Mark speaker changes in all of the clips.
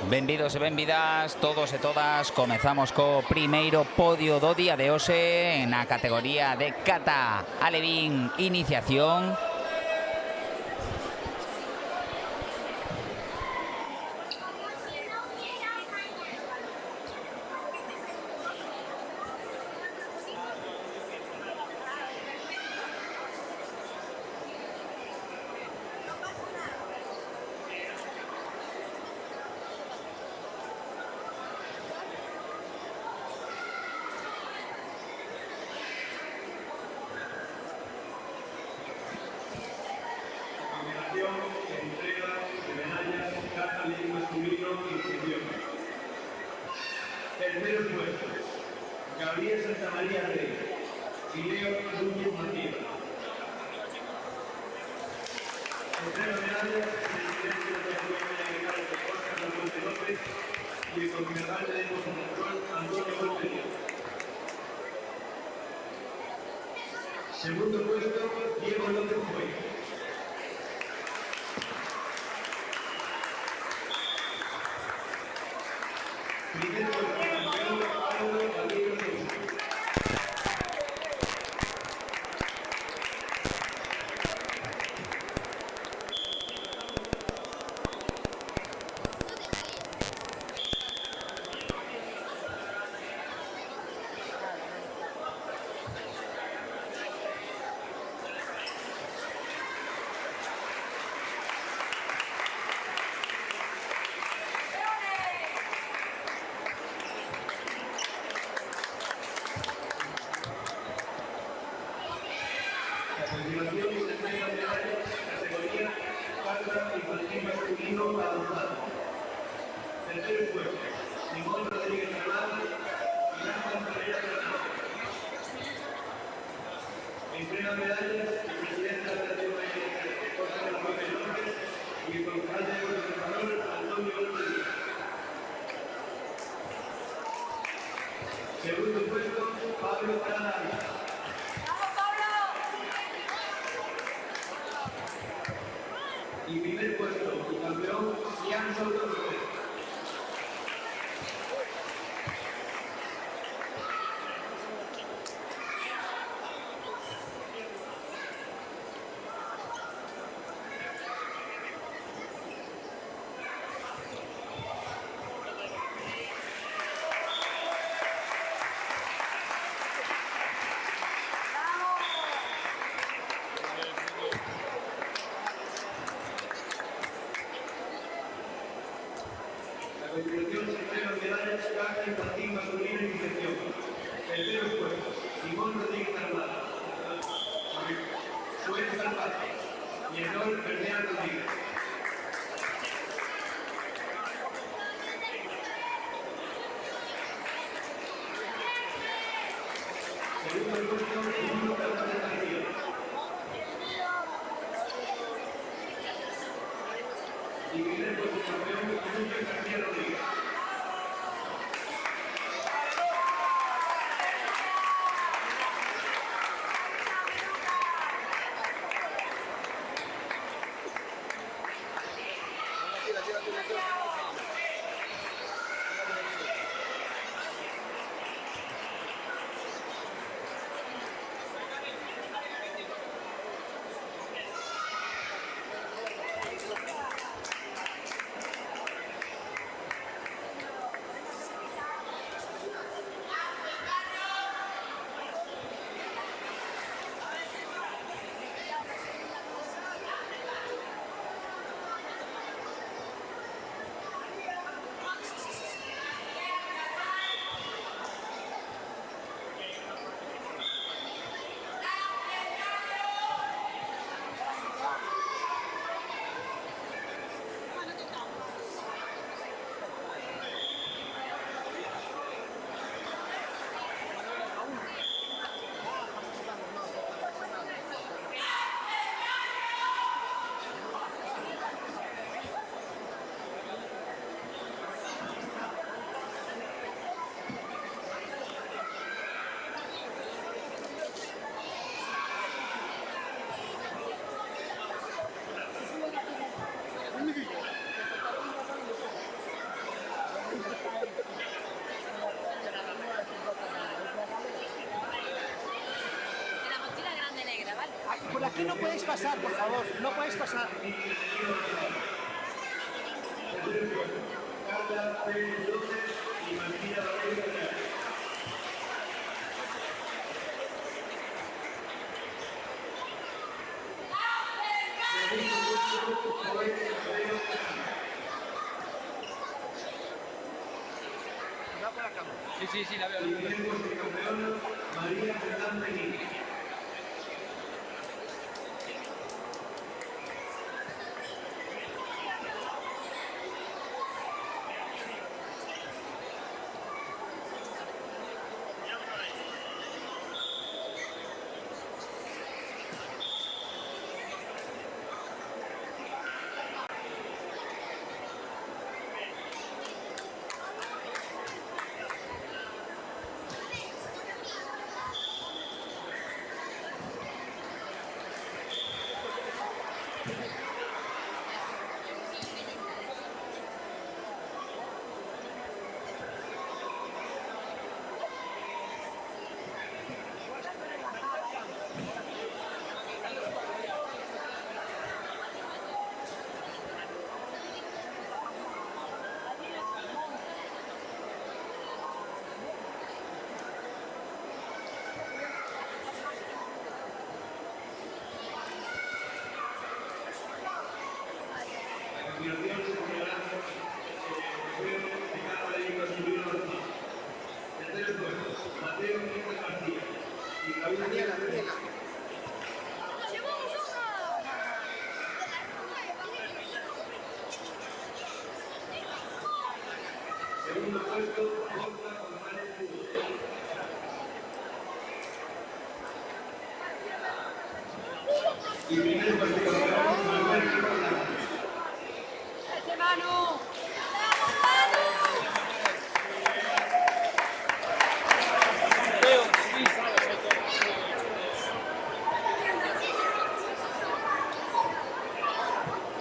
Speaker 1: Benvidos e benvidas, todos e todas. Comezamos co primeiro podio do día de hoxe na categoría de Kata Alevín Iniciación.
Speaker 2: Terceros puestos, Gabriel Santamaría Rey y Leo Núñez Matías. Tercera medalla, el presidente de la Federación de Óscar Monte López y el concejal de Control Antonio López. Segundo puesto, Diego López Joy. Primer puesto, campeón Pablo Gabriel Sousa. A continuación, se entrega medallas categoría Kata Infantil Masculino Avanzado. Terceros puestos, Simón Rodríguez Armada y Nathan Pereira Fernández. Entrega medallas el presidente de la Federación de Óscar López López y el concejal de Conservador Antonio López. Segundo puesto, Pablo Canales. Y primer puesto, campeón Ian Souto. A continuación se entregan medallas Kata Infantil Masculino Iniciación. Terceros puestos, Simón Rodríguez Armada, Suez Salvaje y Enol Bernal Rodríguez. Segundo puesto, Bruno Fernández García. Y primer puesto campeón, Julio García Rodríguez.
Speaker 3: Aquí no podéis pasar, por favor, no podéis pasar.
Speaker 2: Carla Pérez López y María Rodríguez.
Speaker 4: Sí, la veo.
Speaker 2: María Fernanda Guillén.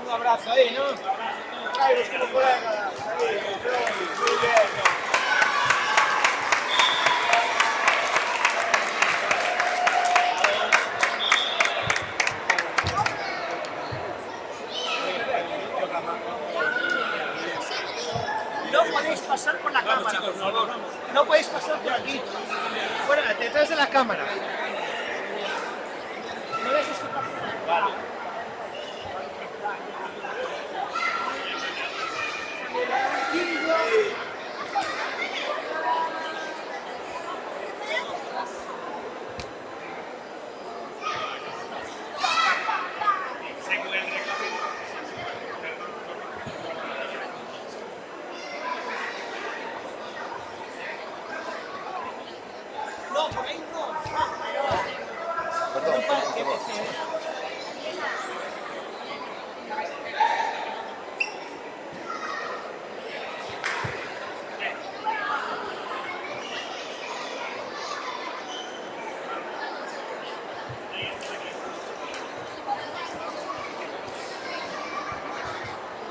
Speaker 4: Un abrazo ahí, ¿no? Traeros como colegas. Ahí, muy bien.
Speaker 3: No podéis pasar por la cámara, por favor. No podéis pasar por aquí. Fuera, detrás de la cámara. No dejes que pase. No, por ahí no.
Speaker 5: Perdón.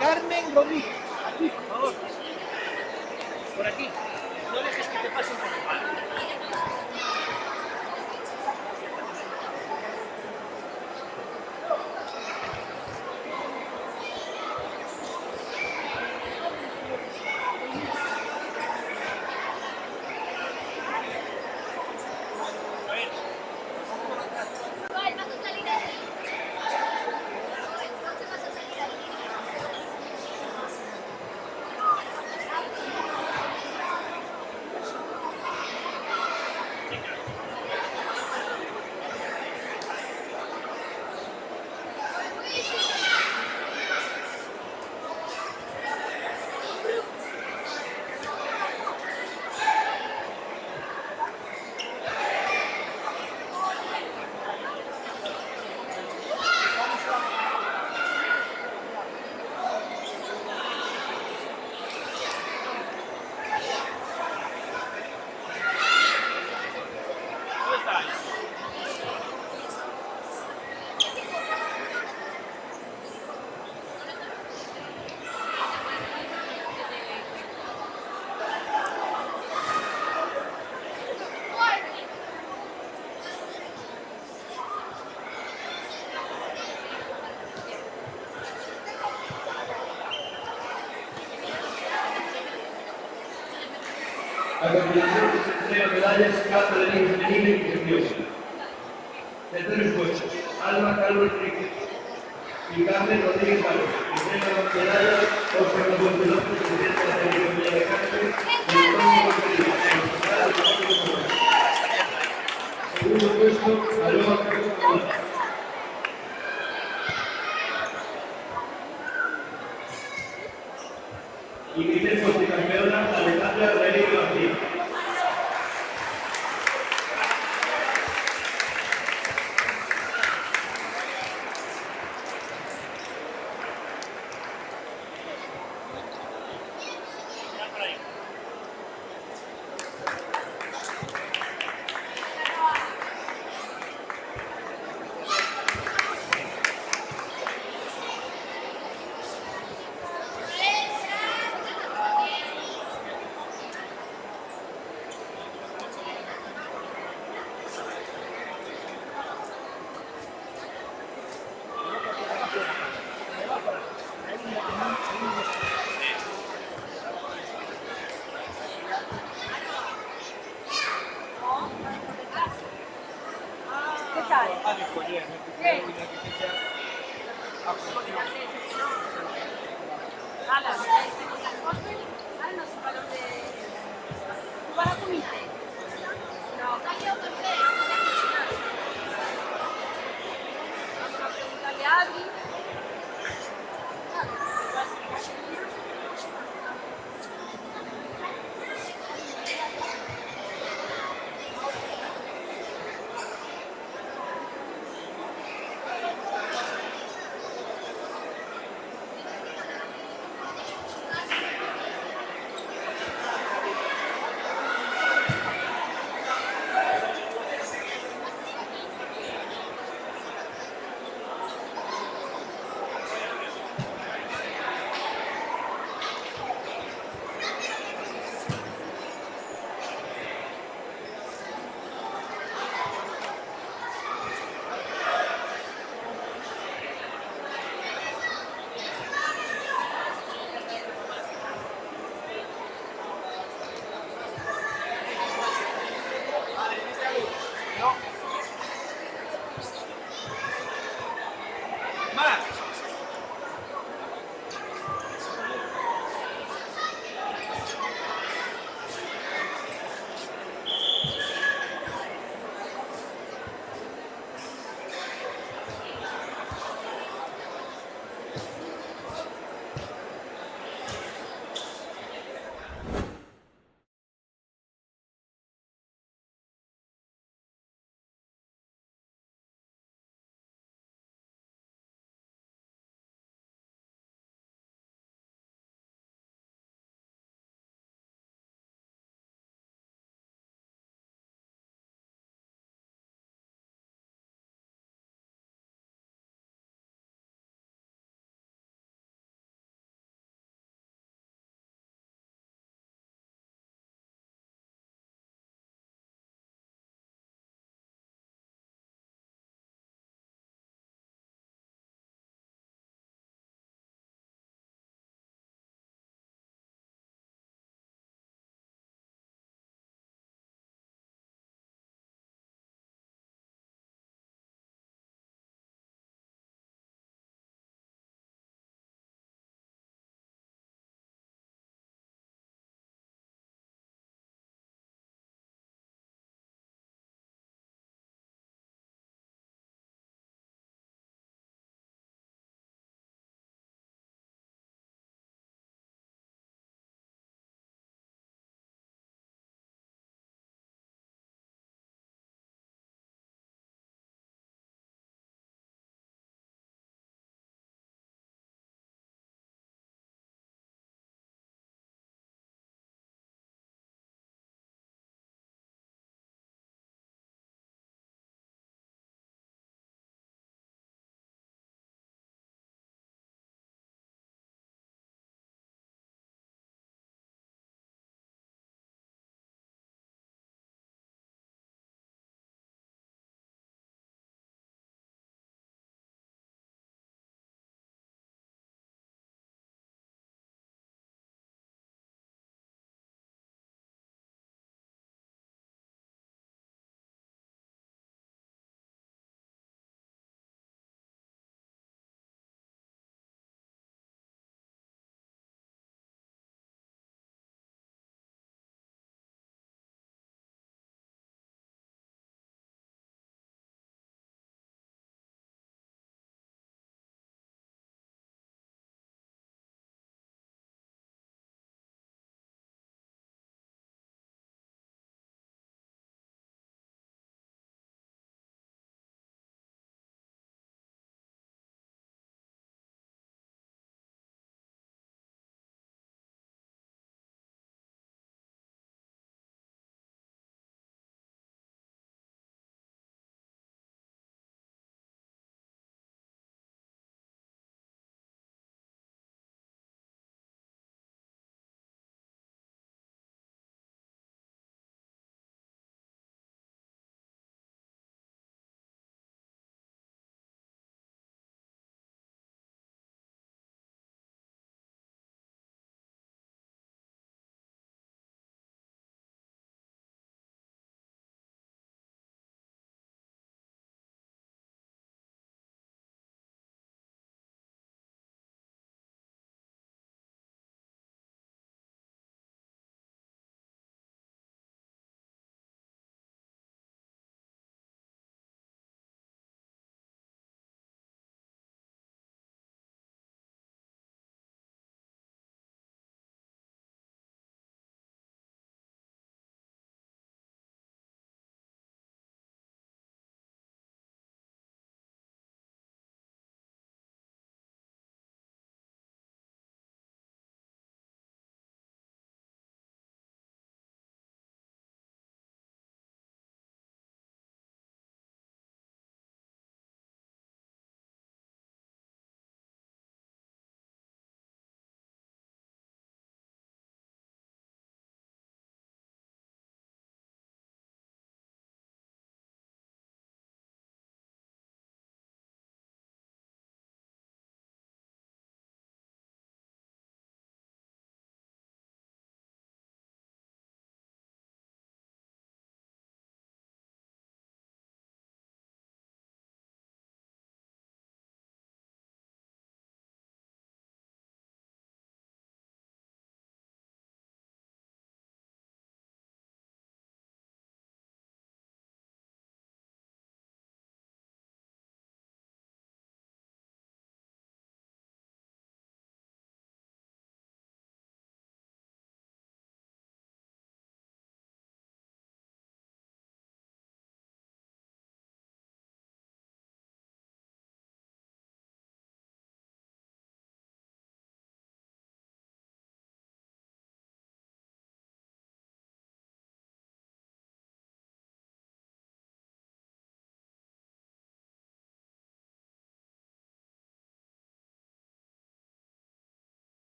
Speaker 3: Carmen Rodríguez. Aquí, por favor. Por aquí. No dejes que te pasen por aquí.
Speaker 6: ¿Cuál vas a salir ahí? ¿Dónde vas a salir ahí?
Speaker 2: continuación se entrega medallas Cata de Liga Femenina y Iniciación. Terceros puestos, Alma Calvo Enrique y Carmen Rodríguez Valles. Entrega las medallas Óscar Fuentes López, presidente de la Federación de Cáncer, y Antonio Rodríguez, concejal del Partido Comunista. Segundo puesto, Aloma Carlos. Y primer puesto y campeona, Alejandra Rodríguez García.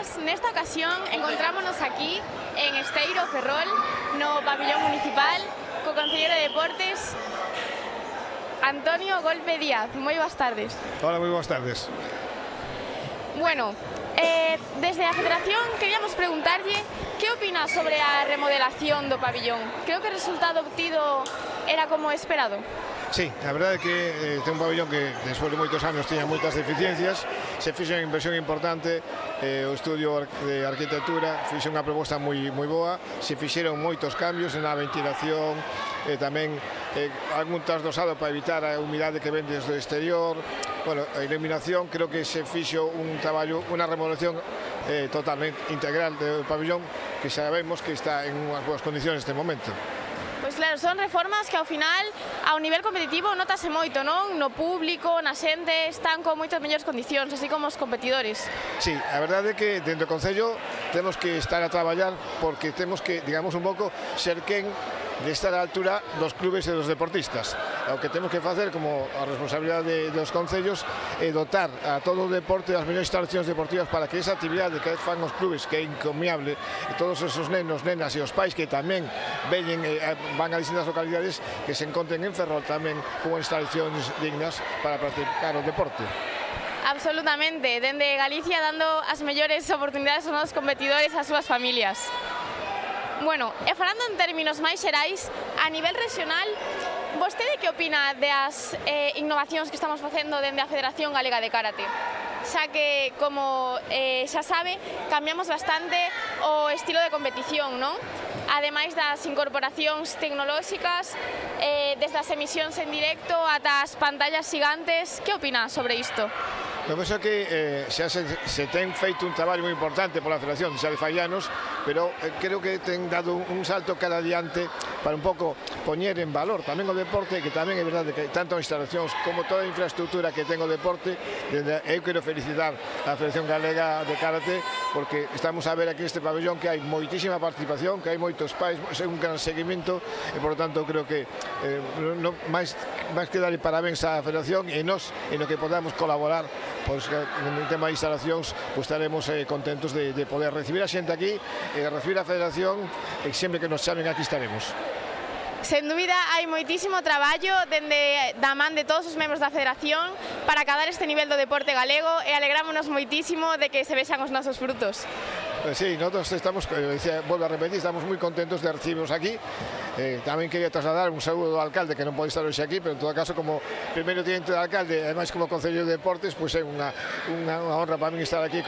Speaker 5: días. Nesta ocasión encontrámonos aquí en Esteiro, Ferrol, no pabillón municipal, co concelleiro de Deportes, Antonio Golpe Díaz. Moi boas tardes.
Speaker 7: Hola, moi boas tardes.
Speaker 5: Bueno, desde a Federación queríamos preguntarlle que opina sobre a remodelación do pabillón. Creo que o resultado obtido era como esperado.
Speaker 7: Sí, a verdade é que ten un pabillón que despois de moitos anos tiña moitas deficiencias. Se fixe unha inversión importante, o estudio de arquitectura fixe unha proposta moi boa. Se fixeron moitos cambios na ventilación, tamén algún trasdosado para evitar a humidade que ven desde o exterior. Bueno, a iluminación, creo que se fixo un traballo, unha remodelación totalmente integral do pabillón, que sabemos que está en unhas boas condicións neste momento.
Speaker 5: Pois claro, son reformas que ao final, ao nivel competitivo, notase moito, non? No público, na xente, están con moitas mellores condicións, así como os competidores.
Speaker 7: Sí, a verdade é que dentro do Concello temos que estar a traballar porque temos que, digamos un pouco, ser quen de estar á altura dos clubes e dos deportistas. O que temos que facer como a responsabilidade dos concellos é dotar a todo o deporte das mellores instalacións deportivas para que esa actividade que fan os clubes, que é encomiable, e todos esos nenos, nenas e os pais que tamén veñen van a distintas localidades, que se encontren en Ferrol tamén con instalacións dignas para practicar o deporte.
Speaker 5: Absolutamente, dende Galicia dando as mellores oportunidades aos nosos competidores e ás súas familias. Bueno, e falando en términos máis xerais, a nivel regional, vostede que opina das innovacións que estamos facendo dende a Federación Galega de Karate? Xa que, como xa sabe, cambiamos bastante o estilo de competición, non? Ademais das incorporacións tecnolóxicas, desde as emisións en directo ata as pantallas gigantes, que opina sobre isto?
Speaker 7: Eu penso que xa se ten feito un traballo moi importante pola Federación xa de fai anos, pero creo que ten dado un salto cara adiante para un pouco poñer en valor tamén o deporte, que tamén é verdade que tanto as instalacións como toda a infraestructura que ten o deporte. Eu quero felicitar a Federación Galega de Karate porque estamos a ver aquí este pabellón que hai moitísima participación, que hai moitos pais, é un gran seguimento e por tanto creo que máis que darle parabéns á Federación e nós en o que podamos colaborar. Pois no tema de instalacións pues, estaremos contentos de poder recibir a xente aquí, recibir a Federación e sempre que nos chamen aquí estaremos.
Speaker 5: Sen dúbida, hai moitísimo traballo dende da man de todos os membros da Federación para acadar este nivel do deporte galego e alegrámonos moitísimo de que se vexan os nosos frutos.
Speaker 7: Sí, nosotros estamos, vuelvo a repetir, estamos moi contentos de recibirnos aquí. Tamén quería trasladar un saúdo ao alcalde que non pode estar hoxe aquí, pero en todo caso como primeiro tenente do alcalde, ademais como concelleiro de deportes, pois é unha honra para mí estar aquí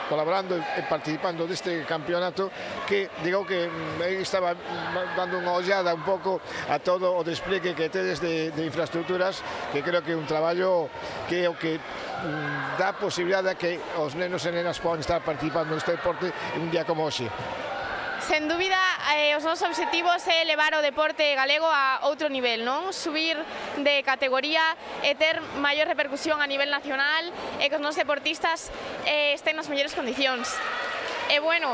Speaker 7: colaborando e participando deste campeonato que digo que estaba dando unha ollada un pouco a todo o despliegue que tedes de infraestructuras, que creo que é un traballo que é o que dá posibilidade a que os nenos e nenas podan estar participando neste deporte un día como hoxe.
Speaker 5: Sen dúbida, os nosos obxectivos é elevar o deporte galego a outro nivel, non? Subir de categoría e ter maior repercusión a nivel nacional e que os nosos deportistas estén nas mellores condicións. E bueno,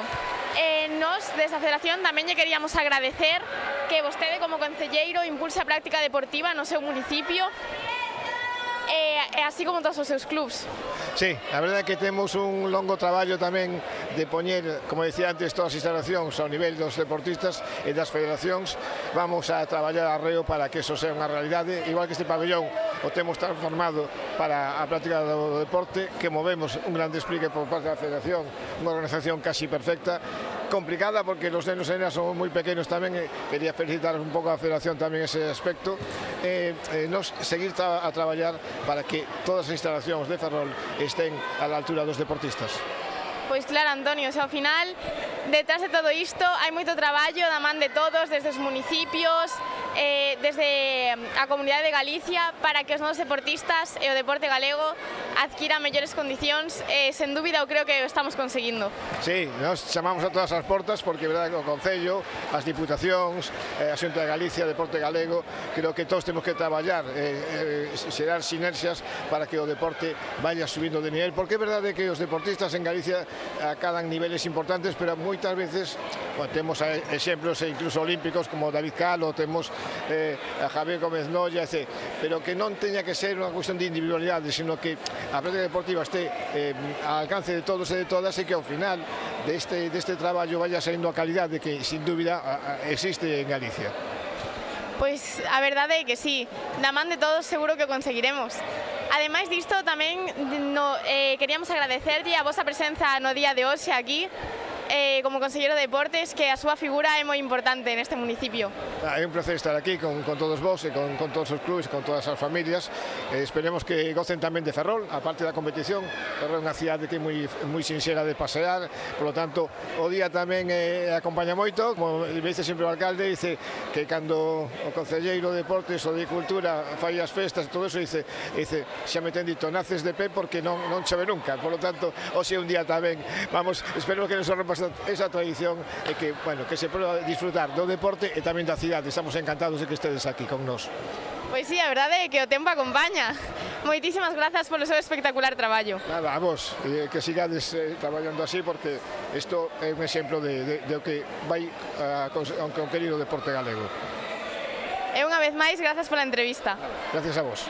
Speaker 5: nos desde a Federación tamén lle queríamos agradecer que vostede como concelleiro impulse a práctica deportiva no seu municipio e así como todos os seus clubs.
Speaker 7: Sí, a verdade é que temos un longo traballo tamén de poñer, como decía antes, todas as instalacións ao nivel dos deportistas e das federacións. Vamos a traballar arreo para que eso sea unha realidade, igual que este pabellón o temos transformado para a práctica do deporte, que movemos un gran despliegue por parte da Federación, unha organización casi perfecta, complicada porque los nenos e nenas son moi pequenos tamén, quería felicitar un pouco a Federación tamén ese aspecto, nos seguir a traballar para que todas as instalacións de Ferrol estén a la altura dos deportistas.
Speaker 5: Pois claro, Antonio, ao final, detrás de todo isto, hai moito traballo da man de todos, desde os municipios, desde a Comunidade de Galicia, para que os nosos deportistas e o deporte galego adquiran mellores condicións, sen dúbida, eu creo que o estamos conseguindo.
Speaker 7: Sí, nos chamamos a todas as portas, porque é verdade que o Concello, as Diputacións, a Xunta de Galicia, o deporte galego, creo que todos temos que traballar, xerar sinerxias para que o deporte vaya subindo de nivel, porque é verdade que os deportistas en Galicia acadan niveles importantes, pero moitas veces temos exemplos incluso olímpicos como David Calo, temos a Javier Gómez Noya, etc. Pero que non teña que ser unha cuestión de individualidade, sino que a práctica deportiva este ao alcance de todos e de todas, e que ao final deste traballo vaya saindo a calidade que, sin dúbida, existe en Galicia.
Speaker 5: Pois a verdade é que sí, da man de todos seguro que o conseguiremos. Ademais disto tamén queríamos agradecerlle a vosa presenza no día de hoxe aquí como conselleiro de Deportes, que a súa figura é moi importante neste municipio.
Speaker 7: É un placer estar aquí con todos vos e con todos os clubes, con todas as familias. Esperemos que gocen tamén de Ferrol, aparte da competición. Ferrol é unha cidade que é moi sinxera de pasear, polo tanto, o día tamén acompaña moito. Como dice sempre o alcalde, dice que cando o conselleiro de Deportes ou de Cultura fai as festas e todo eso, dice xa me ten dito, naces de pé porque non chove nunca. Polo tanto, hoxe é un día tamén, vamos, espero que nos rompa esa tradición e que, bueno, que se poda disfrutar do deporte e tamén da cidade. Estamos encantados de que estedes aquí con nós.
Speaker 5: Pois sí, a verdade é que o tempo acompaña. Moitísimas grazas polo seu espectacular traballo.
Speaker 7: Nada, a vos, que sigades traballando así, porque isto é un exemplo de o que vai ao querido deporte galego.
Speaker 5: E unha vez máis, grazas pola entrevista.
Speaker 7: Gracias a vos.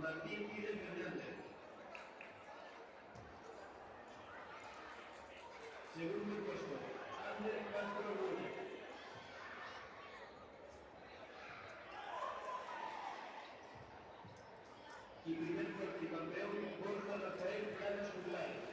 Speaker 2: Martín Pérez Fernández. Segundo puesto, Ander Castro Luna. Y primer campeón, Borja Rafael Planas Uruguay.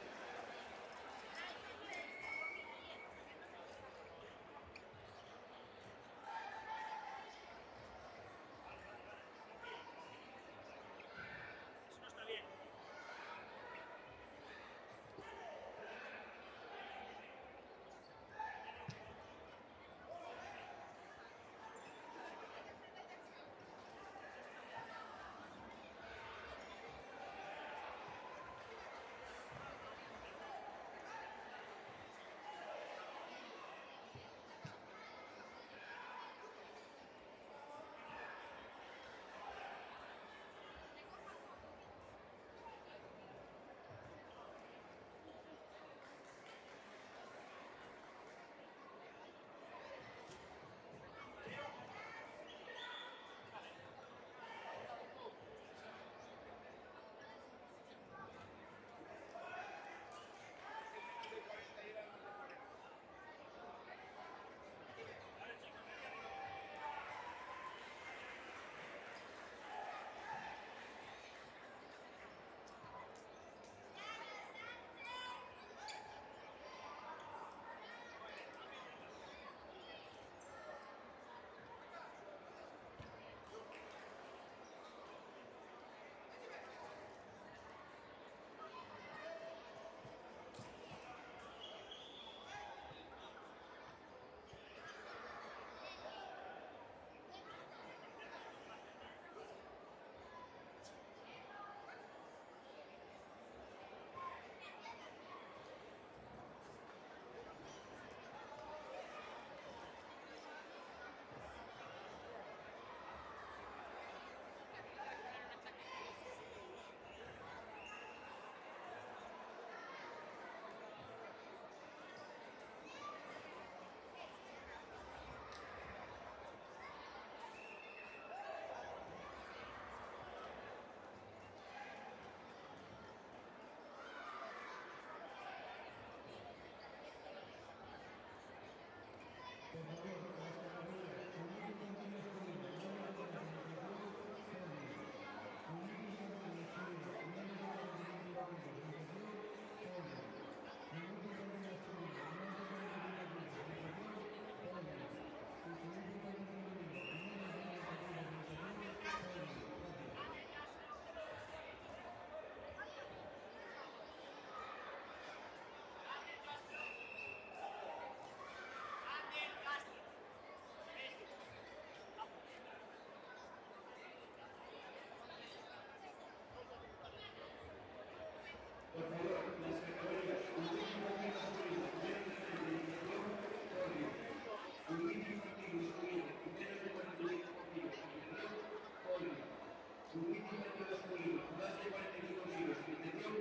Speaker 2: infantil masculino, más de 45 kilos, iniciación,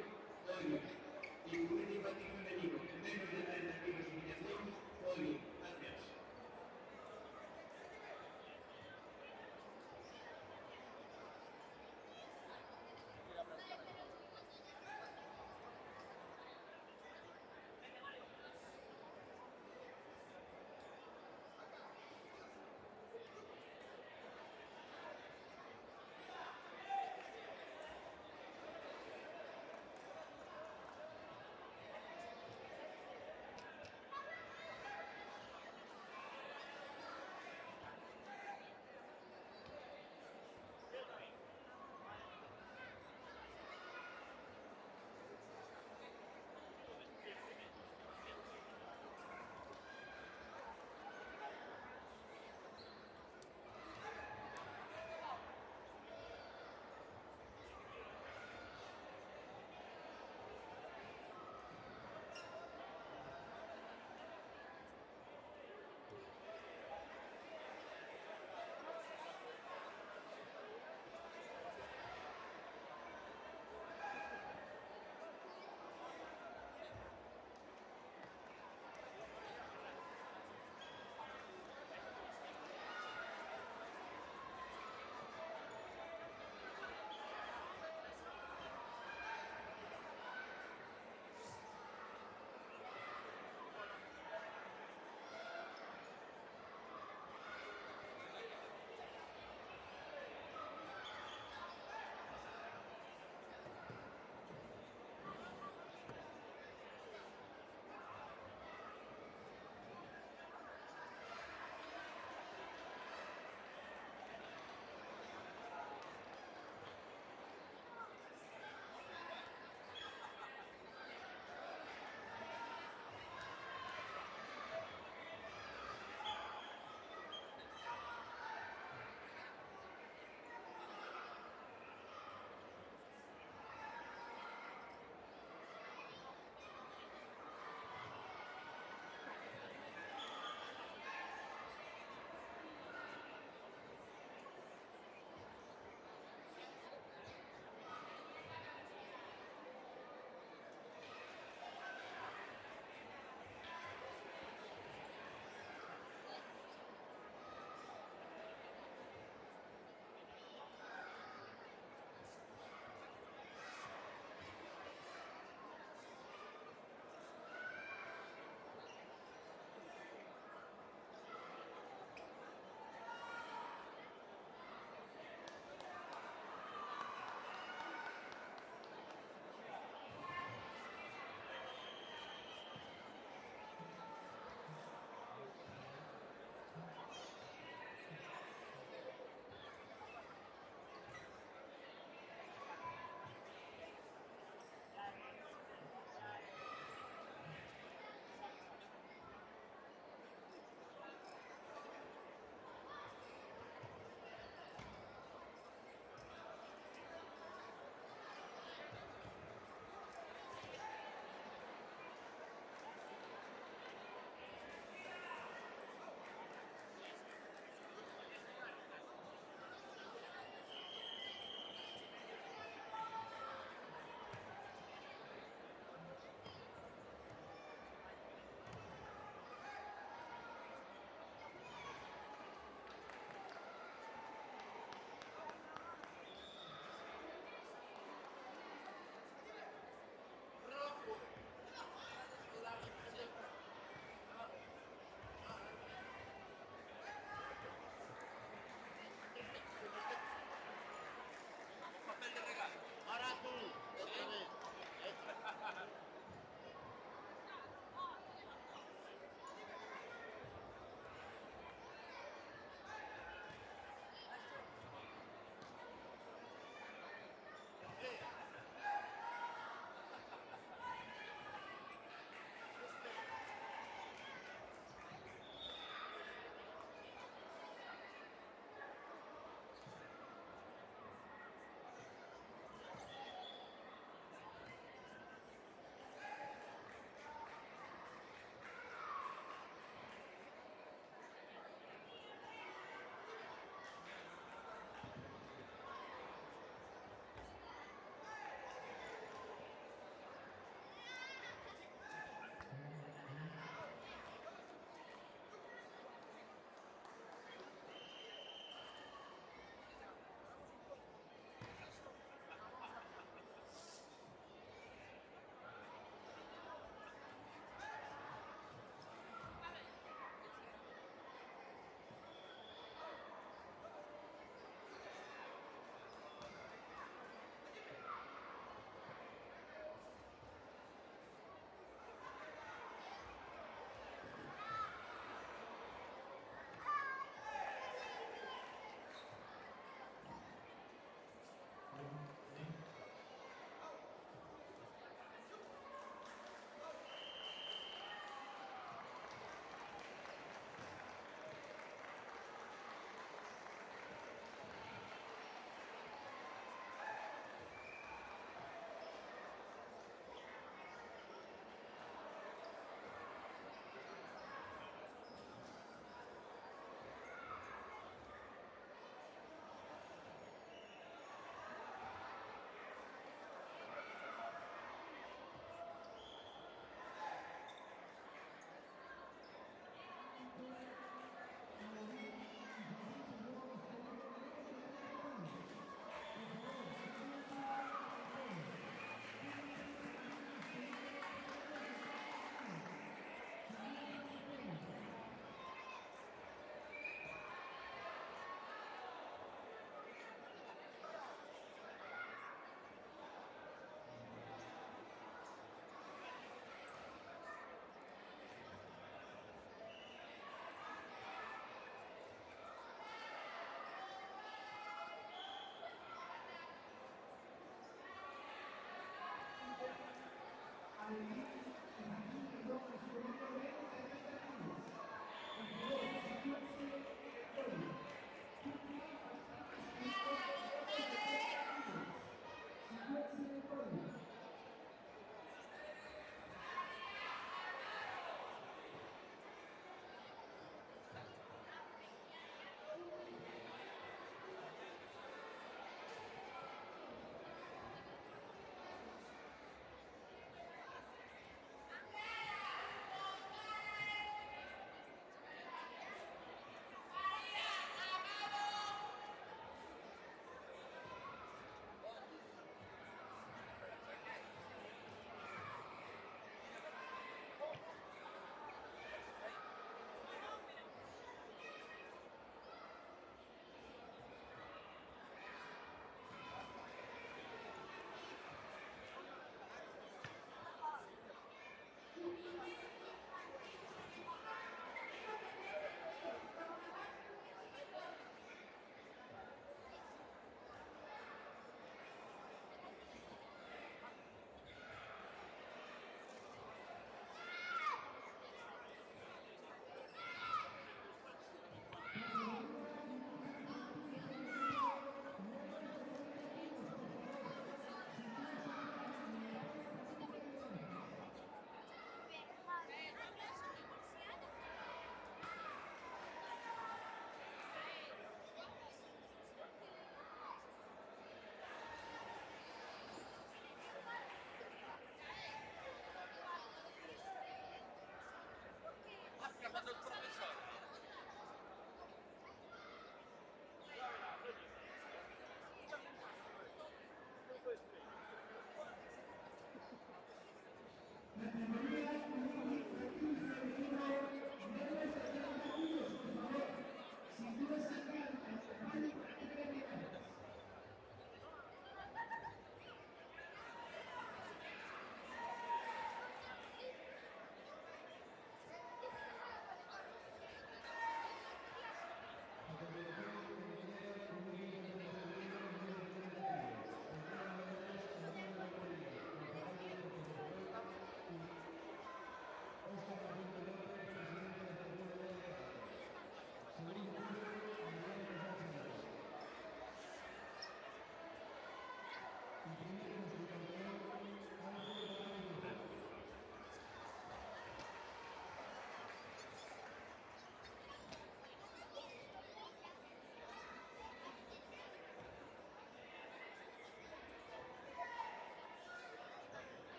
Speaker 2: todo bien. Y juvenil infantil femenino, menos de 30 kilos, iniciación, todo bien. Gracias.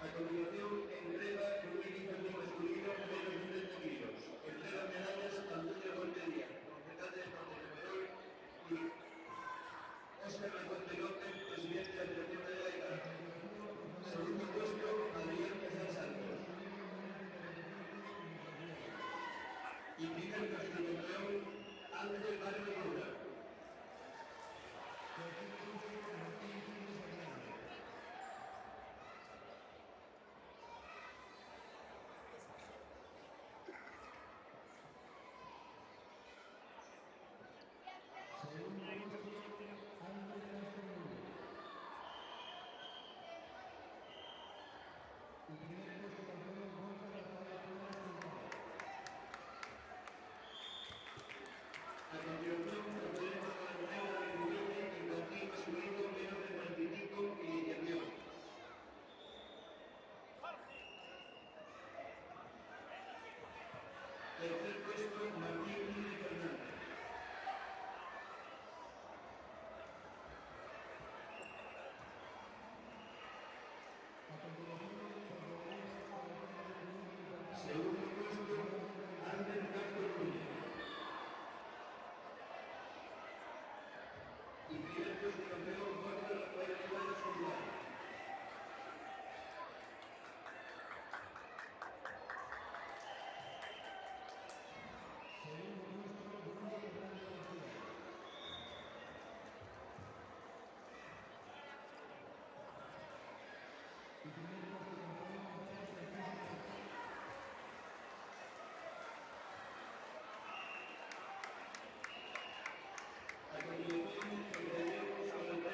Speaker 2: A continuación, entrega el único masculino menos de 30 kilos. Entrega medallas a Antonio Montería, concejal de Contenedor, y Óscar Laconte López, presidente de la Federación de Gaita. Segundo puesto, Adrián Casal Santos. Y primer campeón, Ángel Barrio Luna. A continuación, procedemos a la moneda de juguete infantil masculino menos de 45 y iniciación. Tercer puesto, Martín Núñez Fernández. Segundo puesto, Ander Castro Núñez. Y primer puesto campeón, Jorge Rafael Iguales González. A continuación, procedemos a la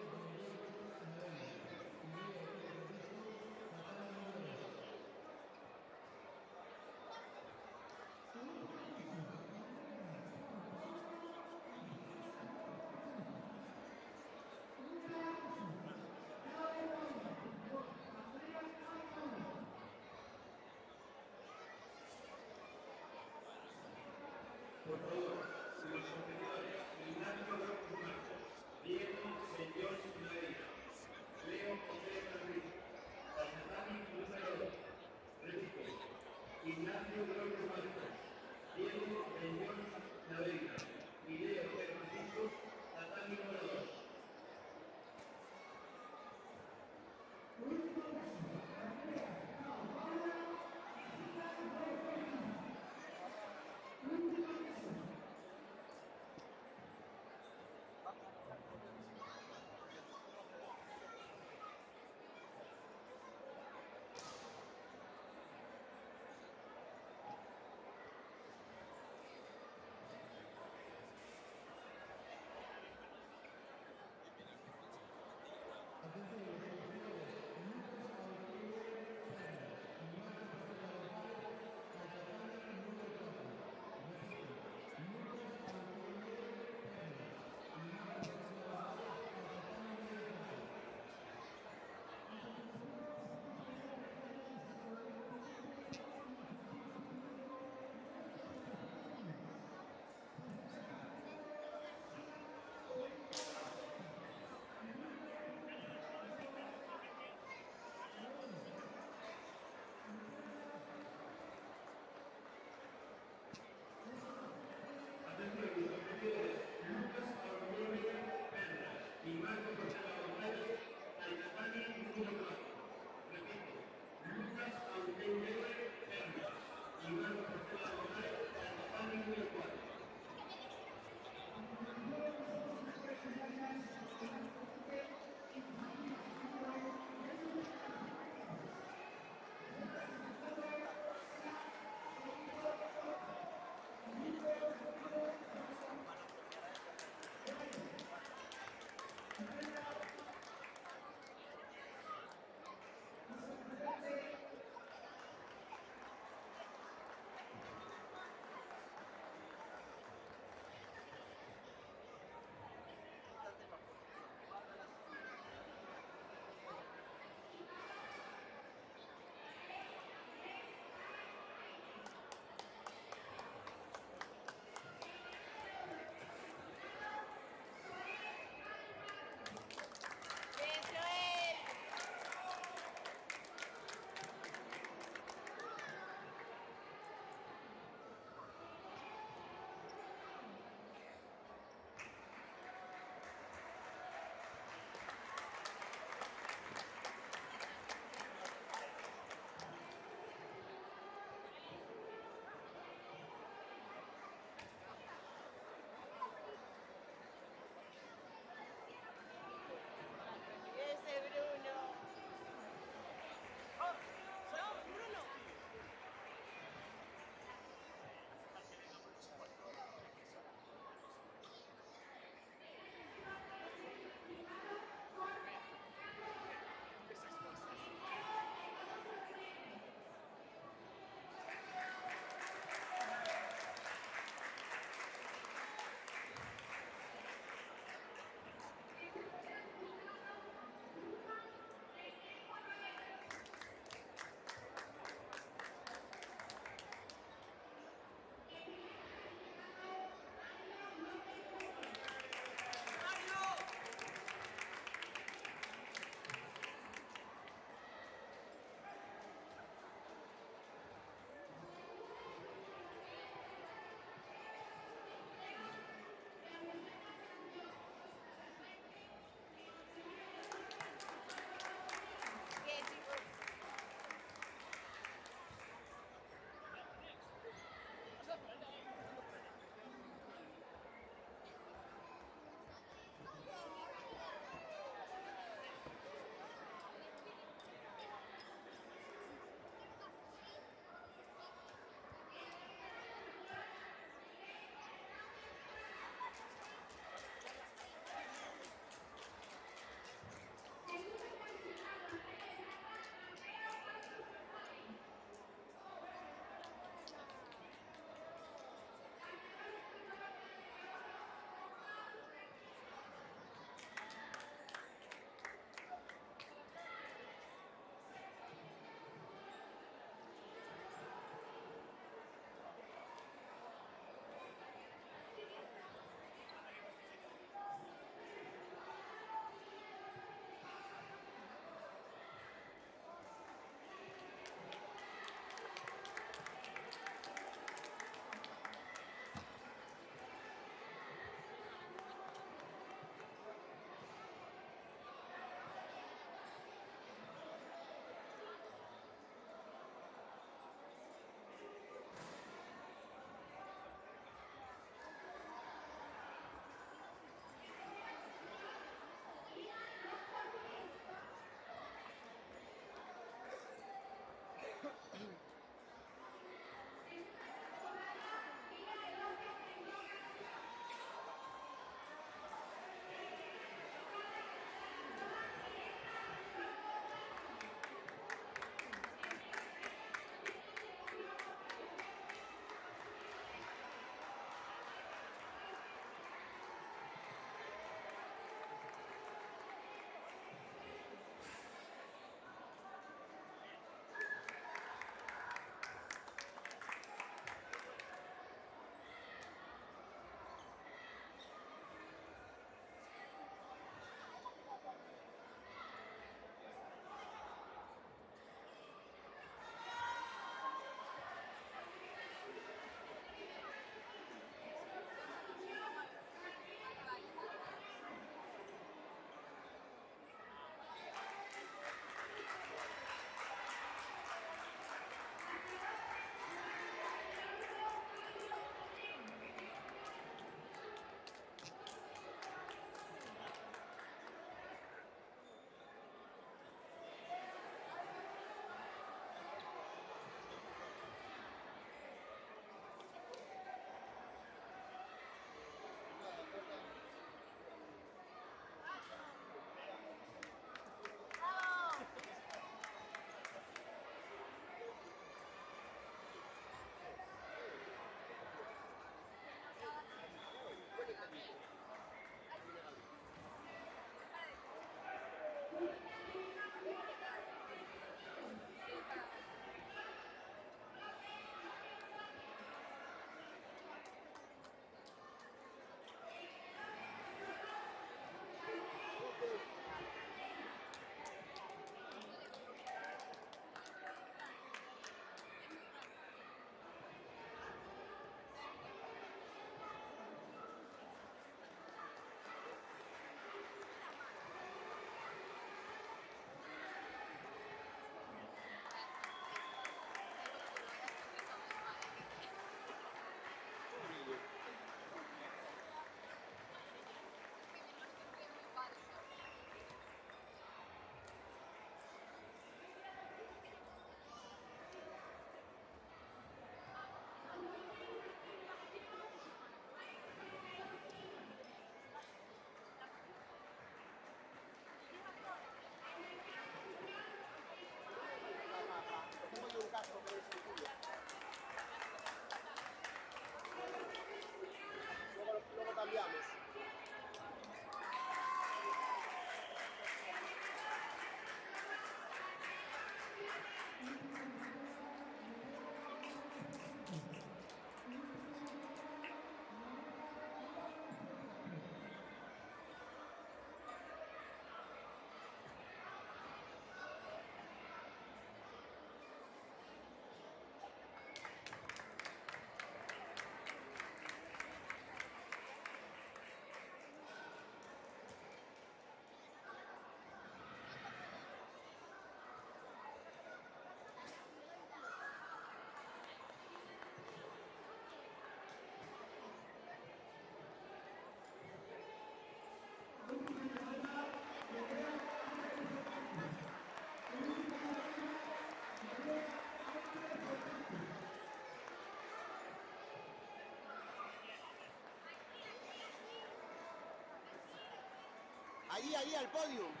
Speaker 4: allí, al podio.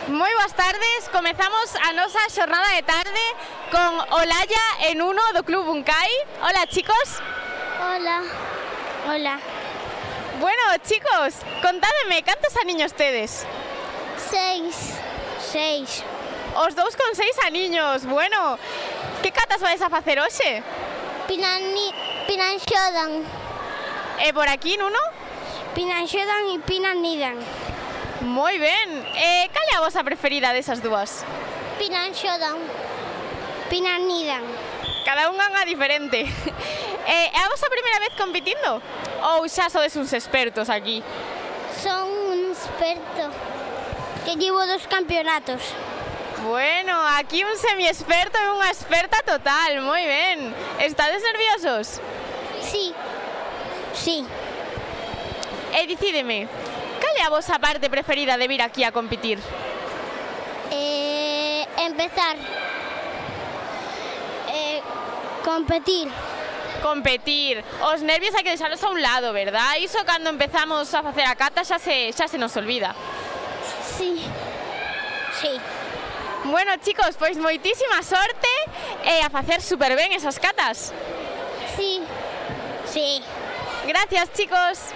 Speaker 5: Moi boas tardes, comezamos a nosa xornada de tarde con Olaya en uno do Club Buncay. Hola, chicos.
Speaker 6: Hola. Hola.
Speaker 5: Bueno, chicos, contádeme, cantos aniños tedes?
Speaker 6: 6.
Speaker 5: Os dous con 6 aniños. Bueno, que catas vais a facer hoxe?
Speaker 6: Pinanxodan.
Speaker 5: E por aquí, nuno?
Speaker 6: Pinanxodan e pinanidan.
Speaker 5: Moi ben. E cal é a vosa preferida desas dúas?
Speaker 6: Pinanxodan. Pinanidan.
Speaker 5: Cada unha diferente. É a vosa primeira vez competindo? Ou xa sodes uns expertos aquí?
Speaker 6: Son un experto que llevo 2 campeonatos.
Speaker 5: Bueno, aquí un semi-experto e unha experta total. Moi ben. Estades nerviosos?
Speaker 6: Sí.
Speaker 5: E dicídeme, cal é a vosa parte preferida de vir aquí a competir?
Speaker 6: Empezar. Competir.
Speaker 5: Competir. Os nervios hai que deixalos a un lado, verdad? Iso cando empezamos a facer a cata xa se nos olvida.
Speaker 6: Sí.
Speaker 5: Bueno, chicos, pois moitísima sorte e a facer super ben esas catas.
Speaker 6: Sí.
Speaker 5: Gracias, chicos.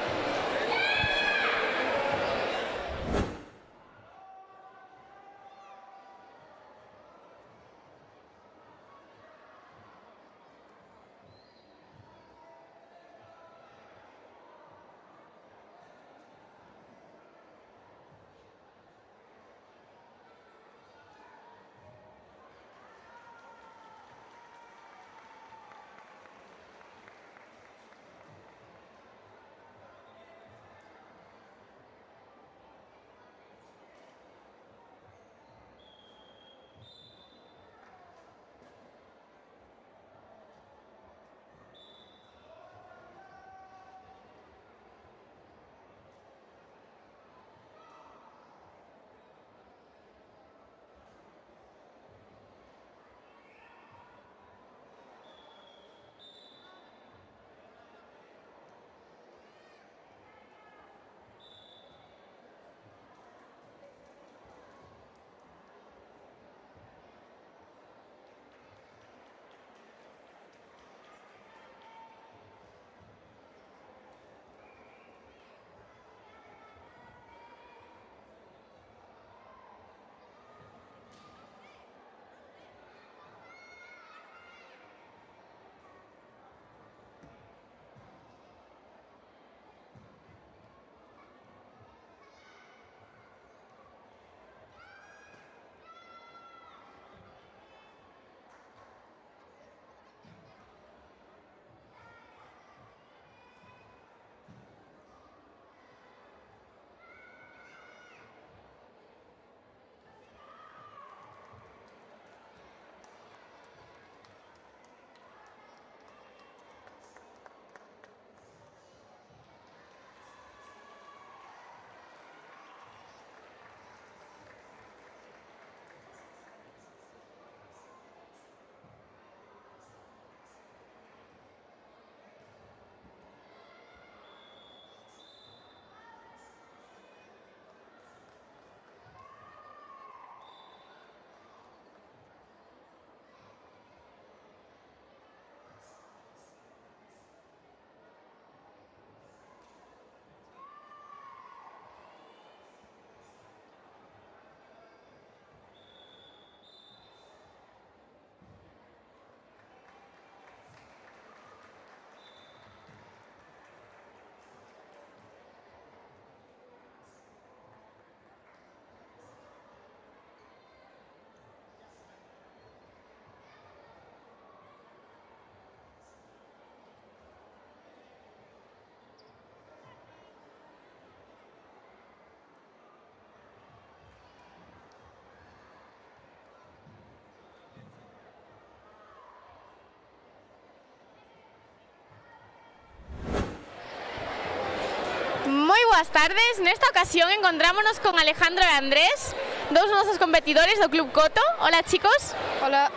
Speaker 5: Moi boas tardes, nesta ocasión encontrámonos con Alejandro e Andrés, dous nosos competidores do Club Coto. Hola, chicos.
Speaker 8: Hola,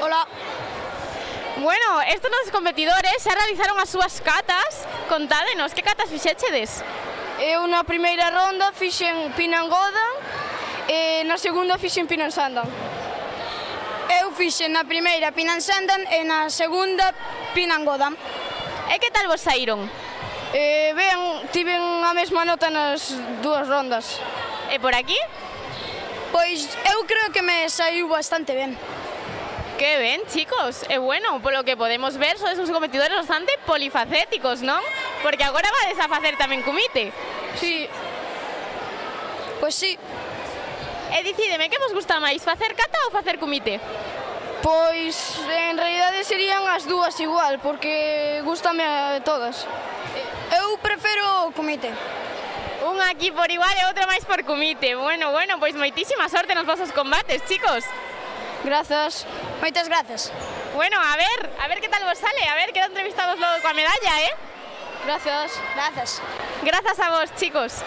Speaker 8: Hola.
Speaker 5: Bueno, estos nosos competidores xa realizaron as súas catas. Contádenos, que catas fixéchedes?
Speaker 8: Eu na primeira ronda fixen Pinangoda e na segunda fixen Pinansandan. Eu fixen na primeira Pinansandan e na segunda Pinangodan.
Speaker 5: E que tal vos saíron?
Speaker 8: Ben, tiven a mesma nota nas dúas rondas.
Speaker 5: E por aquí?
Speaker 8: Pois eu creo que me saiu bastante ben.
Speaker 5: Que ben, chicos. E bueno, polo que podemos ver, sois uns competidores bastante polifacéticos, non? Porque agora vades a facer tamén comite.
Speaker 8: Sí. Pois sí.
Speaker 5: E dicídeme, que vos gusta máis, facer cata ou facer comite?
Speaker 8: Pois en realidade serían as dúas igual, porque gustame a todas. Eu prefiro o comite.
Speaker 5: Un aquí por igual e outro máis por comite. Bueno, pois moitísima sorte nos vosos combates, chicos.
Speaker 8: Grazas. Moitas grazas.
Speaker 5: Bueno, a ver que tal vos sale, a ver, queda entrevistamos logo coa medalla,
Speaker 8: Grazas. Grazas.
Speaker 5: Grazas a vos, chicos.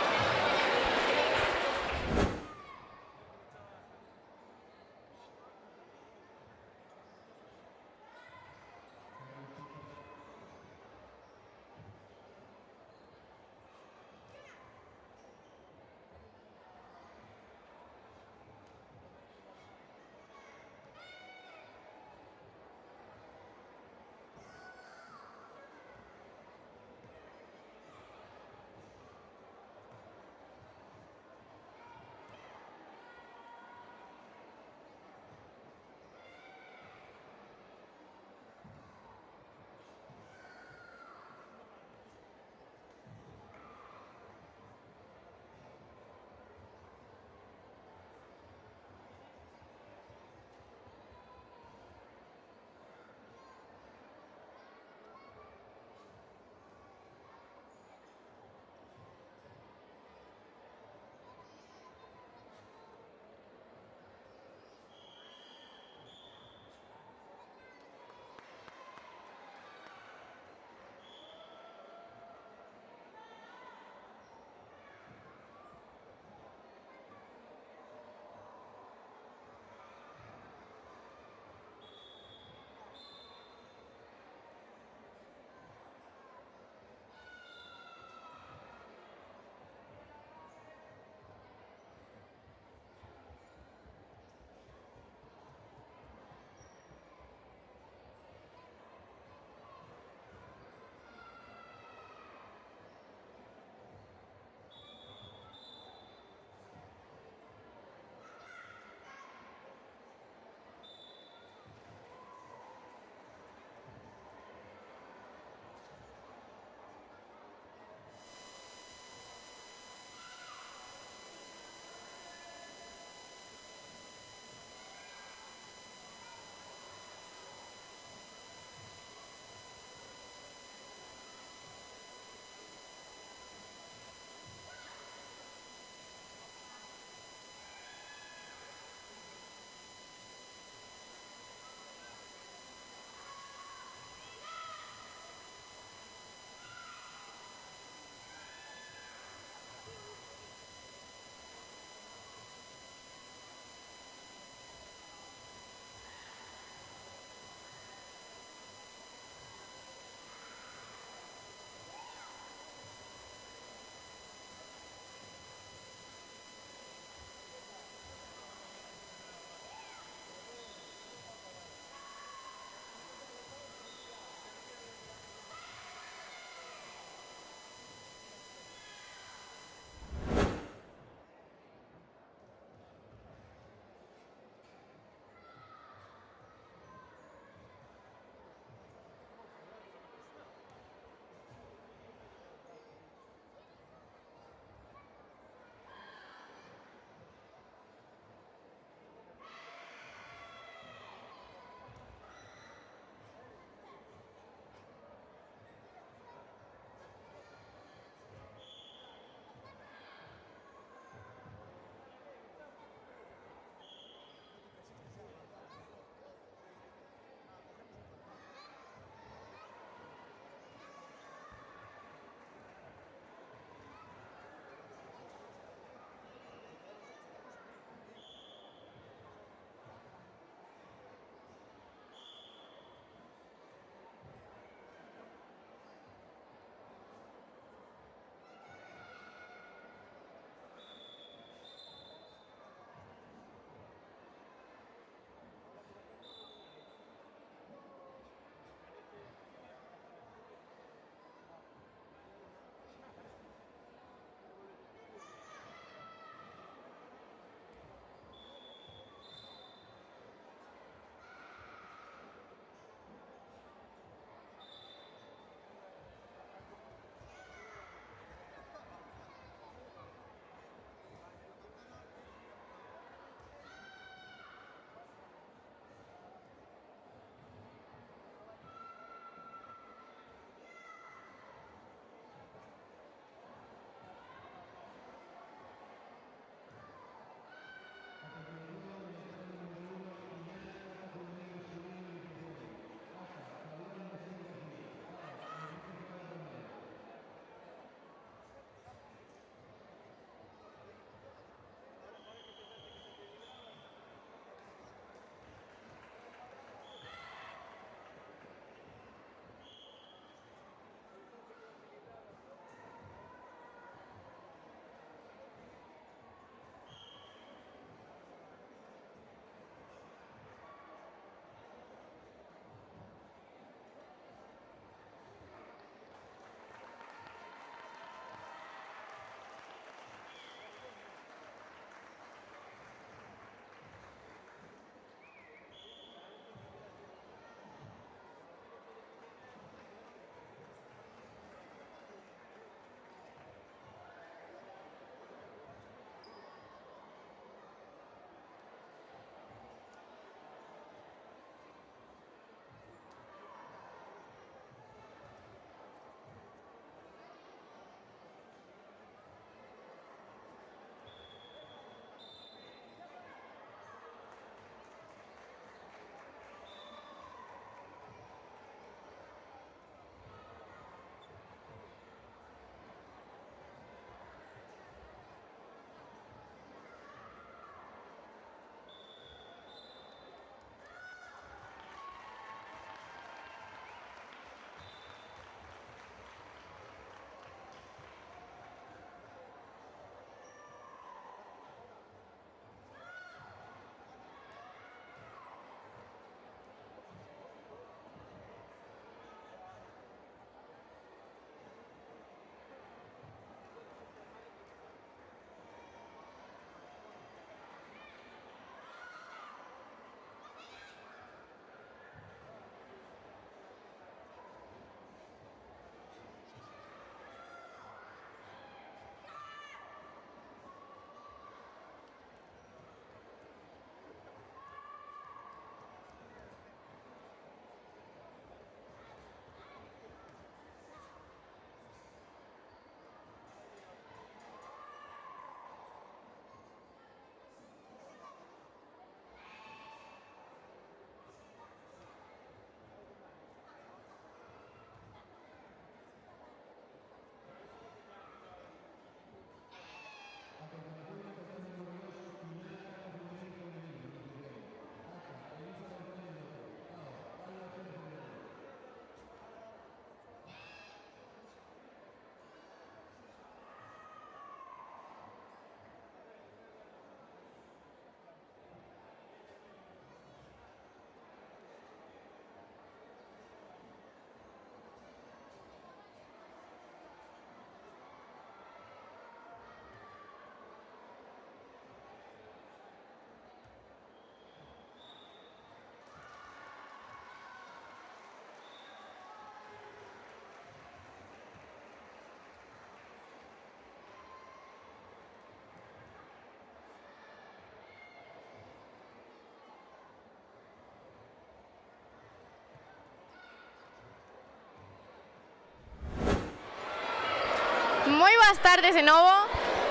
Speaker 5: Moi boas tardes de novo.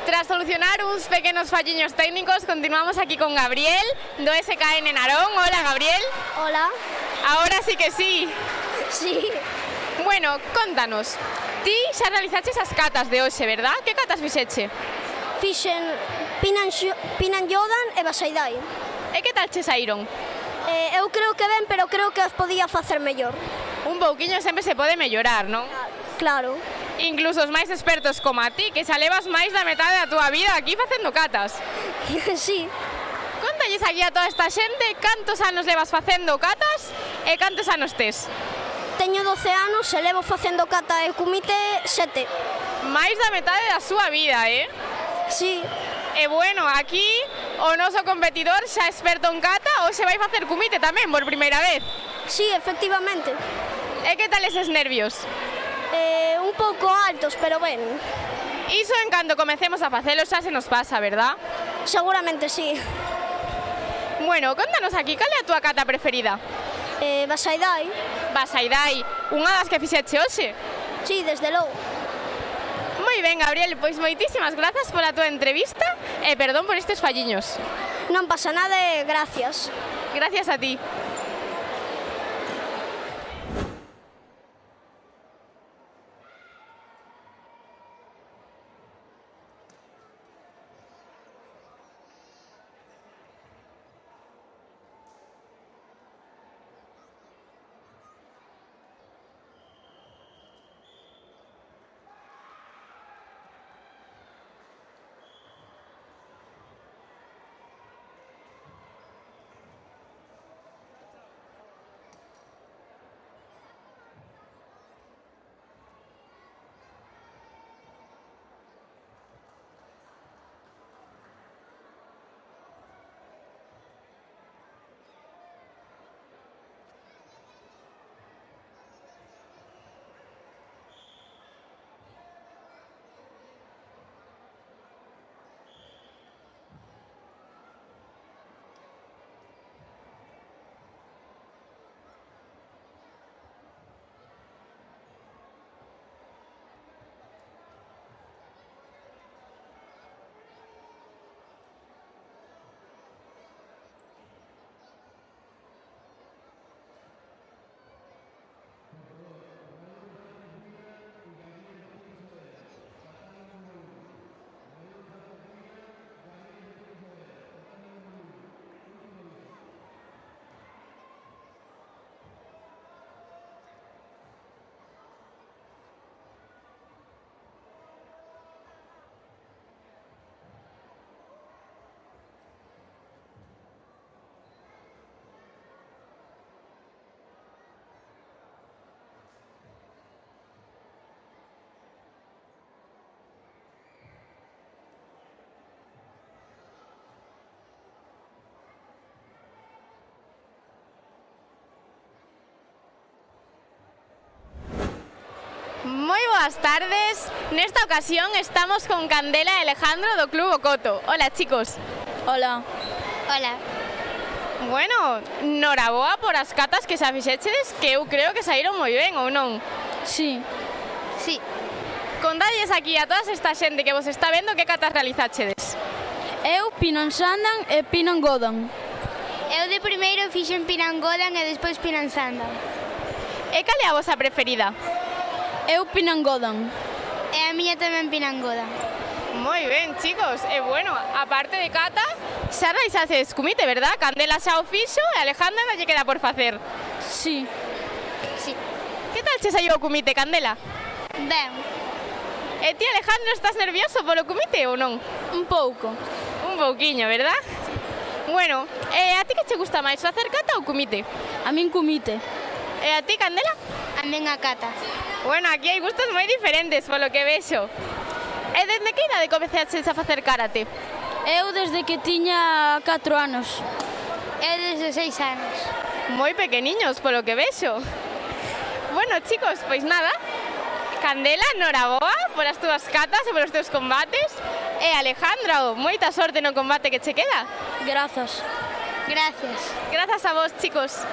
Speaker 5: Tras solucionar uns pequenos falliños técnicos, continuamos aquí con Gabriel, do SKN Narón. Hola, Gabriel.
Speaker 6: Hola.
Speaker 5: Ahora sí que sí.
Speaker 6: Sí.
Speaker 5: Bueno, contanos. Ti xa realizaches as catas de hoxe, verdad? Que catas fixeche?
Speaker 6: Fixen Pinan Yodan e Basaidai.
Speaker 5: E que tal che saíron?
Speaker 6: Eu creo que ben, pero creo que as podía facer mellor.
Speaker 5: Un pouquiño sempre se pode mellorar, non?
Speaker 6: Claro.
Speaker 5: Incluso os máis expertos como a ti, que xa levas máis da metade da túa vida aquí facendo catas.
Speaker 6: Sí.
Speaker 5: Contalles aquí a toda esta xente cantos anos levas facendo catas e cantos anos tes.
Speaker 6: Teño 12 anos e levo facendo cata e comite 7.
Speaker 5: Máis da metade da súa vida,
Speaker 6: Sí.
Speaker 5: E bueno, aquí o noso competidor xa experto en cata ou se vai facer comite tamén por primeira vez.
Speaker 6: Sí, efectivamente.
Speaker 5: E que tal eses nervios?
Speaker 6: Un pouco altos, pero ben.
Speaker 5: Iso en canto comecemos a facelo xa se nos pasa, verdad?
Speaker 6: Seguramente sí.
Speaker 5: Bueno, contanos aquí, cal é a túa cata preferida?
Speaker 6: Basaidai.
Speaker 5: Basaidai, unha das que fixeche hoxe.
Speaker 6: Sí, desde logo.
Speaker 5: Moi ben, Gabriel, pois moitísimas grazas pola túa entrevista e perdón por estes falliños.
Speaker 6: Non pasa nada e gracias.
Speaker 5: Gracias a ti. Moi boas tardes. Nesta ocasión estamos con Candela e Alejandro do Club Ocoto. Hola, chicos.
Speaker 8: Hola.
Speaker 6: Hola.
Speaker 5: Bueno, noraboa por as catas que xa fixeches, que eu creo que saíron moi ben, ou non?
Speaker 8: Sí.
Speaker 6: Sí.
Speaker 5: Contadles aquí a toda esta xente que vos está vendo que catas realizachedes.
Speaker 8: Eu Pinan Sandan e Pinan Godan.
Speaker 6: Eu de primeiro fixen Pinan Godan e despois Pinan Sandan.
Speaker 5: E cal é a vosa preferida?
Speaker 8: Eu Pinan Godan.
Speaker 6: E a miña tamén Pinan Godan.
Speaker 5: Moi ben, chicos. E bueno, aparte de cata, xa realizaches comite, verdad? Candela xa o fixo e Alejandra non lle queda por facer.
Speaker 8: Sí.
Speaker 6: Sí.
Speaker 5: Que tal che saiu o comite, Candela?
Speaker 6: Ben.
Speaker 5: E ti, Alejandro, estás nervioso polo comite ou non?
Speaker 8: Un pouco.
Speaker 5: Un pouquiño, verdad? Bueno, a ti que che gusta máis, facer cata ou comite?
Speaker 8: A min comite.
Speaker 5: E a ti, Candela?
Speaker 6: A min a cata.
Speaker 5: Bueno, aquí hai gustos moi diferentes, polo que vexo. E desde que idade comezaches a facer karate?
Speaker 8: Eu desde que tiña 4 anos.
Speaker 6: Eu desde 6 anos.
Speaker 5: Moi pequeniños, polo que vexo. Bueno, chicos, pois nada. Candela, noraboa polas túas catas e polos teus combates. E Alejandro, moita sorte no combate que che queda.
Speaker 8: Grazas.
Speaker 6: Gracias.
Speaker 5: Grazas a vos, chicos.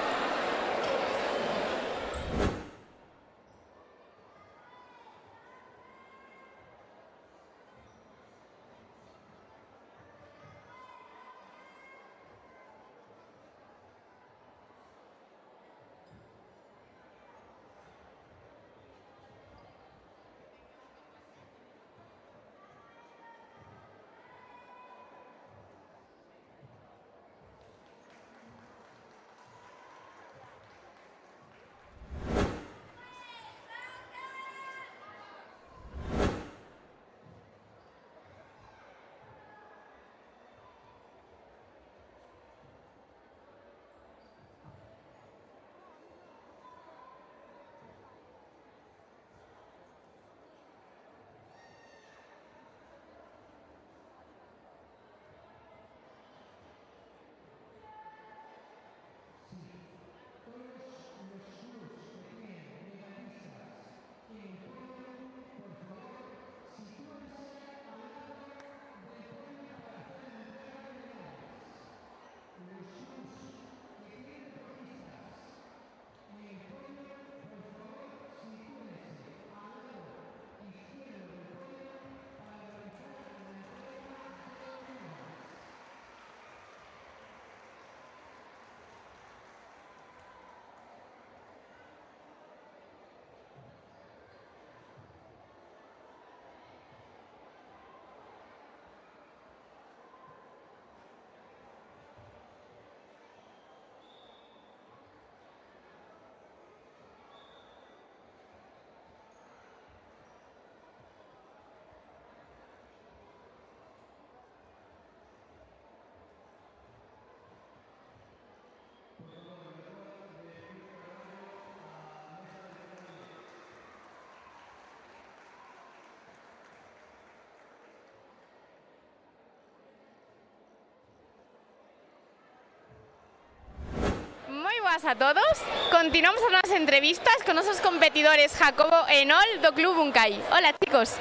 Speaker 5: boas a todos. Continuamos as nosas entrevistas con nosos competidores Jacobo e Nol do Club Buncay. Hola, chicos.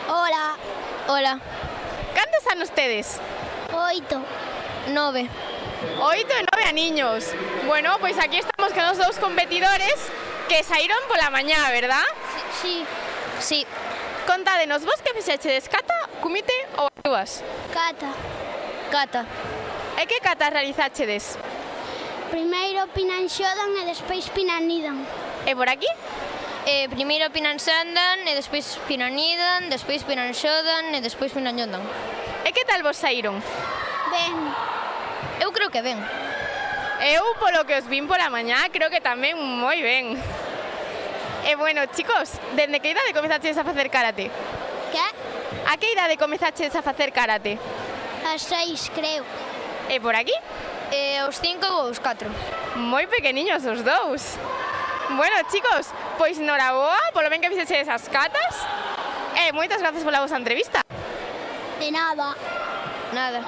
Speaker 6: Hola.
Speaker 8: Hola.
Speaker 5: Cantos anos tedes?
Speaker 6: 8.
Speaker 8: 9.
Speaker 5: 8 e 9 aniños. Bueno, pois aquí estamos con os dous competidores que saíron pola mañá, verdad?
Speaker 6: Sí.
Speaker 8: Sí.
Speaker 5: Contádenos, vos que fixechedes, cata, comite ou as dúas?
Speaker 6: Cata.
Speaker 8: Cata.
Speaker 5: E que catas realizachedes?
Speaker 6: Primeiro Pinanxodan e despois Pinanidan.
Speaker 5: E por aquí?
Speaker 8: Primeiro Pinansandan e despois Pinanidan, despois Pinanxodan e despois Pinanllondan.
Speaker 5: E que tal vos saíron?
Speaker 6: Ben.
Speaker 8: Eu creo que ben.
Speaker 5: Eu, polo que os vin pola mañá, creo que tamén moi ben. E bueno, chicos, dende que idade comezachedes a facer karate?
Speaker 6: Que?
Speaker 5: A que idade comezachedes a facer karate?
Speaker 6: As 6, creo.
Speaker 5: E por aquí?
Speaker 8: Os 5 ou os 4.
Speaker 5: Moi pequeniños os dous. Bueno, chicos, pois noraboa polo ben que fixechedes as catas. E moitas gracias pola vosa entrevista.
Speaker 6: De nada.
Speaker 8: Nada.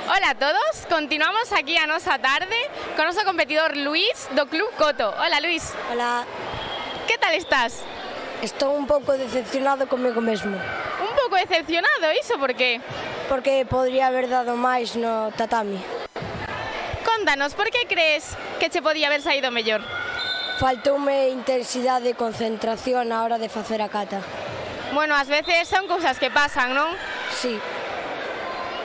Speaker 5: Hola a todos, continuamos aquí a nosa tarde con noso competidor Luís do Club Coto. Hola, Luís.
Speaker 9: Hola,
Speaker 5: Que tal estás?
Speaker 9: estou un pouco decepcionado comigo mesmo,
Speaker 5: Un pouco decepcionado, iso por qué?
Speaker 9: porque podría haber dado máis no tatami.
Speaker 5: Contanos, por que crees que che podía haber saído mellor?
Speaker 9: Faltoume intensidade e concentración á hora de facer a kata.
Speaker 5: Bueno, ás veces son cousas que pasan, non?
Speaker 9: Sí,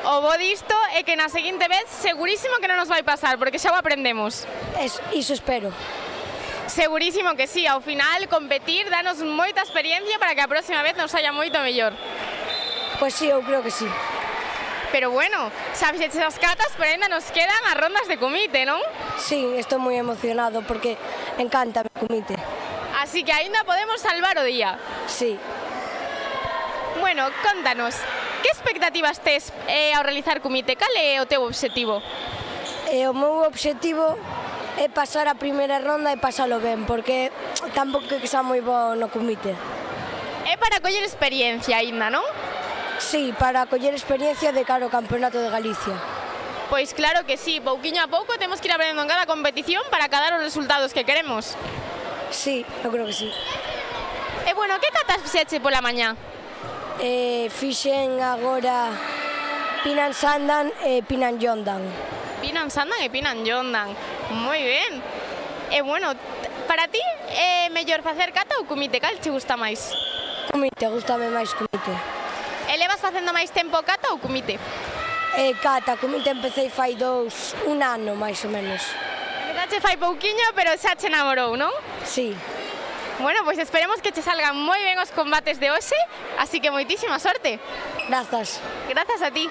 Speaker 5: O bo disto é que na seguinte vez segurísimo que non nos vai pasar, porque xa o aprendemos.
Speaker 9: iso espero.
Speaker 5: Segurísimo que sí, ao final competir danos moita experiencia para que a próxima vez nos saia moito mellor.
Speaker 9: Pois sí, eu creo que sí.
Speaker 5: Pero bueno, xa fixeches as catas, pero ainda nos quedan as rondas de comite, non?
Speaker 9: Sí, estou moi emocionado porque encanta o comite.
Speaker 5: Así que aínda podemos salvar o día.
Speaker 9: Sí,
Speaker 5: Bueno, contanos, que expectativas tes ao realizar comite? Cal é o teu obxectivo?
Speaker 9: e o meu obxectivo é pasar a primeira ronda e pasalo ben, porque tampouco que xa moi bo no comite.
Speaker 5: É para coller experiencia aínda, non?
Speaker 9: Sí, para coller experiencia de cara ao Campeonato de Galicia.
Speaker 5: Pois claro que sí, pouquiño a pouco temos que ir aprendendo en cada competición para cadar os resultados que queremos.
Speaker 9: Sí, eu creo que sí.
Speaker 5: E bueno, que catas fixeche pola mañá?
Speaker 9: Fixen agora Pinansandan e Pinanllondan.
Speaker 5: Pinansandan e Pinanllondan. Moi ben. E bueno, para ti é mellor facer cata ou comite? Cal che gusta máis?
Speaker 9: Comite, gustame máis comite.
Speaker 5: E levas facendo máis tempo cata ou comite?
Speaker 9: Cata, comite empecé fai un ano máis ou menos.
Speaker 5: Empezaste xa che fai pouquiño, pero xa che namorou, non?
Speaker 9: Sí.
Speaker 5: Bueno, pois esperemos que che salgan moi ben os combates de hoxe, así que moitísima sorte.
Speaker 9: Grazas.
Speaker 5: Grazas a ti.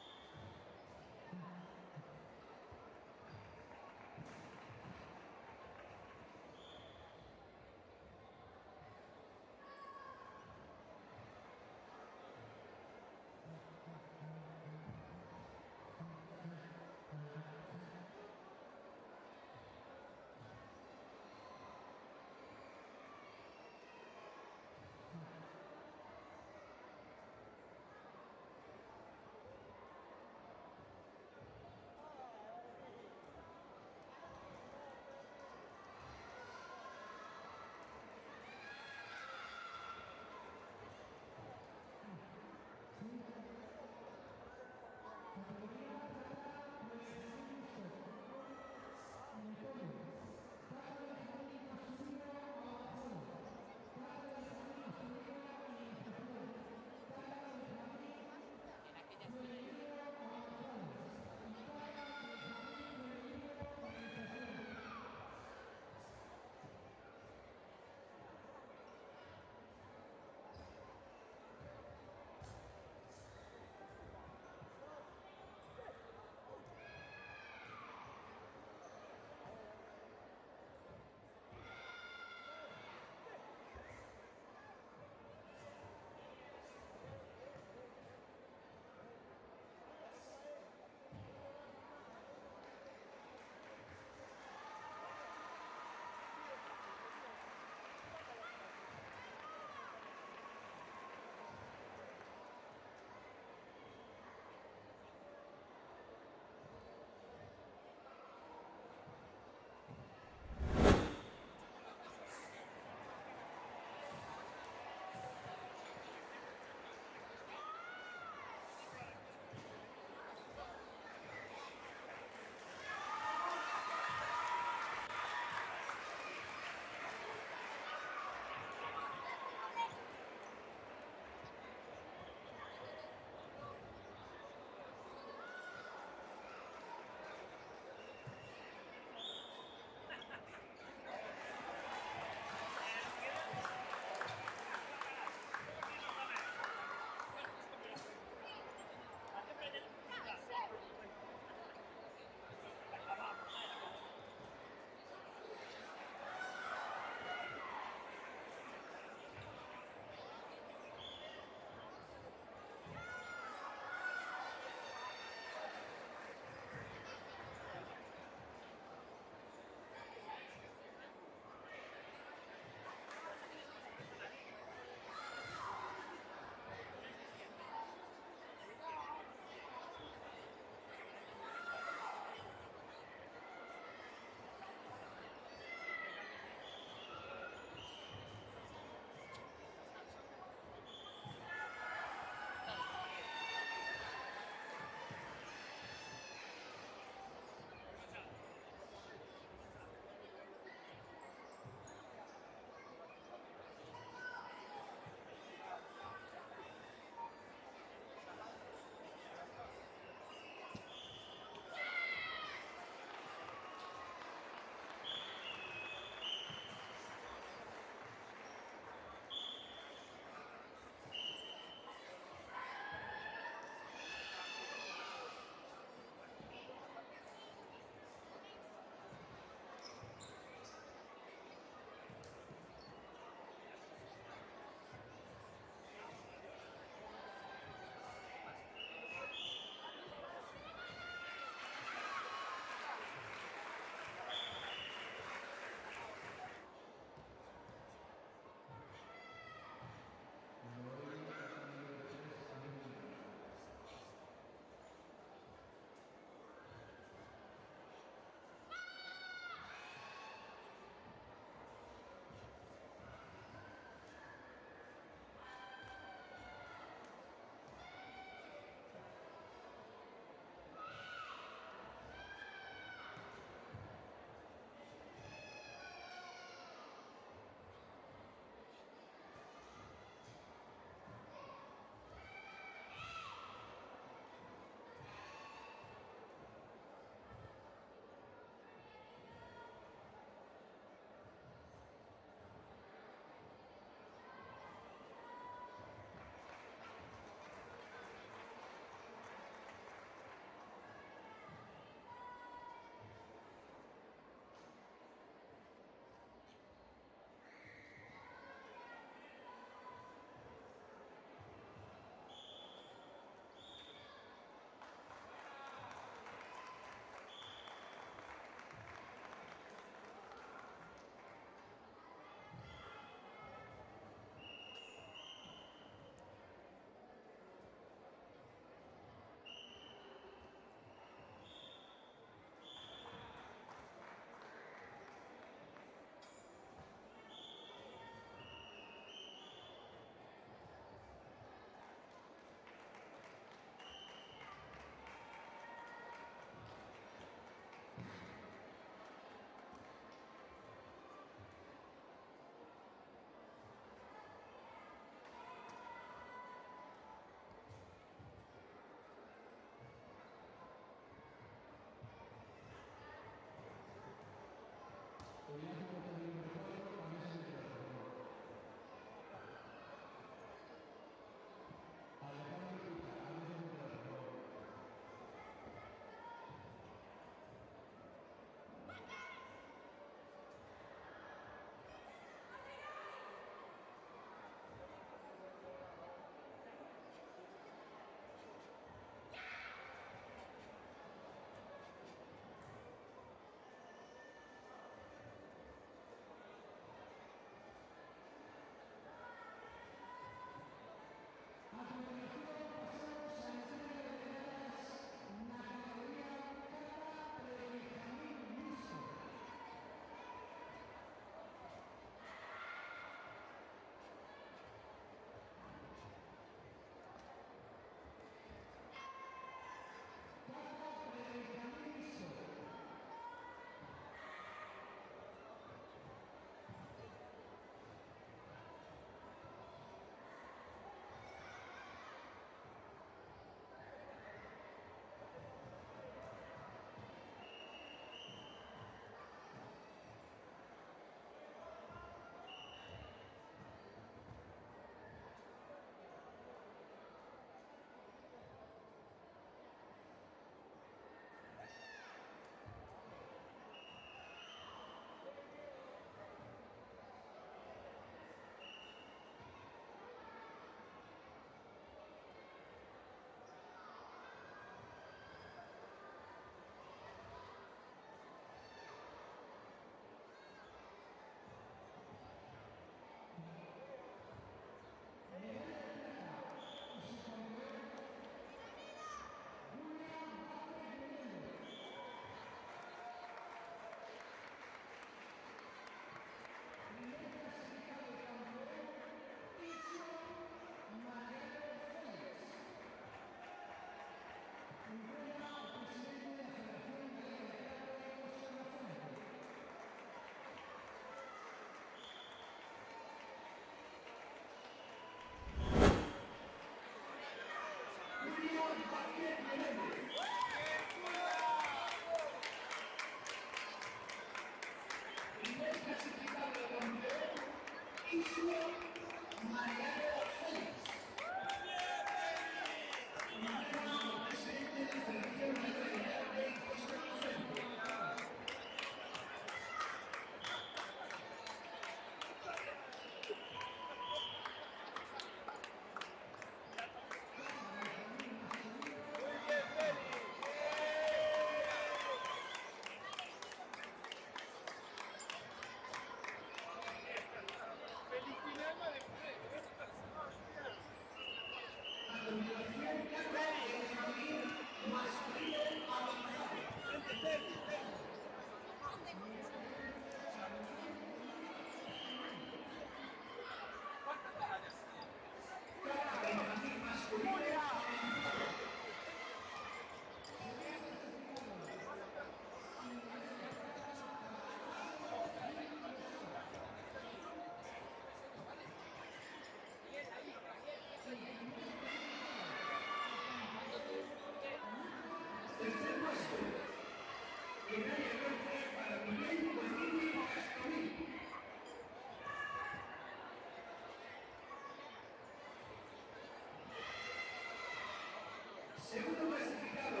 Speaker 2: Segundo clasificado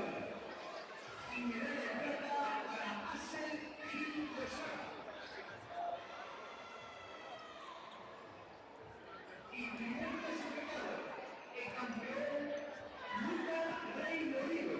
Speaker 2: y medalla de plata para Axel Gil Lozano. Y primer clasificado, el campeón Lucas Rey Rodrigo.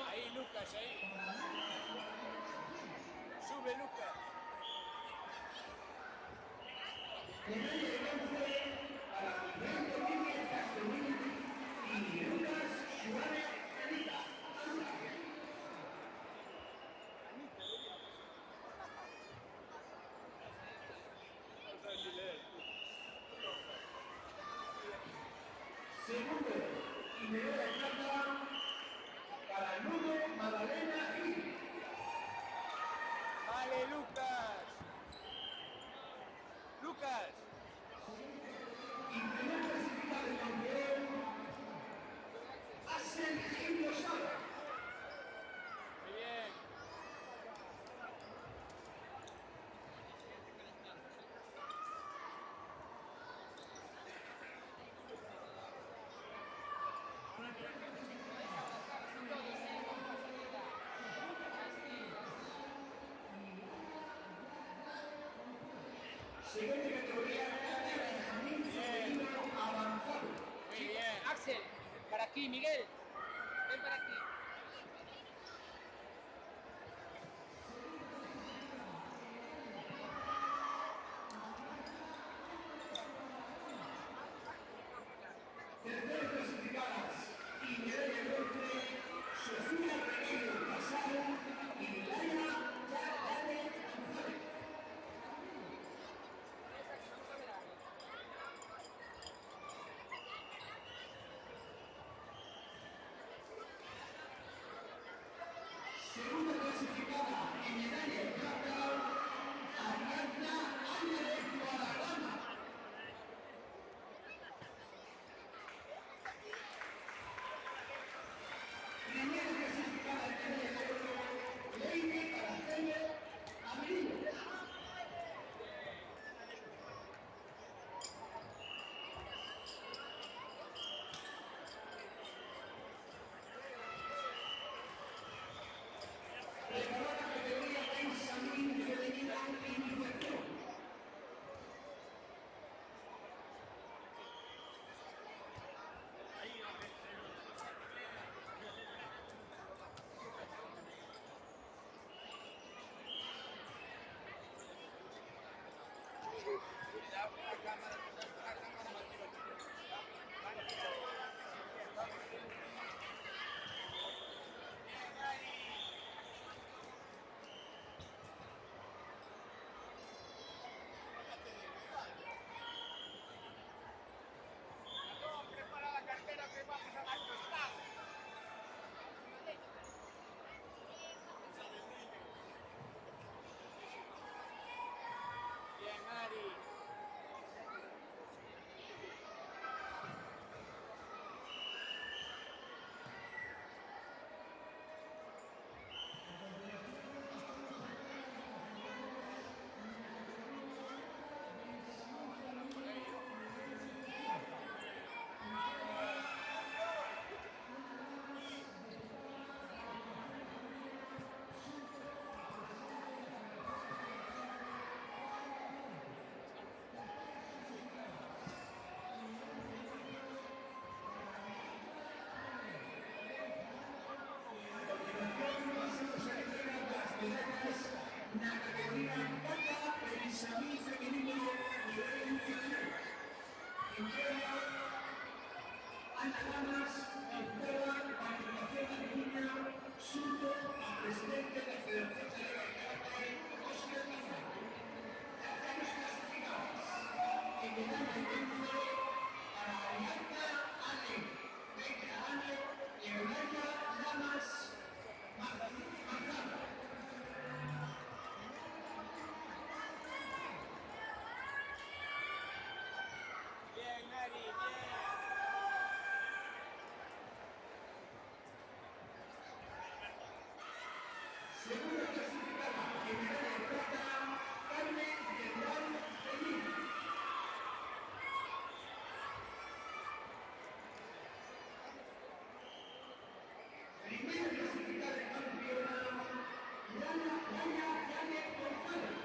Speaker 4: Ahí, Lucas, ahí. Sube, Lucas.
Speaker 2: Medalla de bronce para Miguel Domínguez Castellín y Lucas Suárez Anita. Segundo y medalla de plata para Nudo Magdalena Gil.
Speaker 4: Vale, Lucas. Lucas.
Speaker 2: Y primer clasificado del campeón Axel Gil Lozano.
Speaker 4: Muy bien.
Speaker 2: Siguiente categoría, Benjamín femenino avanzado.
Speaker 4: Muy bien.
Speaker 3: Axel, para aquí, Miguel. Ven para aquí.
Speaker 2: Terceras clasificadas y medalla de bronce, Sofía Regueiro Casado y Laia Yadane González. Segunda clasificada y medalla de plata, Ariadna Álvarez Guadalajara. Primera clasificada de medalla de oro, Leire Araceli Amarillo. Preparó la categoría Benjamín femenino iniciación. Ana Lamas, autora de la Fundación de Niña, supo a presidente de la Federación de la Karate, Óscar Lozano. Terceros clasificados. En medalla de bronce para Ariadna Ale, 20 años, y Eulalia Lamas Manzano.
Speaker 4: Bien, Mary, bien.
Speaker 2: Segunda clasificada en medalla de plata, Carmen General Feliz. Primera clasificada en campeona, Lana Yane González.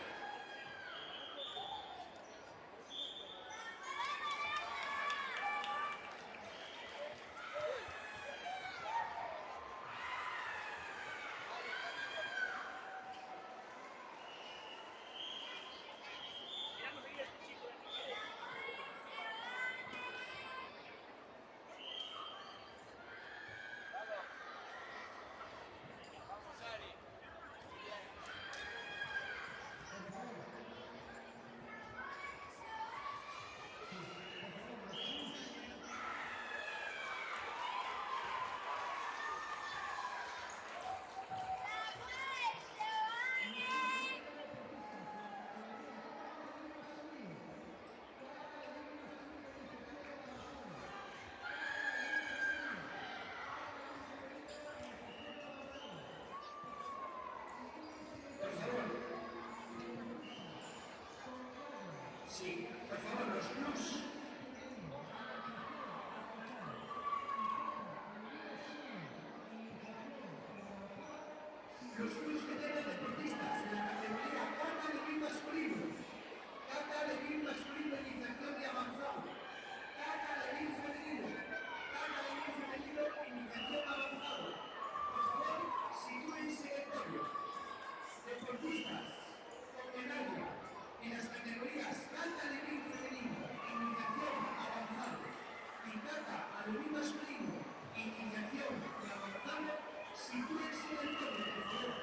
Speaker 2: Sí, por favor, los plus. Los plus que tienen deportistas en la categoría Kata Levin masculino. Kata Levin masculino de iniciación de avanzado. Kata Levin femenino. Kata Levin femenino iniciación avanzado. Por favor, sitúense en el podio. Deportistas con medalla en las categorías Kata Levin femenino, iniciación avanzado, y Kata Levin masculino, iniciación de avanzado, sitúense en el podio, por favor.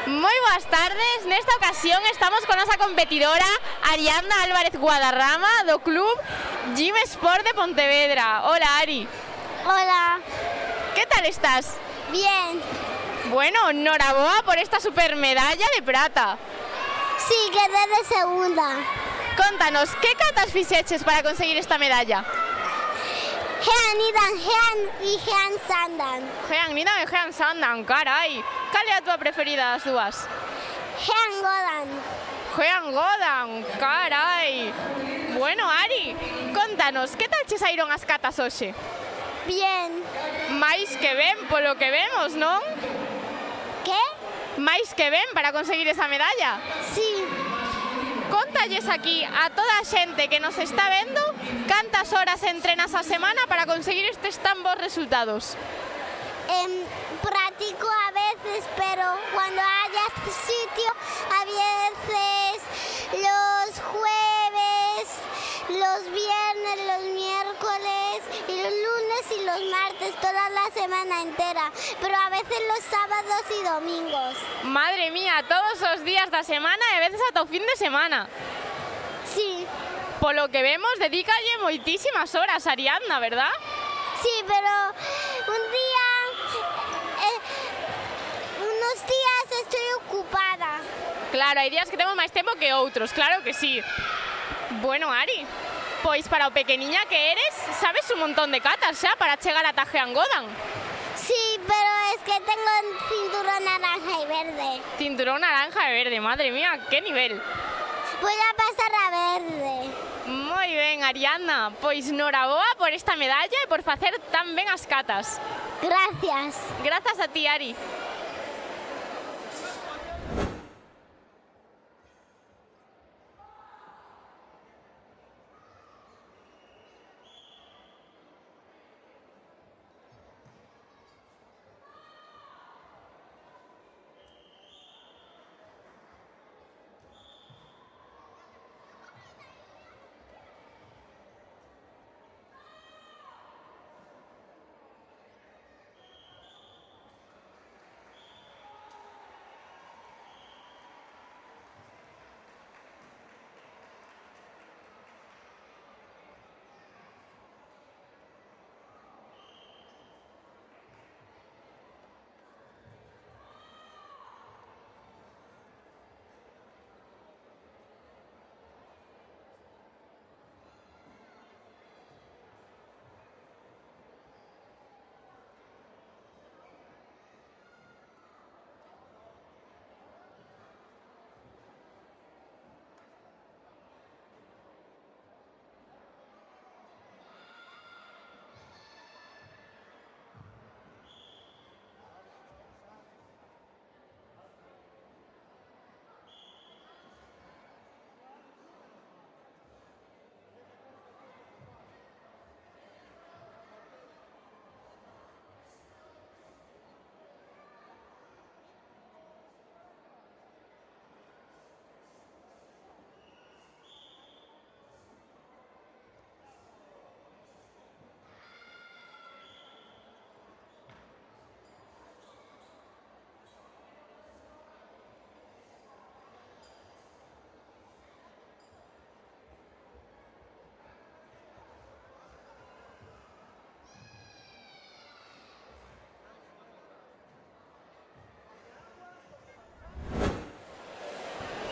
Speaker 5: Moi boas tardes, nesta ocasión estamos con nosa competidora Ariadna Álvarez Guadarrama do Club Gym Sport de Pontevedra. Hola Ari.
Speaker 6: Hola.
Speaker 5: ¿Qué tal estás?
Speaker 6: Bien.
Speaker 5: Bueno, enhoraboa por esta super medalla de plata.
Speaker 6: Sí, quedé de segunda.
Speaker 5: Contanos, ¿qué catas fixeches para conseguir esta medalla?
Speaker 6: Jean Nidan, Jean y Jean Sandan.
Speaker 5: Jean Nidan e Jean Sandan, carai. Cal é a tua preferida das dúas?
Speaker 6: Jean Godan.
Speaker 5: Jean Godan, carai. Bueno, Ari, contanos, que tal che saíron as catas hoxe?
Speaker 6: Bien.
Speaker 5: Mais que ben, polo que vemos, non?
Speaker 6: ¿Qué?
Speaker 5: Mais que ben para conseguir esa medalla.
Speaker 6: Sí.
Speaker 5: Contanos pregúntalles aquí a toda a xente que nos está vendo cantas horas entrenas a semana para conseguir estes tan bons resultados.
Speaker 6: Practico a veces, pero cuando haya sitio, a veces los jueves, los viernes, los miércoles y los lunes y los martes, toda la semana entera, pero a veces los sábados y domingos.
Speaker 5: Madre mía, todos os días da semana e a veces ata o fin de semana.
Speaker 6: Sí,
Speaker 5: Polo que vemos, dedícalle moitísimas horas, Ariadna, verdad?
Speaker 6: sí, pero unos días estoy ocupada.
Speaker 5: Claro, hai días que temos máis tempo que outros, claro que sí. Bueno, Ari, pois para o pequeniña que eres, sabes un montón de catas xa para chegar ata Jean Godan.
Speaker 6: Sí, pero es que tengo cinturón naranja y verde.
Speaker 5: Cinturón naranja e verde, madre mía, que nivel.
Speaker 6: Voy a pasar a verde.
Speaker 5: Moi ben, Ariadna, pois noraboa por esta medalla e por facer tan ben as catas.
Speaker 6: Gracias.
Speaker 5: Grazas a ti, Ari.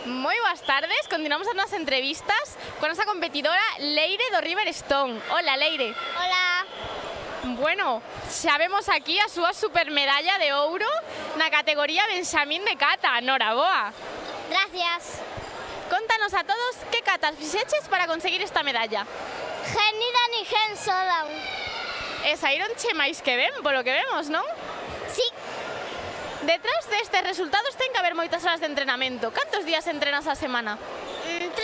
Speaker 5: Moi boas tardes, continuamos as nosas entrevistas con esa competidora Leire do River Stone. Hola, Leire.
Speaker 6: Hola.
Speaker 5: Bueno, xa vemos aquí a súa supermedalla de ouro na categoría Benxamín de Cata. Noraboa.
Speaker 6: Gracias.
Speaker 5: Contanos a todos que catas fixeches para conseguir esta medalla.
Speaker 6: Genida ni gen sodan.
Speaker 5: E saíronche máis que ben, polo que vemos, non?
Speaker 6: Sí.
Speaker 5: Detrás destes resultados ten que haber moitas horas de entrenamento. Cantos días entrenas a semana?
Speaker 6: 3.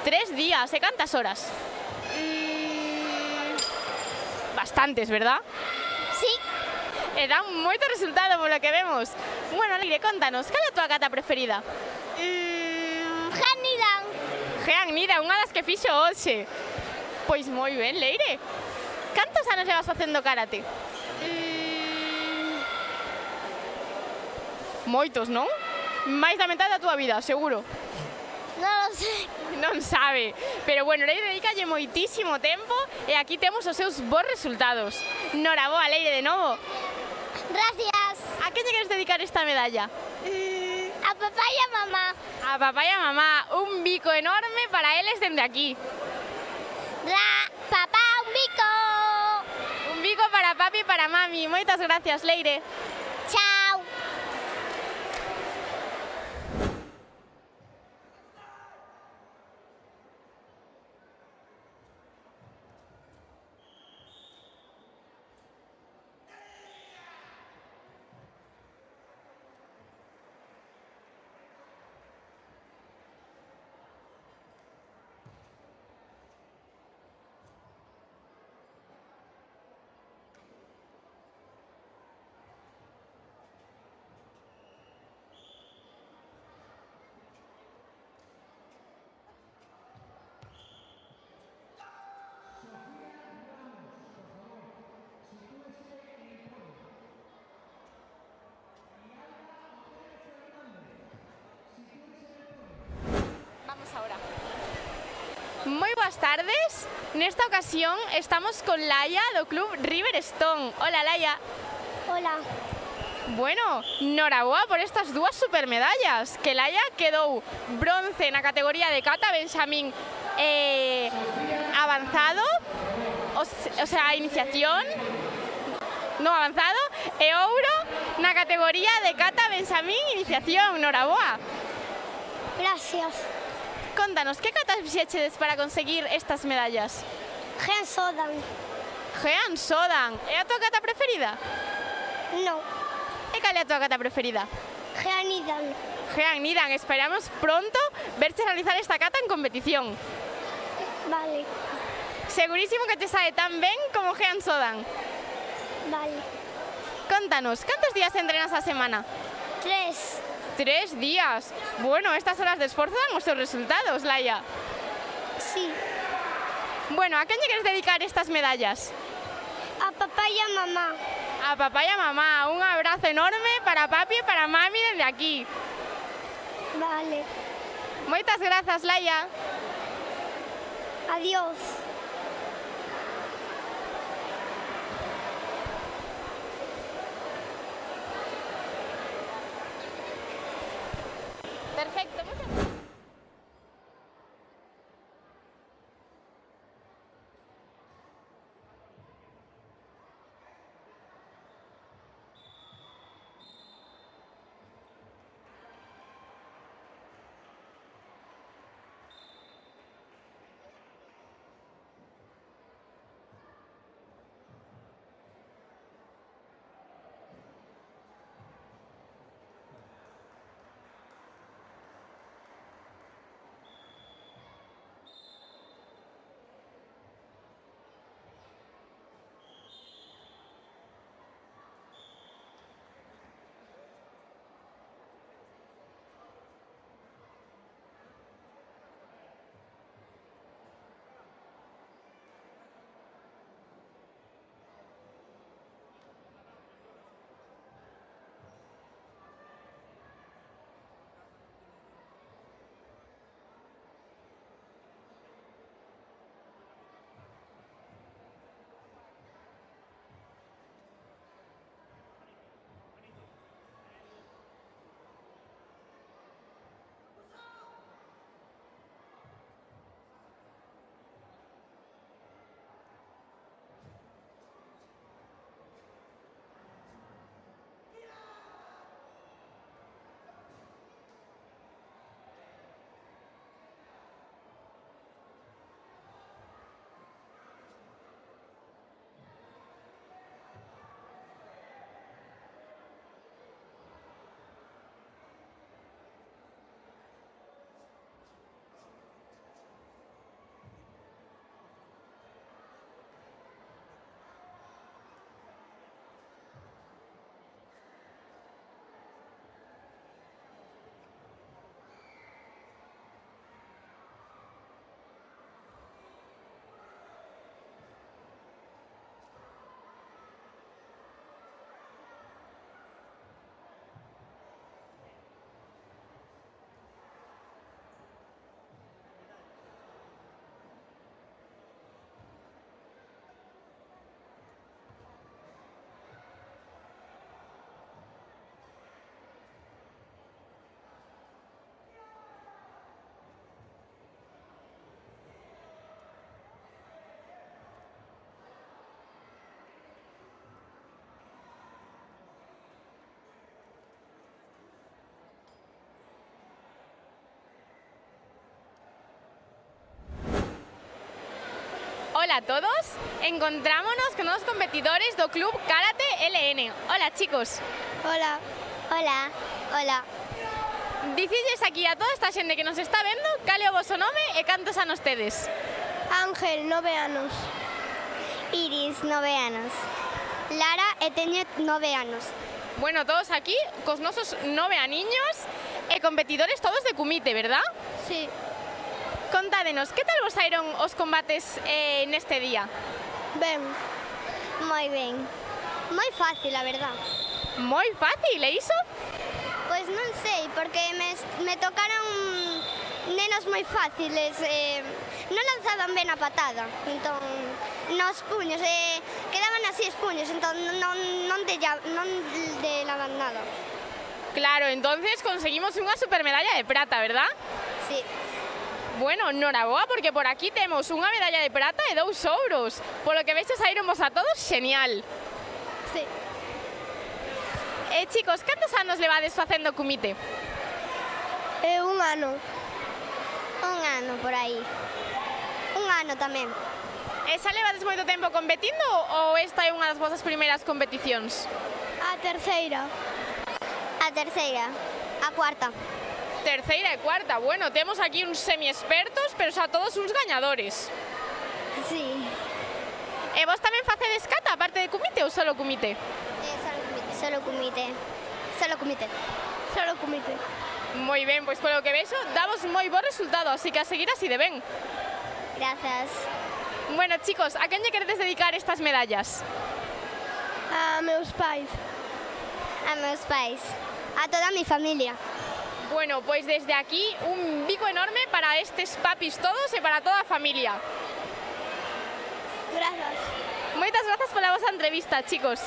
Speaker 5: 3 días, e cantas horas? Bastantes, verdad?
Speaker 6: Sí.
Speaker 5: E dan moito resultado polo que vemos. Bueno, Leire, contanos, cal é a tua cata preferida?
Speaker 6: Genida.
Speaker 5: Jean Nida, unha das que fixo hoxe. Pois moi ben, Leire. Cantos anos levas facendo karate? Moitos, non? Máis da metade da túa vida, seguro.
Speaker 6: No lo sé.
Speaker 5: Non sabe. Pero bueno, Leire dedicalle moitísimo tempo e aquí temos os seus bons resultados. Noraboa, Leire, de novo.
Speaker 6: Gracias.
Speaker 5: A que lle queres dedicar esta medalla?
Speaker 6: A papá y a mamá.
Speaker 5: A papá e a mamá. Un bico enorme para eles dende aquí.
Speaker 6: Papá, un bico.
Speaker 5: Un bico para papi e para mami. Moitas gracias, Leire.
Speaker 6: Chao.
Speaker 5: boas tardes. Nesta ocasión estamos con Laia do Club River Stone. Hola, Laia.
Speaker 6: Hola.
Speaker 5: Bueno, noraboa por estas dúas supermedallas. Que Laia quedou bronce na categoría de kata benxamín avanzado, o sea, iniciación, no avanzado, e ouro na categoría de kata benxamín iniciación. Noraboa.
Speaker 6: Gracias.
Speaker 5: Contanos, que katas fixechedes para conseguir estas medallas?
Speaker 6: Gen Sodan.
Speaker 5: Jean Sodan. É a tua kata preferida?
Speaker 6: No.
Speaker 5: E cal é a tua kata preferida?
Speaker 6: Gen Nidan.
Speaker 5: Jean Nidan, esperamos pronto verte realizar esta kata en competición.
Speaker 6: Vale.
Speaker 5: Segurísimo que te sae tan ben como Jean Sodan.
Speaker 6: Vale.
Speaker 5: Contanos, cantos días entrenas a semana?
Speaker 6: 3.
Speaker 5: 3 días. Bueno, estas horas de esforzo dan os seus resultados, Laia.
Speaker 6: Sí.
Speaker 5: Bueno, a quen lle queres dedicar estas medallas?
Speaker 6: A papá y a mamá.
Speaker 5: A papá e a mamá. Un abrazo enorme para papi e para mami desde aquí.
Speaker 6: Vale.
Speaker 5: Moitas grazas, Laia.
Speaker 6: Adiós.
Speaker 5: Perfecto, muchas gracias. Hola a todos, encontrámonos con unos competidores do Club Karate LN. Hola, chicos.
Speaker 6: Hola. Hola. Hola.
Speaker 5: Dicidles aquí a toda esta xente que nos está vendo cal é o voso nome e cantos anos tedes.
Speaker 6: Ángel, 9 anos. Iris, 9 anos. Lara e teño 9 anos.
Speaker 5: Bueno, todos aquí cos nosos 9 aniños e competidores todos de kumite, verdad?
Speaker 6: Sí.
Speaker 5: Contádenos, que tal vos saíron os combates neste día?
Speaker 6: Ben. Moi ben. Moi fácil, a verdad.
Speaker 5: Moi fácil, e iso?
Speaker 6: Pois non sei, porque me tocaron nenos moi fáciles. non lanzaban ben a patada, entón nos puños, quedaban así os puños, entón non delaban nada.
Speaker 5: Claro, entonces conseguimos unha supermedalla de prata, verdad?
Speaker 6: Sí.
Speaker 5: Bueno, noraboa, porque por aquí temos unha medalla de prata e 2 ouros. Polo que vexes saíramos a todos, genial.
Speaker 6: Sí.
Speaker 5: Chicos, cantos anos levades facendo kumite?
Speaker 6: Un ano. Un ano por aí. Un ano tamén.
Speaker 5: E xa levades moito tempo competindo ou esta é unha das vosas primeiras competicións?
Speaker 6: A terceira. A terceira. A cuarta.
Speaker 5: Terceira e cuarta. Bueno, temos aquí uns semi-expertos, pero xa todos uns gañadores.
Speaker 6: Sí.
Speaker 5: E vos tamén facedes kata, aparte de kumite ou solo kumite?
Speaker 6: Solo kumite. Solo kumite. Solo kumite.
Speaker 5: Moi ben, pois polo que vexo, damos moi bo resultado, así que a seguir así de ben.
Speaker 6: Grazas.
Speaker 5: Bueno, chicos, a quen lle queredes dedicar estas medallas?
Speaker 6: A meus pais. A meus pais. A toda a mi familia.
Speaker 5: Bueno, pois desde aquí un bico enorme para estes papis todos e para toda a familia.
Speaker 6: Grazas.
Speaker 5: Moitas grazas pola vosa entrevista, chicos.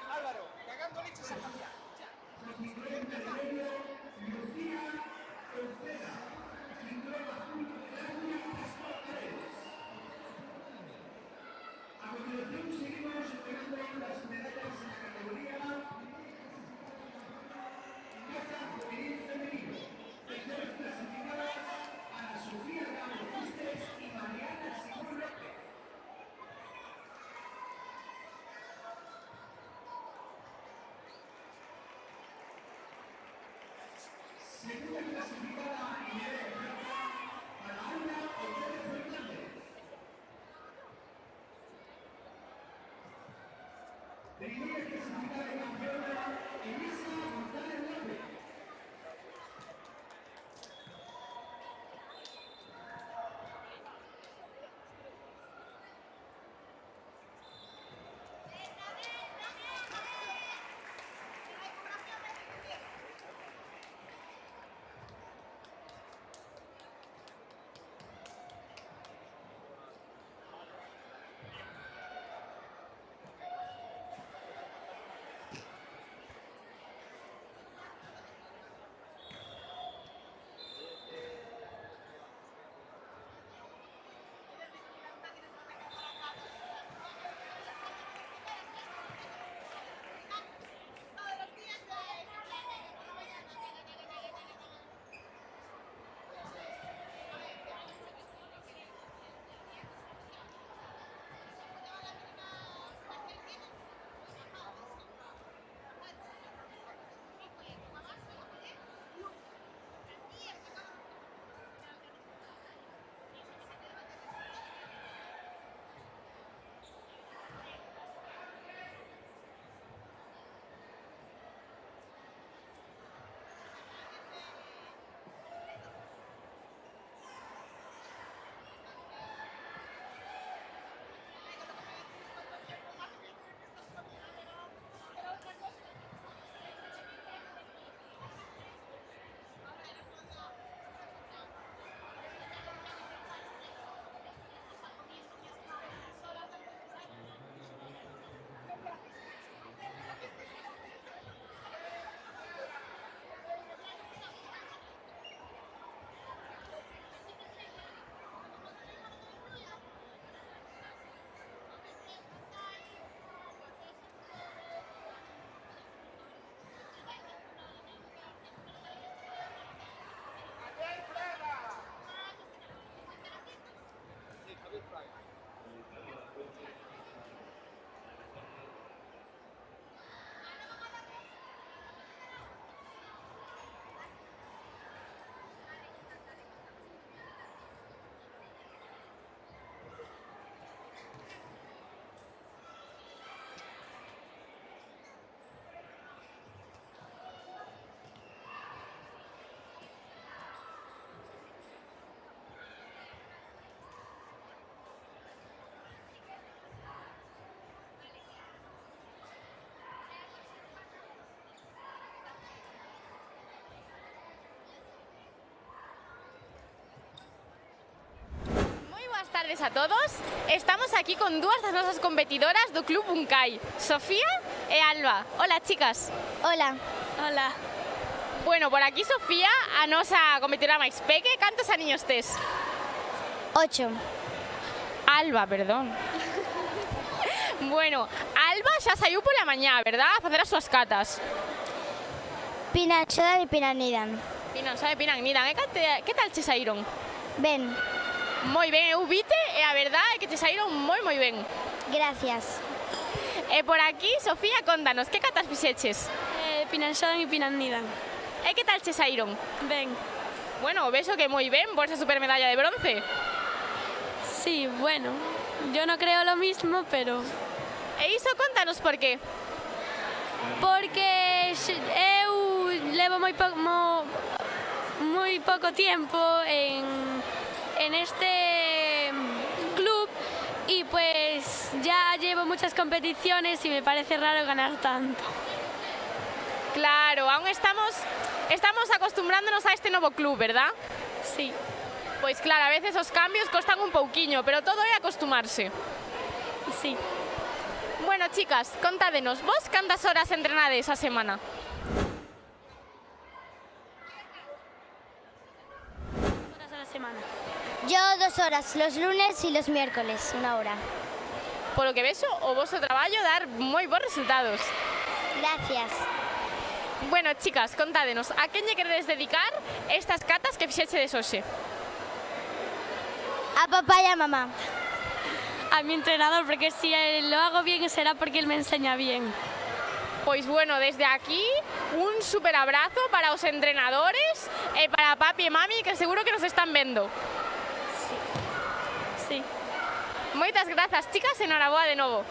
Speaker 3: Álvaro, cagando leches a cambiar.
Speaker 2: A continuación seguimos entregando las medallas en la categoría Kata Juvenil Femenino. Terceras clasificadas Ana Sofía Ramos Bustes y Mariana Simón López. Segunda clasificada y medalla de plata para Ana Ortega Fernández. Primera clasificada y campeona Elisa González López.
Speaker 5: tardes a todos. Estamos aquí con dúas das nosas competidoras do Club Buncai, Sofía e Alba. Hola, chicas.
Speaker 6: Hola.
Speaker 5: Hola. Bueno, por aquí Sofía, a nosa competidora máis peque. Cantos aniños tes?
Speaker 6: 8.
Speaker 5: Alba, perdón. Bueno, Alba xa saiu pola mañá, verdad? A facer as súas catas.
Speaker 6: Pinanxoda e Pinanidan.
Speaker 5: Pinanxoda e Pinanidan. Que tal che saíron?
Speaker 6: Ben.
Speaker 5: Moi ben, eu vite e a verdade é que che saíron moi ben.
Speaker 6: Gracias.
Speaker 5: E por aquí, Sofía, contanos, que catas fixeches?
Speaker 8: Pinanxoda e Pinanidan.
Speaker 5: E que tal che saíron?
Speaker 8: Ben.
Speaker 5: Bueno, vexo que moi ben por esa supermedalla de bronce.
Speaker 8: Sí, bueno, yo no creo lo mismo, pero...
Speaker 5: E iso contanos por qué?
Speaker 8: Porque eu levo moi pouco tiempo en este club y pues ya llevo muchas competiciones y me parece raro ganar tanto.
Speaker 5: Claro, aún estamos acostumbrándonos a este nuevo club, ¿verdad?
Speaker 8: Sí.
Speaker 5: Pois claro, a veces os cambios costan un pouquiño, pero todo é acostumarse.
Speaker 8: Sí.
Speaker 5: Bueno, chicas, contádenos, vos cantas horas entrenades a semana?
Speaker 8: Horas a la semana.
Speaker 6: Yo 2 horas, los lunes y los miércoles, 1 hora.
Speaker 5: Polo que vexo, o voso traballo dar moi bons resultados.
Speaker 6: Gracias.
Speaker 5: Bueno, chicas, contádenos, a quen lle queredes dedicar estas catas que fixechedes hoxe?
Speaker 6: A papá y a mamá.
Speaker 8: A mi entrenador, porque si lo hago bien será porque él me enseña bien.
Speaker 5: Pois bueno, desde aquí, un super abrazo para os entrenadores e para papi e mami, que seguro que nos están vendo.
Speaker 8: Sí.
Speaker 5: Moitas grazas, chicas, enhoraboa de novo.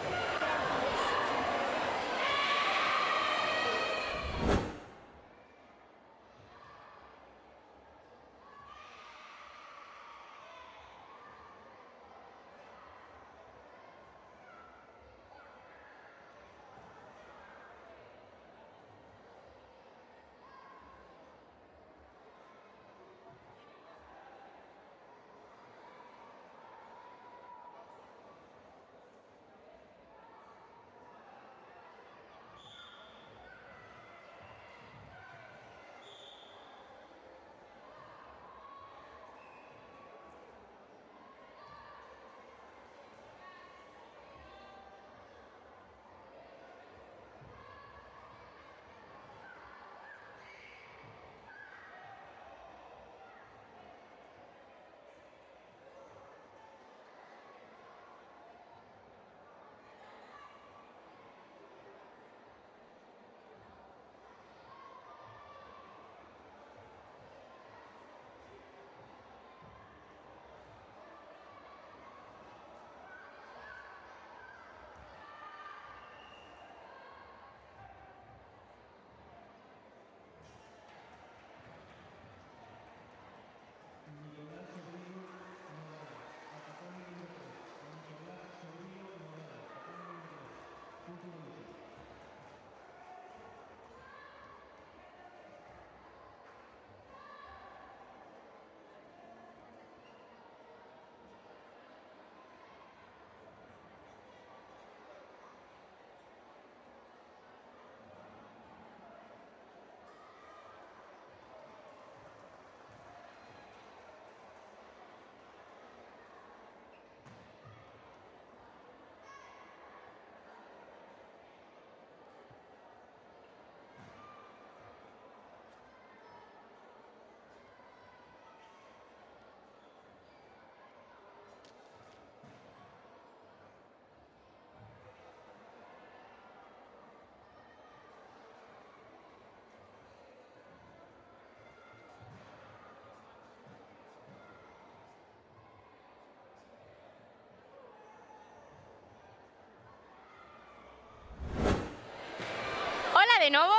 Speaker 5: De novo,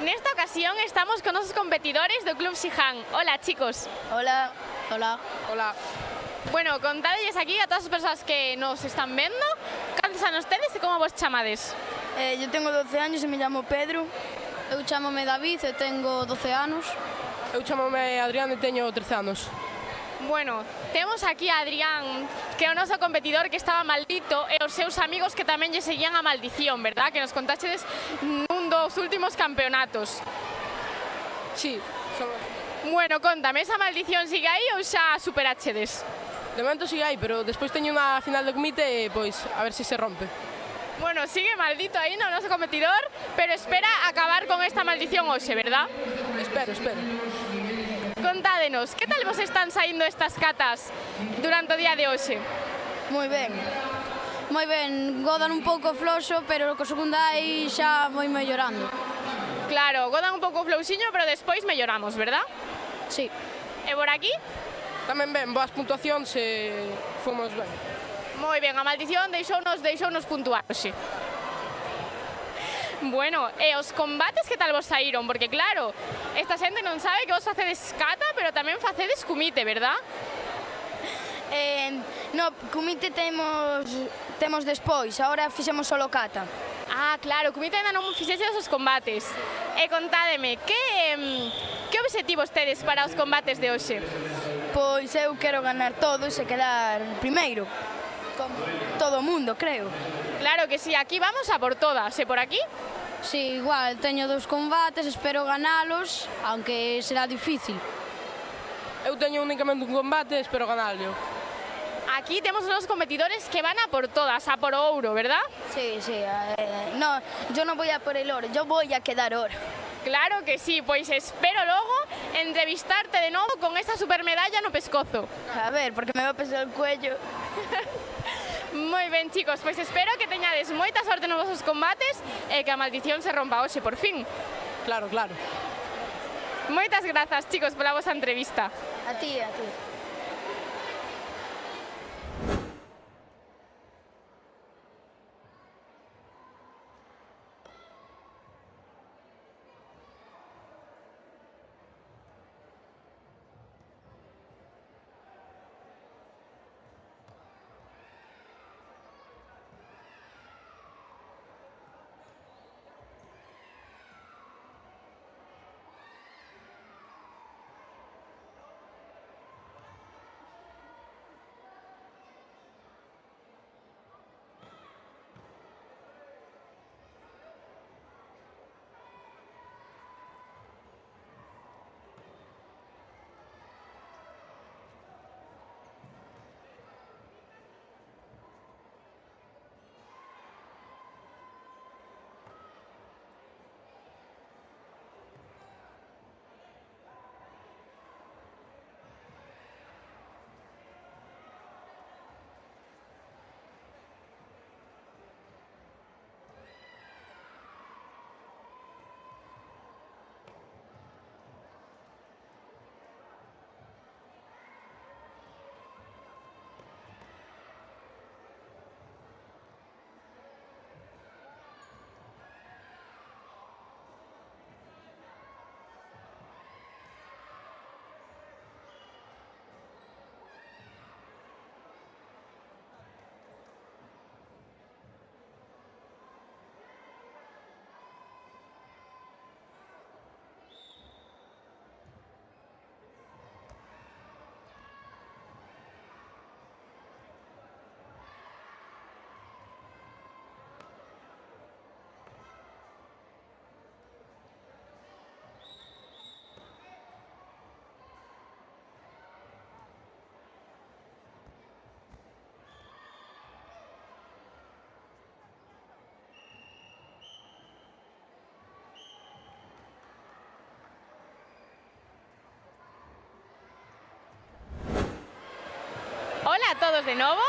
Speaker 5: nesta ocasión estamos con os competidores do Club Siján. Hola, chicos.
Speaker 9: Hola. Hola.
Speaker 4: Hola.
Speaker 5: Bueno, contádelles aquí a todas as persoas que nos están vendo cantos anos tedes e como vos chamades.
Speaker 9: Yo tengo 12 años e me llamo Pedro. Eu chamome David e tengo 12 anos.
Speaker 4: Eu chamome Adrián e teño 13 anos.
Speaker 5: Bueno, temos aquí a Adrián, que é o noso competidor que estaba maldito, e os seus amigos que tamén lle seguían a maldición, verdad? Que nos contaxedes nun dos últimos campeonatos.
Speaker 4: Sí, somos...
Speaker 5: Bueno, contame, esa maldición sigue aí ou xa superachedes?
Speaker 4: De momento sigue aí, pero despois teño unha final do comité e, pois, a ver se rompe.
Speaker 5: Bueno, sigue maldito aí no noso competidor, pero espera acabar con esta maldición hoxe, verdad?
Speaker 4: Espero.
Speaker 5: Contádenos, que tal vos están saindo estas catas durante o día de hoxe?
Speaker 9: Moi ben. Godan un pouco floxo, pero co segundo aí xa moi mellorando.
Speaker 5: Claro, godan un pouco flouxiño, pero despois melloramos, verdad?
Speaker 9: Sí.
Speaker 5: E por aquí?
Speaker 4: Tamén ben, boas puntuacións e fomos ben.
Speaker 5: Moi ben, a maldición deixounos puntuar hoxe. Bueno, e os combates que tal vos saíron? Porque claro, esta xente non sabe que vos facedes cata, pero tamén facedes comite, verdad?
Speaker 9: No, comite temos despois, agora fixemos solo cata.
Speaker 5: Ah, claro, comite ainda non fixeches os combates. E contádeme, que obxectivos tedes para os combates de hoxe?
Speaker 9: Pois eu quero ganar todos e quedar primeiro. Como todo o mundo, creo.
Speaker 5: Claro que sí, aquí vamos a por todas, ¿e por aquí?
Speaker 9: Sí, igual, teño 2 combates, espero ganalos, aunque será difícil.
Speaker 10: Eu teño únicamente un combate e espero ganarlo.
Speaker 5: Aquí tenemos unos competidores que van a por todas, a por ouro, ¿verdad?
Speaker 9: Sí, sí, no, yo no voy a por el oro, yo voy a quedar oro.
Speaker 5: Claro que sí, pois espero logo entrevistarte de novo con esta supermedalla no pescozo.
Speaker 9: A ver, porque me va a pesar o cuello.
Speaker 5: Moi ben, chicos, pois espero que teñades moita sorte nos vosos combates e que a maldición se rompa hoxe, por fin.
Speaker 10: Claro, claro.
Speaker 5: Moitas grazas, chicos, pola vosa entrevista.
Speaker 9: A ti, a ti.
Speaker 5: Hola a todos de novo.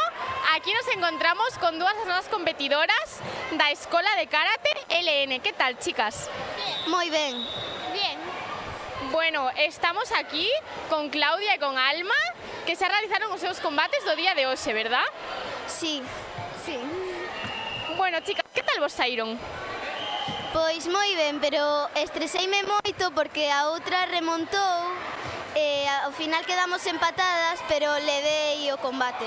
Speaker 5: Aquí nos encontramos con dúas das nosas competidoras da Escola de Karate LN. ¿Qué tal, chicas?
Speaker 6: Moi ben.
Speaker 5: Bien. Bueno, estamos aquí con Claudia e con Alma, que se realizaron os seus combates do día de hoxe, verdad?
Speaker 6: Sí, sí.
Speaker 5: Bueno, chicas, que tal vos saíron?
Speaker 6: Pois moi ben, pero estreseime moito porque a outra remontou e ao final quedamos empatadas, pero levei o combate.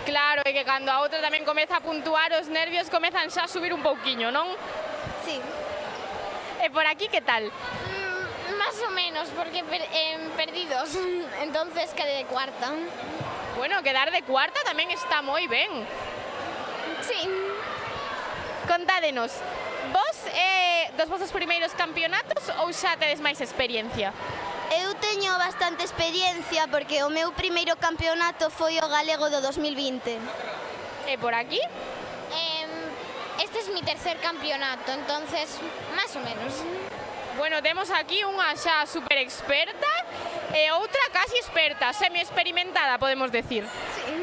Speaker 5: Claro, e que cando a outra tamén comeza a puntuar, os nervios comezan xa a subir un pouquiño, non?
Speaker 6: Sí.
Speaker 5: E por aquí, que tal?
Speaker 11: Más o menos, porque perdidos, entonces quedé de cuarta.
Speaker 5: Bueno, quedar de cuarta tamén está moi ben.
Speaker 11: Sí.
Speaker 5: Contádenos, vos dos vosos primeiros campeonatos ou xa tedes máis experiencia?
Speaker 6: Eu teño bastante experiencia porque o meu primeiro campeonato foi o galego do 2020.
Speaker 5: E por aquí?
Speaker 11: Este es mi tercer campeonato, entonces, más o menos.
Speaker 5: Bueno, temos aquí unha xa super experta e outra casi experta, semi-experimentada, podemos decir.
Speaker 6: Sí,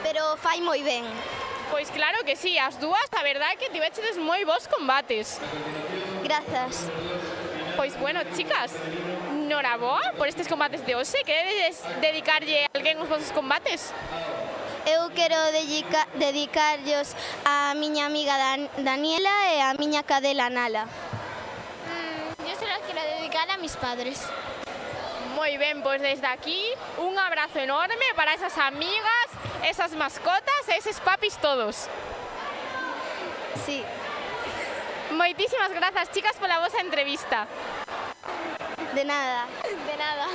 Speaker 6: pero fai moi ben.
Speaker 5: Pois claro que sí, as dúas, a verdade é que tivechedes moi bons combates.
Speaker 6: Grazas.
Speaker 5: Pois bueno, chicas, noraboa por estes combates de hoxe. Queredes dedicarlle a alguén os vosos combates?
Speaker 6: Eu quero dedicarllos a miña amiga Daniela e a miña cadela Nala.
Speaker 11: Yo se los quiero dedicar a mis padres.
Speaker 5: Moi ben, pois desde aquí un abrazo enorme para esas amigas, esas mascotas e eses papis todos.
Speaker 6: Sí.
Speaker 5: Moitísimas grazas, chicas, pola vosa entrevista.
Speaker 6: De nada.
Speaker 11: De nada.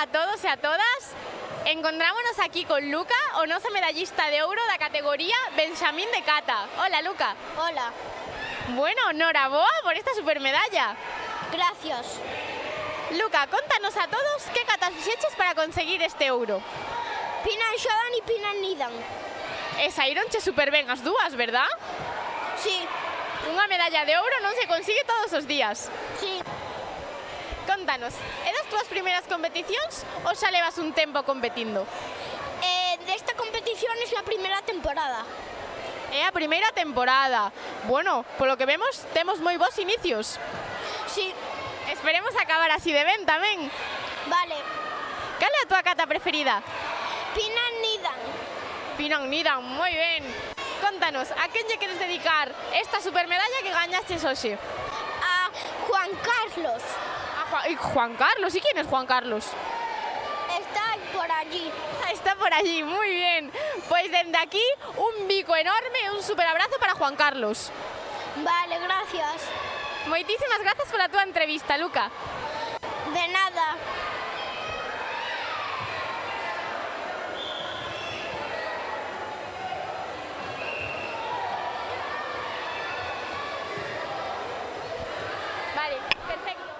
Speaker 5: a todos e a todas. Encontrámonos aquí con Luca, o noso medallista de ouro da categoría Benxamín de Cata. Hola, Luca.
Speaker 6: Hola.
Speaker 5: Bueno, noraboa por esta supermedalla.
Speaker 6: Gracias.
Speaker 5: Luca, contanos a todos que catas fixeches para conseguir este ouro.
Speaker 6: Pinan xodan e pinan nidan.
Speaker 5: E saíronche super ben as dúas, verdad?
Speaker 6: Sí.
Speaker 5: Unha medalla de ouro non se consigue todos os días.
Speaker 6: Sí.
Speaker 5: Contanos, é das túas primeiras competicións ou xa levas un tempo competindo?
Speaker 6: Desta competición es la primera temporada.
Speaker 5: É a primeira temporada. Bueno, polo que vemos, temos moi bons inicios.
Speaker 6: Sí.
Speaker 5: Esperemos acabar así de ben tamén.
Speaker 6: Vale.
Speaker 5: Cal é a túa cata preferida?
Speaker 6: Pinan nidan.
Speaker 5: Pinan nidan, moi ben. Contanos, a quen lle queres dedicar esta supermedalla que gañastes hoxe?
Speaker 6: A Juan Carlos.
Speaker 5: Juan Carlos, ¿y quién es Juan Carlos?
Speaker 6: Está por allí.
Speaker 5: Está por allí, muy bien. Pues desde aquí, un bico enorme y un super abrazo para Juan Carlos.
Speaker 6: Vale, gracias.
Speaker 5: Moitísimas gracias por la tua entrevista, Luca.
Speaker 6: De nada.
Speaker 5: Vale, perfecto.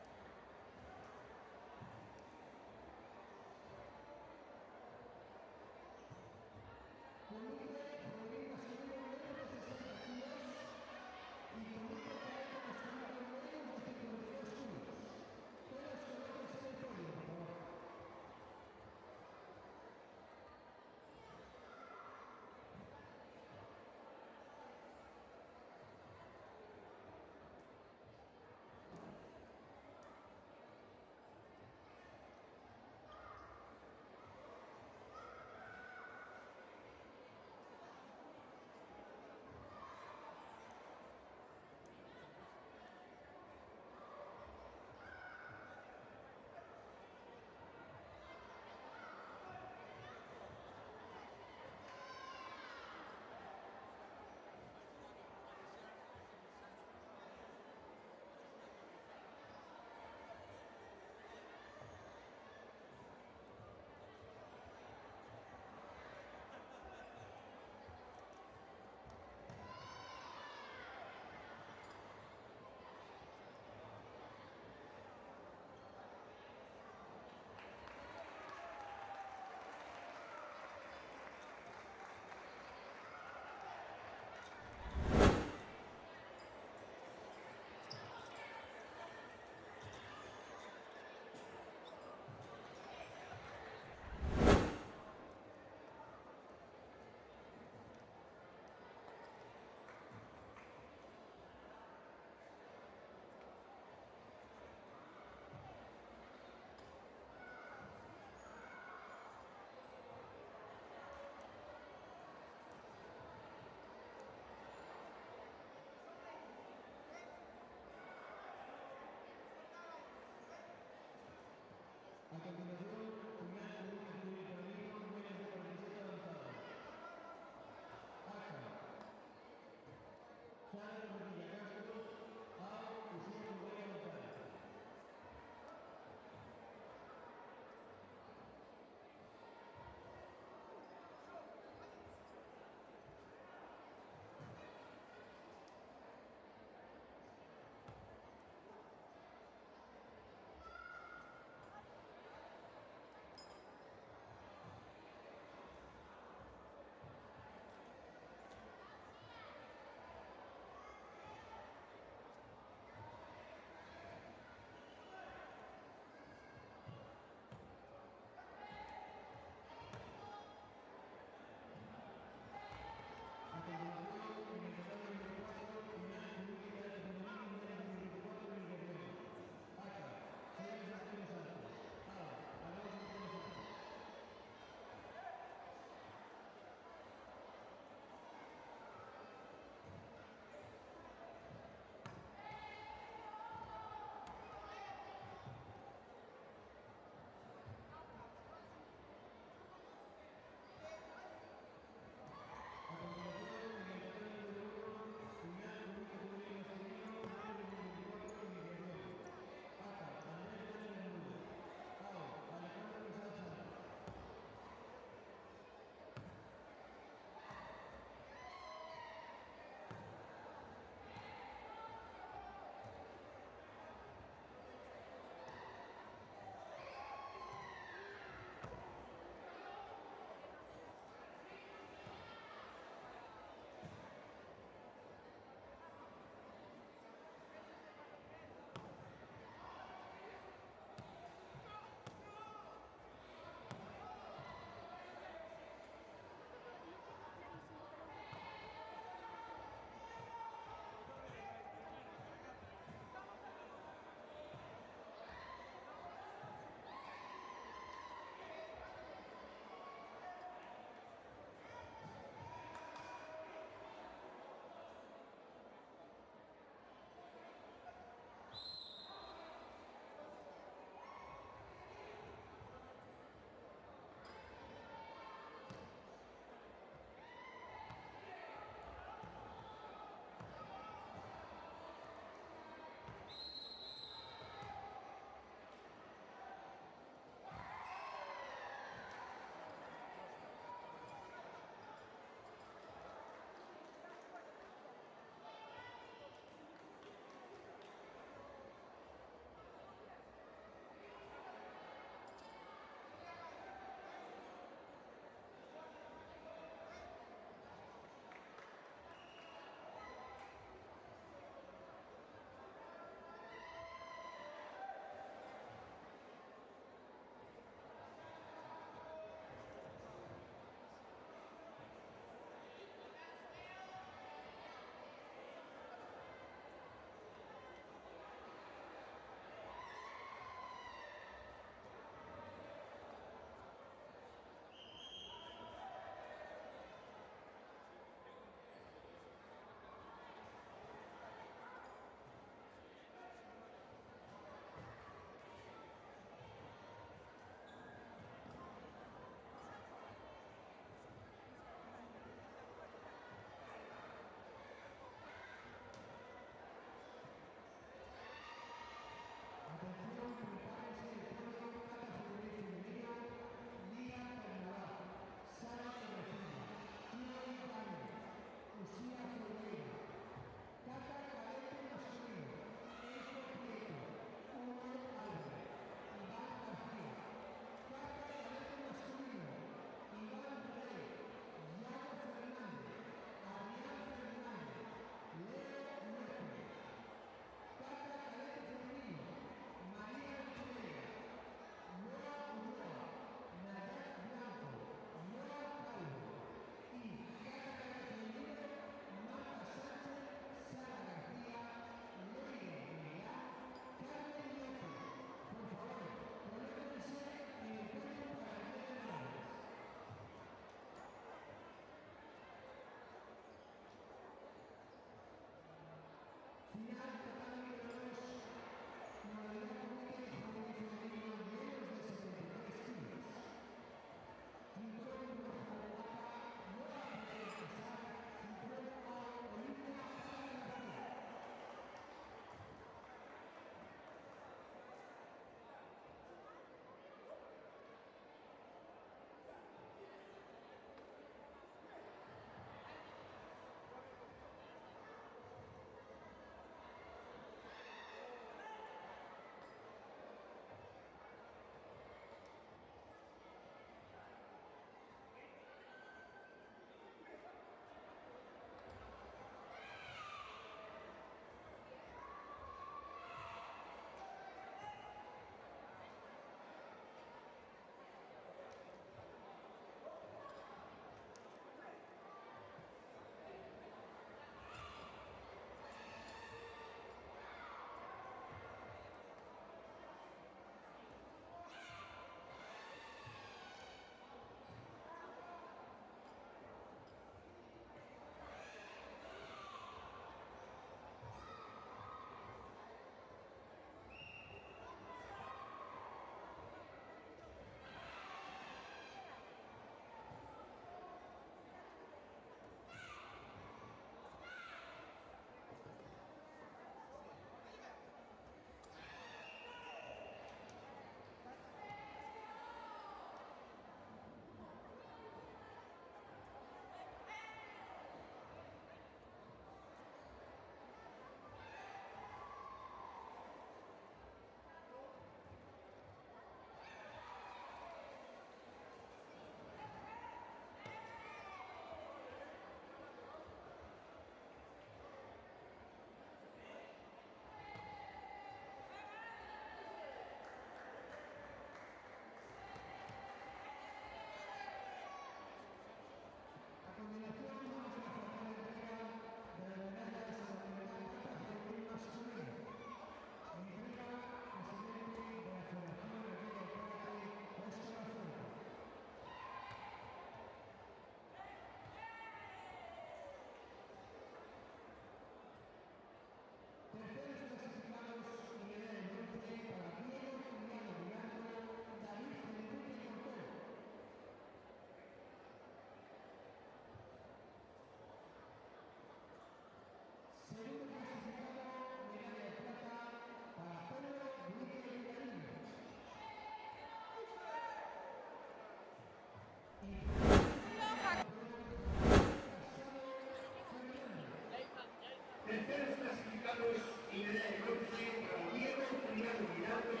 Speaker 2: clasificados y medalla de bronce para Diego Triano Mirando,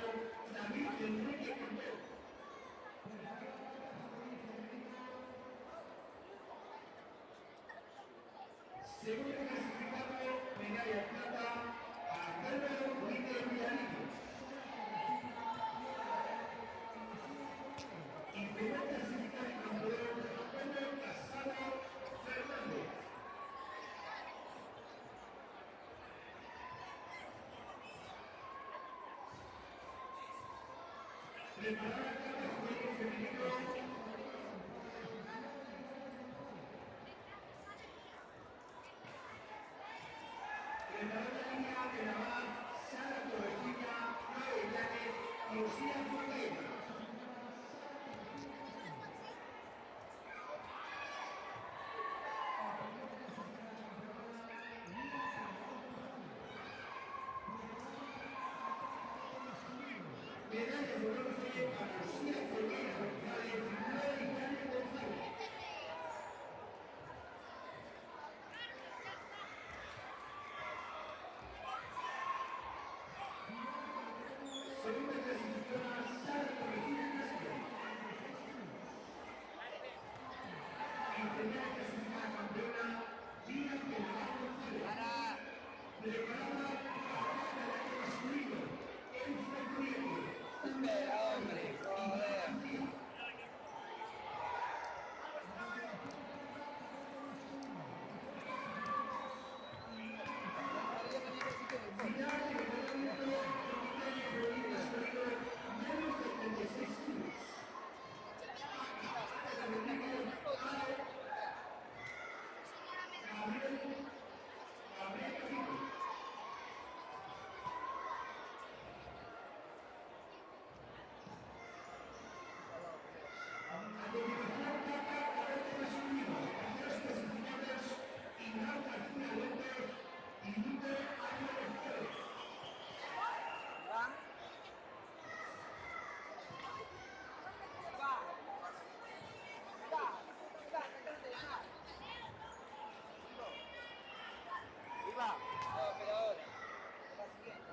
Speaker 2: David Enrique Campbell. Segundo clasificado, medalla de plata a Álvaro Benítez Villarito. Y primer clasificado y campeón, Antonio Casado Fernández. Preparada la carta juvenil femenino. Preparada la línea de Naval, Sara Torrejilla, Mario Llanes y Lucía Fontaine. Medalla de bronce para Lucía Ferreira González y Mario Llanes González. Segunda clasificada, Sara Torrejilla Castro. Y primera clasificada campeona, Dina Pelagán González. Preparada para el año masculino, Enzo Prieto.
Speaker 12: Espera, hombre, joder.
Speaker 2: Final de campeonato femenino masculino, menos de 36 kilos. Gabriel Camilo. A continuación, plata para el masculino, terceros clasificados, Ignacio García López y Lupe Álvarez Pérez.
Speaker 12: Viva. No, pero ahora. La siguiente.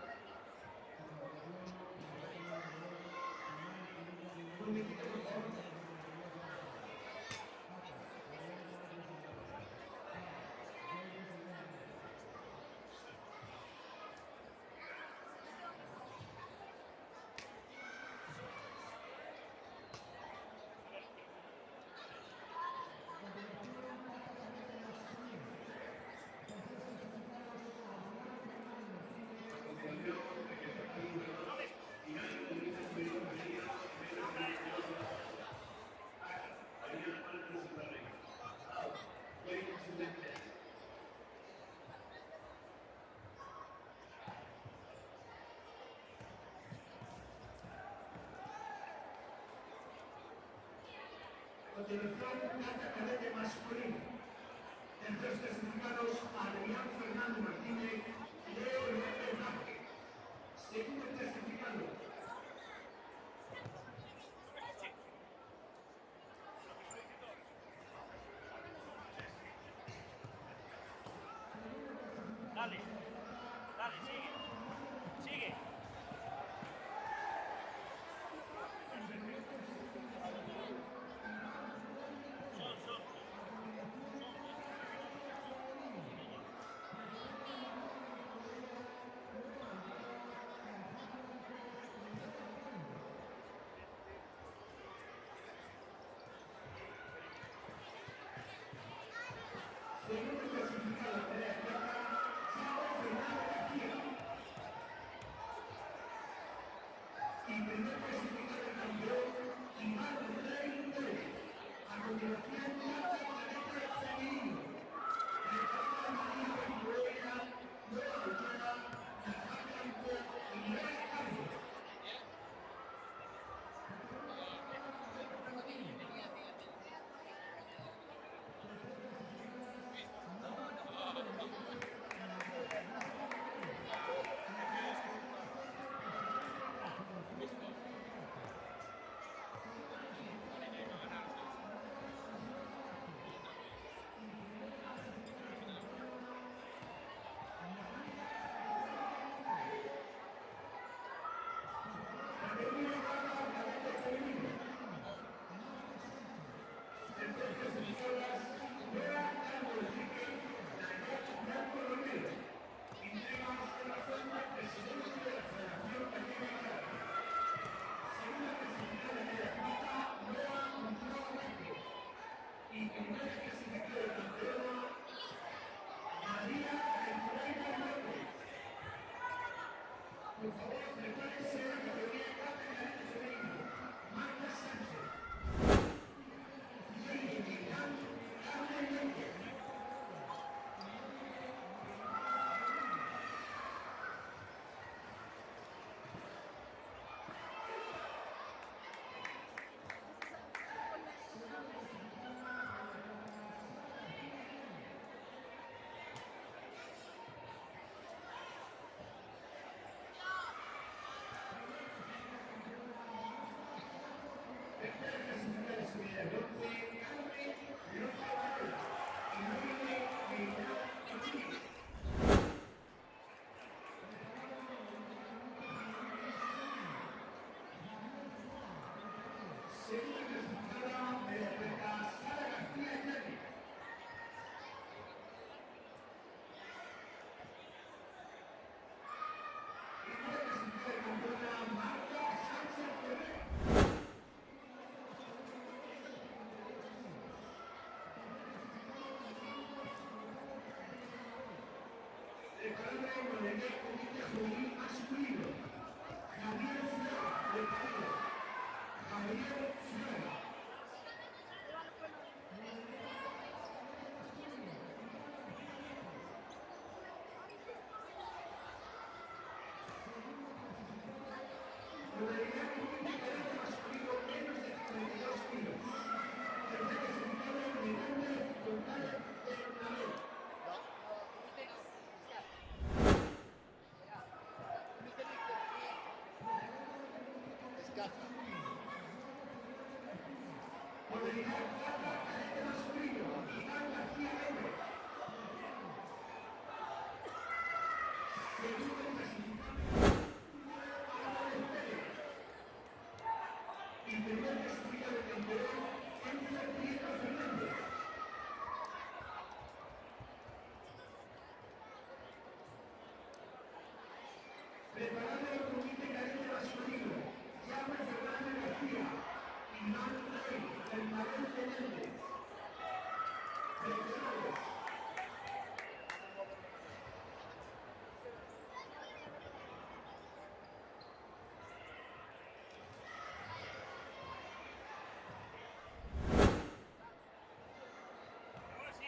Speaker 2: Continuación, plata cadete masculino. Terceros clasificados, Adrián Fernando Martínez, Leo López Vázquez. Segundo clasificado,
Speaker 4: Dale, dale, sigue, sigue. Son.
Speaker 2: Por favor, prepárense a la categoría Cata Cadete Femenino. Marta Sánchez. Lady Milán, Carmen López. Segunda clasificada de la atleta Sara García Yáñez. Primera clasificada de campeona Marta Sánchez Ferrer. Preparando con el comité juvenil masculino. Javier Flor, preparado. Javier Flor. Modalidad comité cadete masculino menos de 32 kilos. Tercer clasificado medalla de dificultad del nadador. Modalidad plata, cadete masculino, Iván García López. Segundo clasificado, Álvarez Pérez. Y primer clasificado de campeón, Enzo Prieto Fernández. Preparando el comité cadete masculino, Llama Fernández García. Iván Rey, Germán Fernández. Preparados.
Speaker 4: Ahora sí.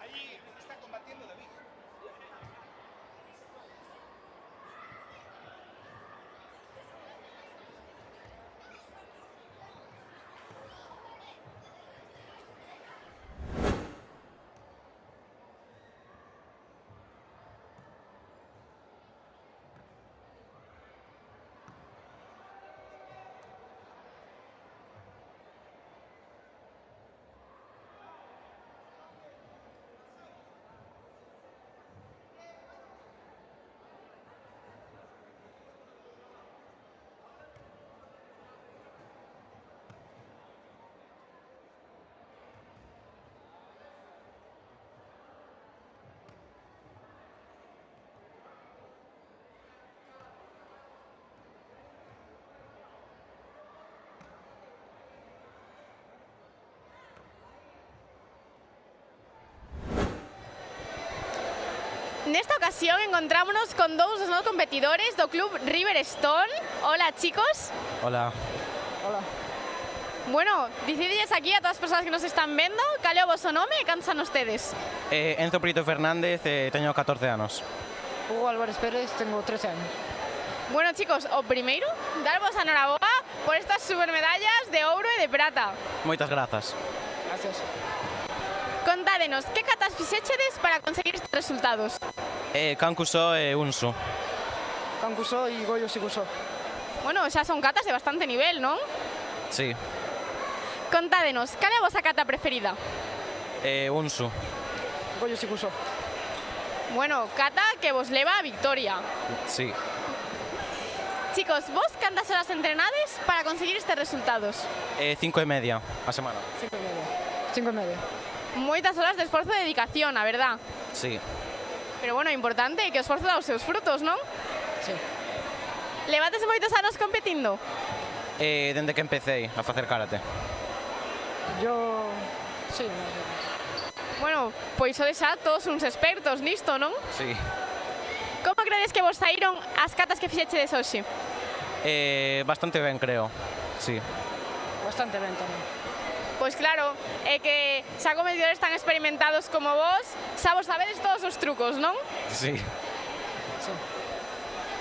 Speaker 4: Allí está combatiendo David.
Speaker 5: Nesta ocasión encontrámonos con dous dos novos competidores do club Riverstone. Hola, chicos.
Speaker 13: Hola.
Speaker 3: Hola.
Speaker 5: Bueno, dicidilles aquí a todas as persoas que nos están vendo cal é o vosso nome e cantos anos tedes.
Speaker 13: Enzo Prieto Fernández, teño 14 anos.
Speaker 3: Hugo Álvarez Pérez, tengo 13 años.
Speaker 5: Bueno, chicos, o primeiro, darvos a noraboa por estas supermedallas de ouro e de prata.
Speaker 13: Moitas grazas.
Speaker 3: Gracias.
Speaker 5: Contádenos, que catas fixéchedes para conseguir estes resultados?
Speaker 13: Cancuso e Unsu.
Speaker 3: Cancuso y Goyo Siguso.
Speaker 5: Bueno, xa son catas de bastante nivel, non?
Speaker 13: Sí.
Speaker 5: Contádenos, cal é a vosa cata preferida?
Speaker 13: Unsu.
Speaker 3: Goyo Siguso.
Speaker 5: Bueno, cata que vos leva a victoria.
Speaker 13: Sí.
Speaker 5: Chicos, vos cantas horas entrenades para conseguir estes resultados?
Speaker 13: 5:30 a semana.
Speaker 3: 5:30.
Speaker 5: Moitas horas de esforzo e dedicación, a verdad.
Speaker 13: Sí.
Speaker 5: Pero bueno, importante que o esforzo dá os seus frutos, non?
Speaker 3: Sí.
Speaker 5: Levates moitos anos competindo?
Speaker 13: Dende que empecé a facer karate.
Speaker 3: Yo... sí.
Speaker 5: Bueno, pois sodes xa todos uns expertos nisto, non?
Speaker 13: Sí.
Speaker 5: Como credes que vos saíron as catas que fixechedes hoxe?
Speaker 13: Bastante ben, creo. Sí.
Speaker 3: Bastante ben tamén.
Speaker 5: Pois claro, é que xa competidores tan experimentados como vos, xa vos sabedes todos os trucos, non?
Speaker 13: Sí.
Speaker 3: Sí.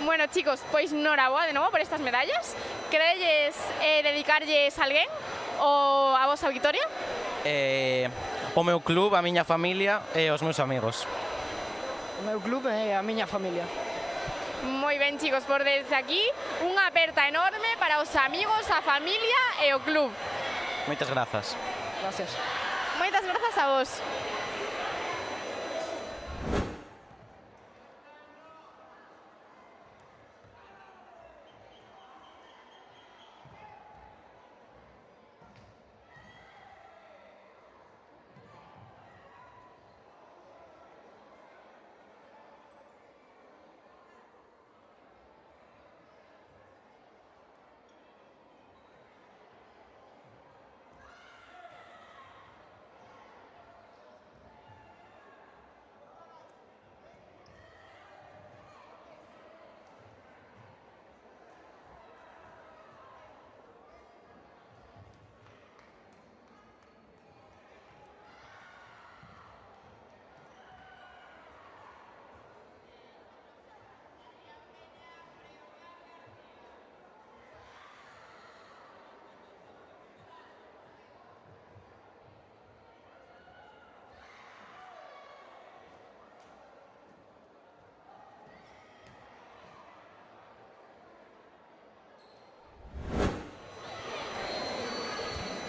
Speaker 5: Bueno, chicos, pois noraboa de novo por estas medallas. Queredes dedicarlles a alguén ou a vosa victoria?
Speaker 13: O meu club, a miña familia e os meus amigos.
Speaker 3: O meu club e a miña familia.
Speaker 5: Moi ben, chicos, por desde aquí unha aperta enorme para os amigos, a familia e o club.
Speaker 13: Moitas grazas.
Speaker 3: Gracias.
Speaker 5: Moitas grazas a vos.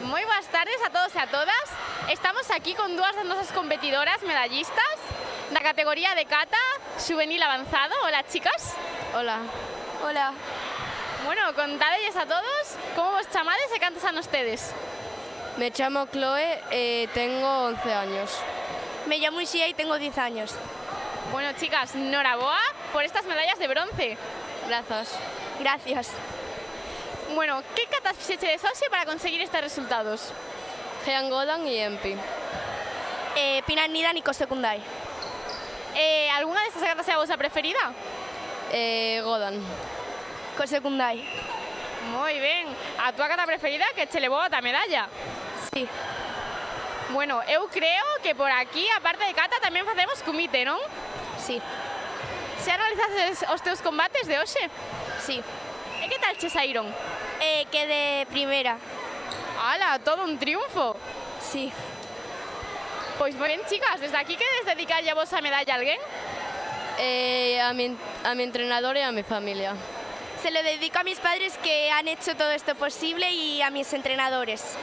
Speaker 5: Moi boas tardes a todos e a todas. Estamos aquí con dúas das nosas competidoras medallistas da categoría de kata juvenil avanzado. Hola, chicas.
Speaker 8: Hola. Hola.
Speaker 5: Bueno, contádelles a todos como vos chamades e cantos anos tedes.
Speaker 10: Me llamo Chloe, tengo 11 años.
Speaker 8: Me llamo Isia y tengo 10 años.
Speaker 5: Bueno, chicas, enhorabuena por estas medallas de bronce.
Speaker 10: Gracias.
Speaker 8: Gracias.
Speaker 5: Bueno, ¿qué catas fixeches hoxe para conseguir estos resultados?
Speaker 10: Jean Godan y Empi.
Speaker 8: Pinar Nidan y Cosecundai.
Speaker 5: ¿Alguna de estas catas é a vosa preferida?
Speaker 10: Godan.
Speaker 8: Cosecundai.
Speaker 5: Moi ben. A túa cata preferida que che levou a medalla?
Speaker 8: Sí.
Speaker 5: Bueno, eu creo que por aquí, aparte de cata, tamén facemos comité, non?
Speaker 8: Sí.
Speaker 5: Xa realizaste os teus combates de hoxe?
Speaker 8: Sí.
Speaker 5: E que tal che saíron?
Speaker 8: Quedé primera.
Speaker 5: ¡Hala! Todo un triunfo.
Speaker 8: Sí.
Speaker 5: Pois moi ben, chicas, desde aquí queres dedicarlle a vosa medalla a alguén?
Speaker 10: A mi entrenador y a mi familia.
Speaker 8: Se lo dedico a mis padres que han hecho todo esto posible y a mis entrenadores.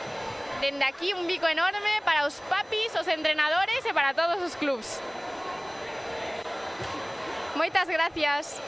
Speaker 5: Dende aquí un bico enorme para os papis, os entrenadores e para todos os clubs. Moitas gracias.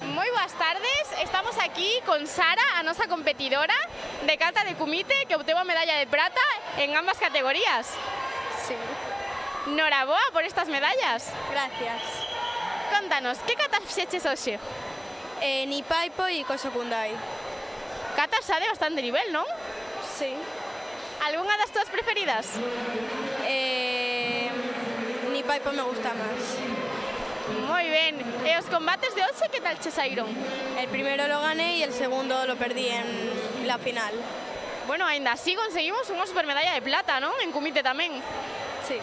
Speaker 5: Moi boas tardes, estamos aquí con Sara, a nosa competidora de cata de comité que obteve a medalla de prata en ambas categorías.
Speaker 8: Sí.
Speaker 5: Noraboa por estas medallas.
Speaker 8: Gracias.
Speaker 5: Contanos, que catas fixeches hoxe?
Speaker 8: Nipaipo y Cosecundai.
Speaker 5: Catas xa de bastante nivel, non?
Speaker 8: Sí.
Speaker 5: Algunha das túas preferidas?
Speaker 8: Nipaipo me gusta más.
Speaker 5: Moi ben. E os combates de hoxe que tal che saíron?
Speaker 8: El primero lo gané y el segundo lo perdí en la final.
Speaker 5: Bueno, aínda así conseguimos unha supermedalla de plata, non? En comité tamén.
Speaker 8: Sí.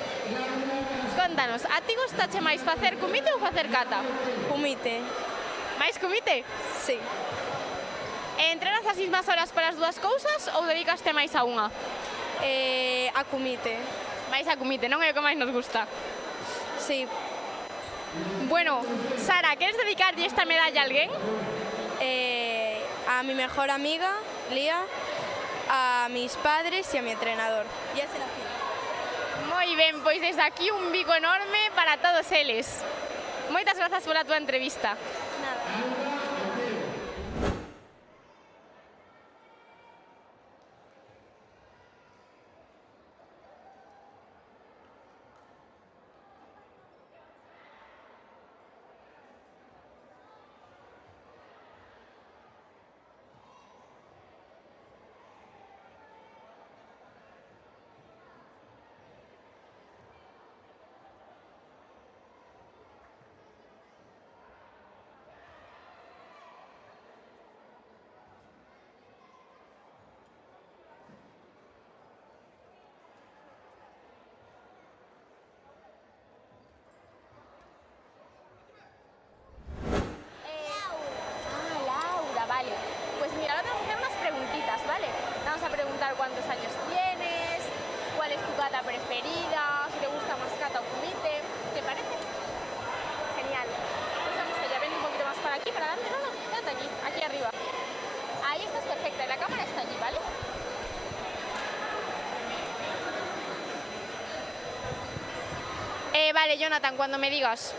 Speaker 5: Contanos, a ti gustache máis facer comité ou facer cata?
Speaker 8: Comité.
Speaker 5: Máis comité?
Speaker 8: Sí.
Speaker 5: E entrenas as mesmas horas para as dúas cousas ou dedicaste máis a unha?
Speaker 8: A comité.
Speaker 5: Máis a comité, non é o que máis nos gusta?
Speaker 8: Sí.
Speaker 5: Bueno, Sara, ¿quieres dedicarle esta medalla a alguien?
Speaker 8: A mi mejor amiga, Lía, a mis padres y a mi entrenador. Ya se la pido.
Speaker 5: Moi ben, pois desde aquí un bico enorme para todos eles. Moitas grazas pola túa entrevista.
Speaker 8: Nada.
Speaker 5: Vale, Jonathan, cuando me digas.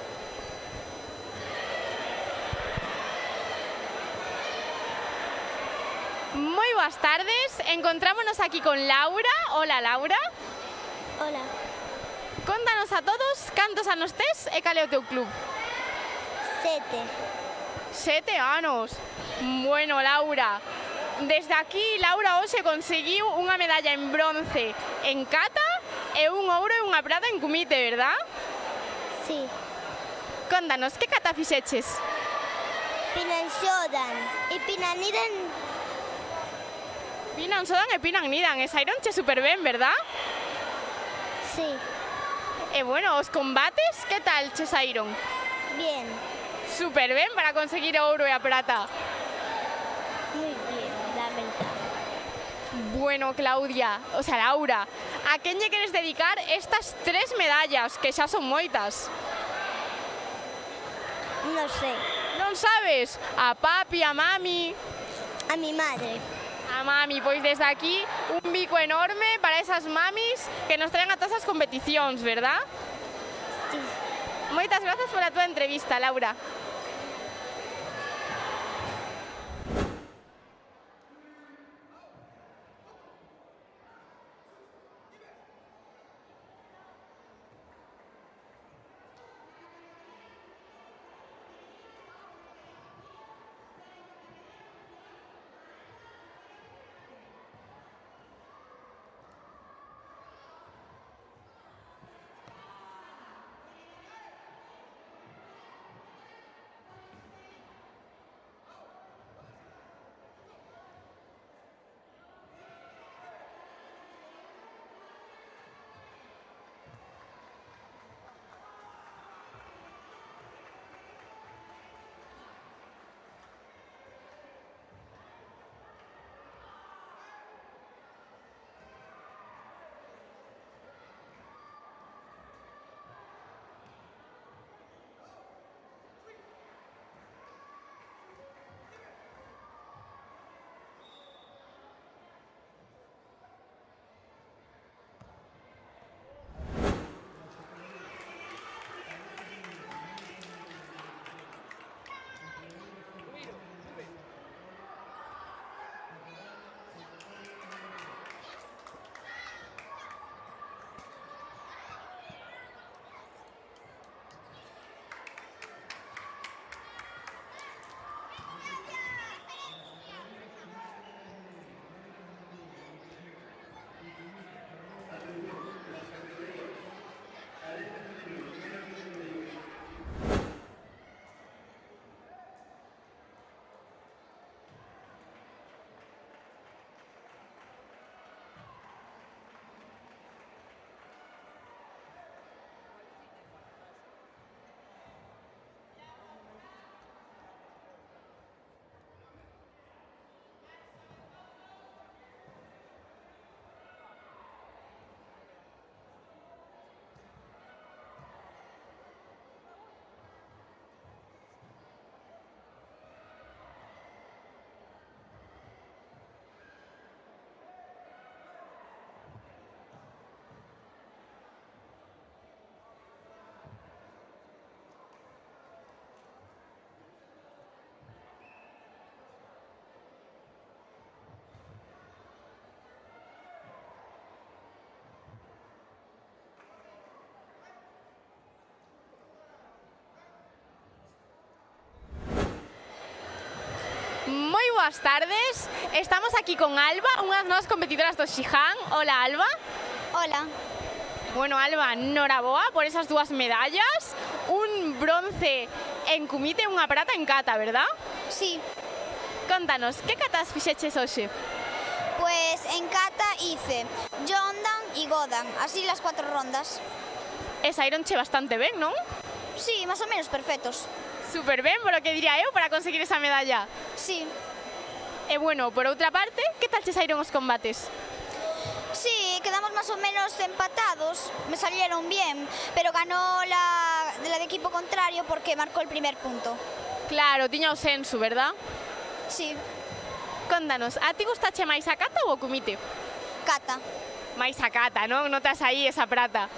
Speaker 5: Moi boas tardes, encontrámonos aquí con Laura. Hola, Laura.
Speaker 6: Hola.
Speaker 5: Contanos a todos cantos anos tes e cal é o teu club.
Speaker 6: 7.
Speaker 5: 7 anos. Bueno, Laura, desde aquí Laura hoxe conseguiu unha medalla en bronce en kata e un ouro e unha prata en kumite, verdad?
Speaker 6: Sí.
Speaker 5: Contanos, que kata fixeches?
Speaker 6: Pinan Shodan e Pinan Nidan.
Speaker 5: Pinan Sodan e Pinan Nidan, e saironche super ben, verdad?
Speaker 6: Sí.
Speaker 5: E bueno, os combates, que tal che saíron?
Speaker 6: Bien.
Speaker 5: Super ben para conseguir o ouro e a prata.
Speaker 6: Muy bien, la verdad.
Speaker 5: Bueno, Claudia, o sea, Laura, a quen lle queres dedicar estas 3 medallas, que xa son moitas?
Speaker 6: No sé.
Speaker 5: Non sabes? A papi, a mami...
Speaker 6: A mi madre.
Speaker 5: A mami, pois desde aquí un bico enorme para esas mamis que nos traen a todas as competicións, verdad?
Speaker 6: Sí.
Speaker 5: Moitas grazas pola túa entrevista, Laura. Moi boas tardes, estamos aquí con Alba, unha das novas competidoras do Shihan. Hola, Alba.
Speaker 6: Hola.
Speaker 5: Bueno, Alba, noraboa por esas 2 medallas, un bronce en kumite e unha prata en kata, verdad?
Speaker 6: Sí.
Speaker 5: Contanos, que katas fixeches hoxe?
Speaker 6: Pues en kata hice Jondan y Godan, así las 4 rondas.
Speaker 5: E saironche bastante ben, non?
Speaker 6: Sí, más o menos perfectos.
Speaker 5: Super ben, por lo que diría eu, para conseguir esa medalla.
Speaker 6: Sí.
Speaker 5: E bueno, por outra parte, que tal che saíron os combates?
Speaker 6: Sí, quedamos más o menos empatados, me salieron bien, pero ganó la de equipo contrario porque marcó el primer punto.
Speaker 5: Claro, tiña o sensu, verdad?
Speaker 6: Sí.
Speaker 5: Contanos, a ti gustache máis a kata ou o kumite?
Speaker 6: Kata.
Speaker 5: Máis a kata, non? Notas aí esa prata.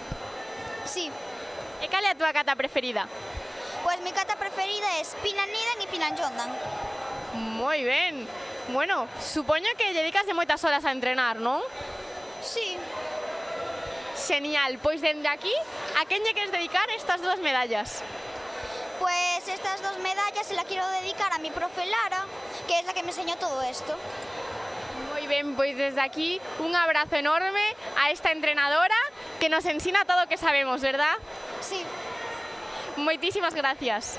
Speaker 6: Sí.
Speaker 5: E cal é a túa cata preferida?
Speaker 14: Pois mi cata preferida é Pinan Nidan e Pinan Jondan.
Speaker 5: Moi ben. Bueno, supoño que dedicas de moitas horas a entrenar, non?
Speaker 14: Sí.
Speaker 5: Genial, pois dende aquí, a quen lle queres dedicar estas 2 medallas?
Speaker 14: Pues estas 2 medallas se las quiero dedicar a mi profe Lara, que es la que me enseñó todo esto.
Speaker 5: Moi ben, pois desde aquí un abrazo enorme a esta entrenadora que nos ensina todo o que sabemos, verdad?
Speaker 14: Sí.
Speaker 5: Moitísimas gracias.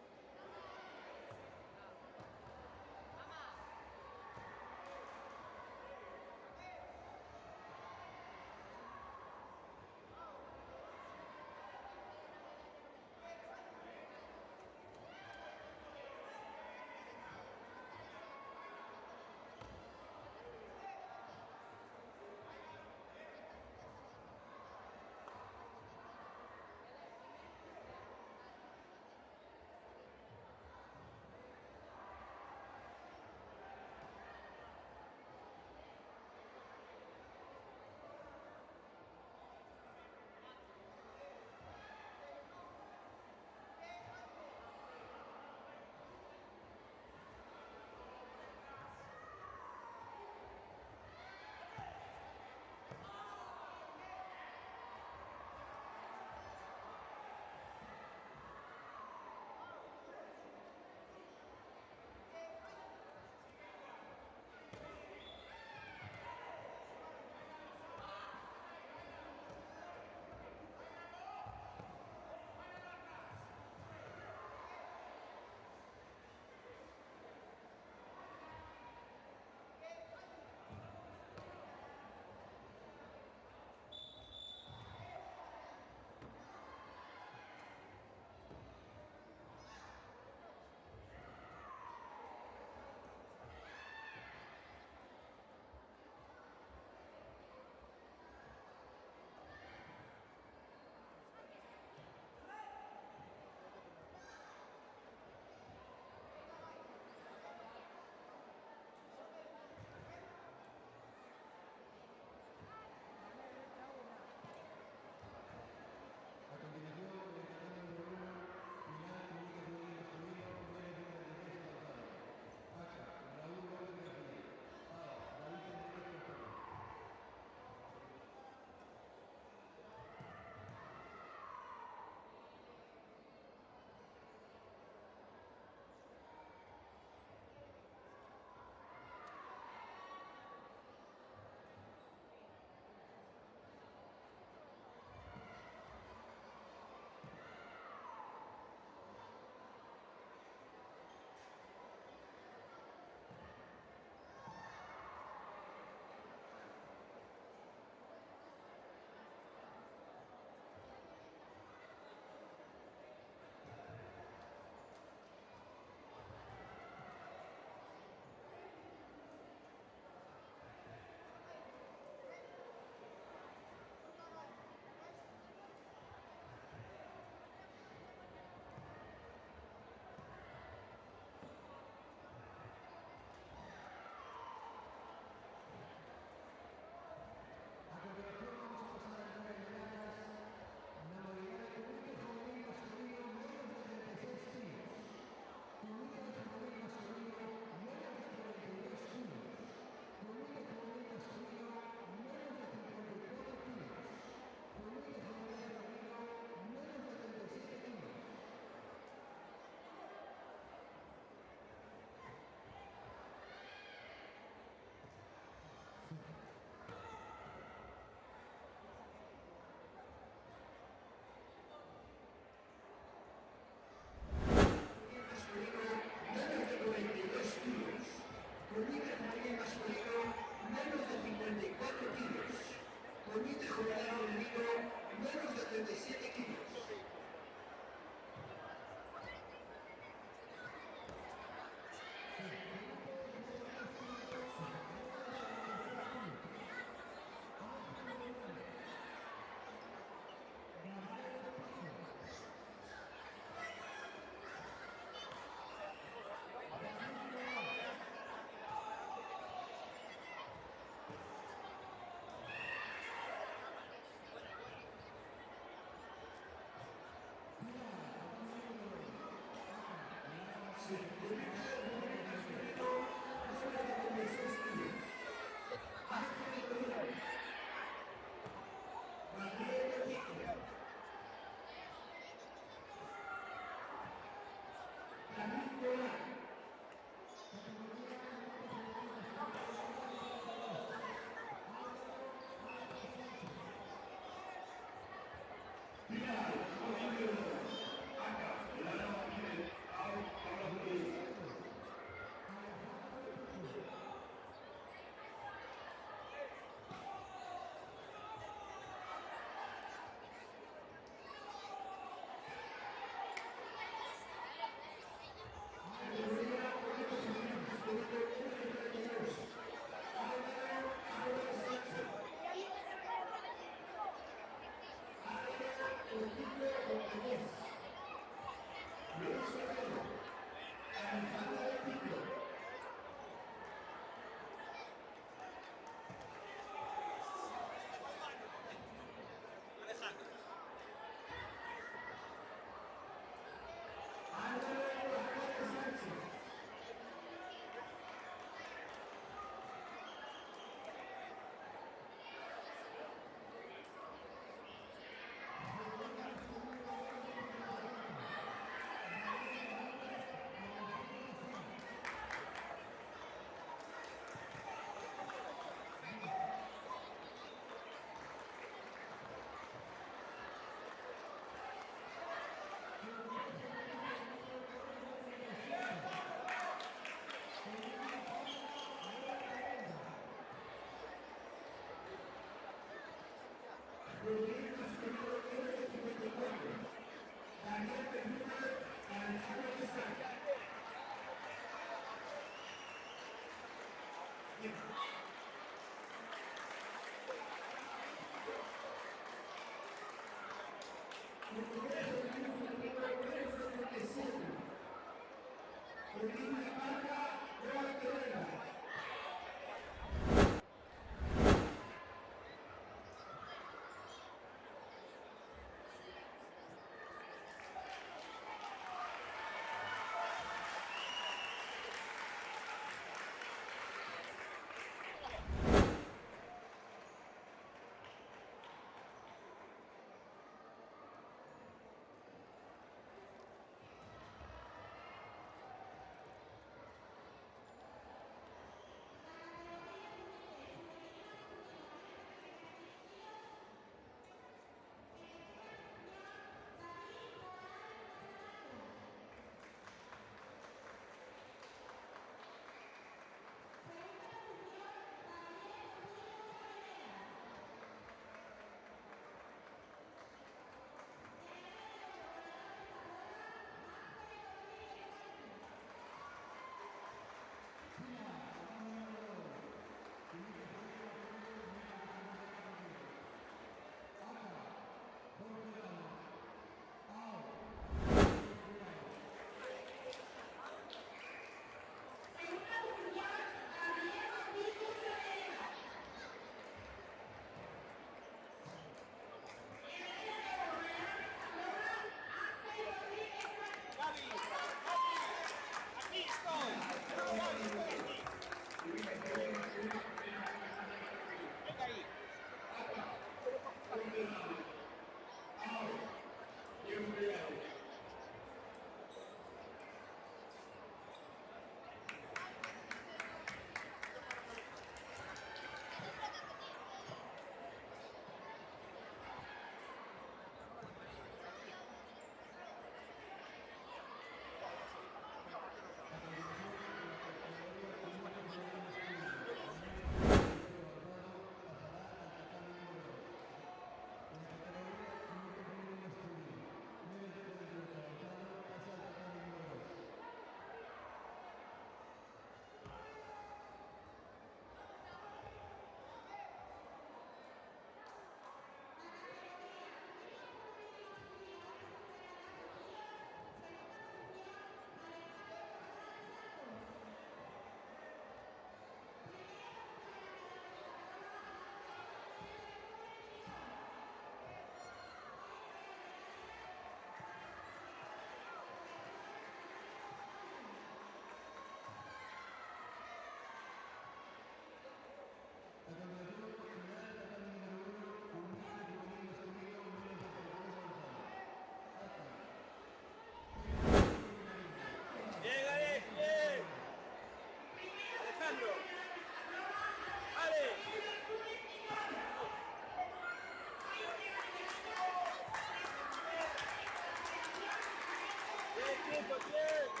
Speaker 4: chicos, bien.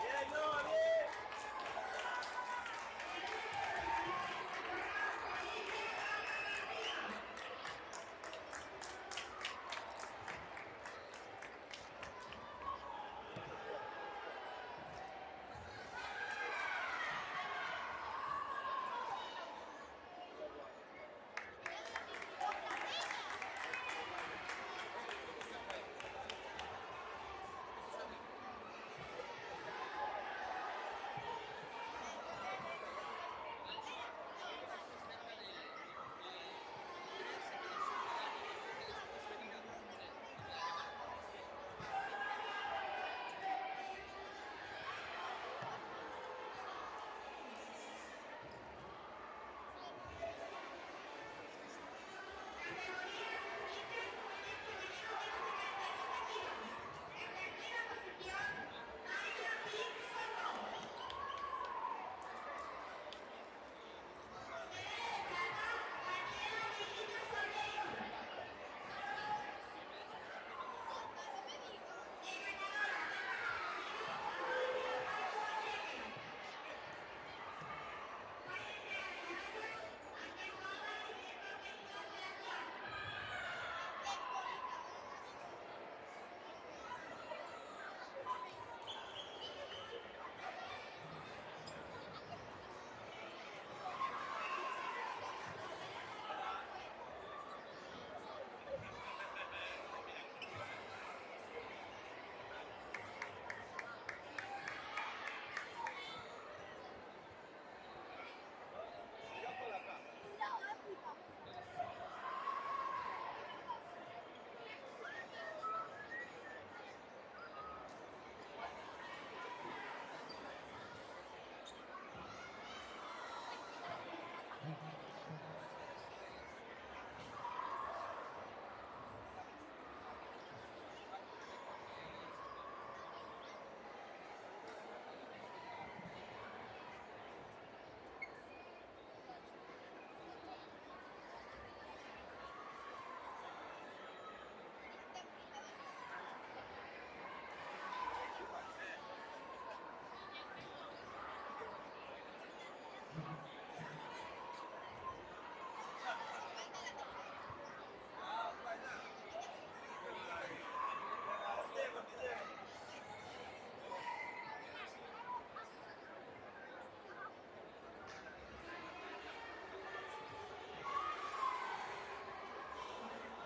Speaker 4: Bien, no, bien.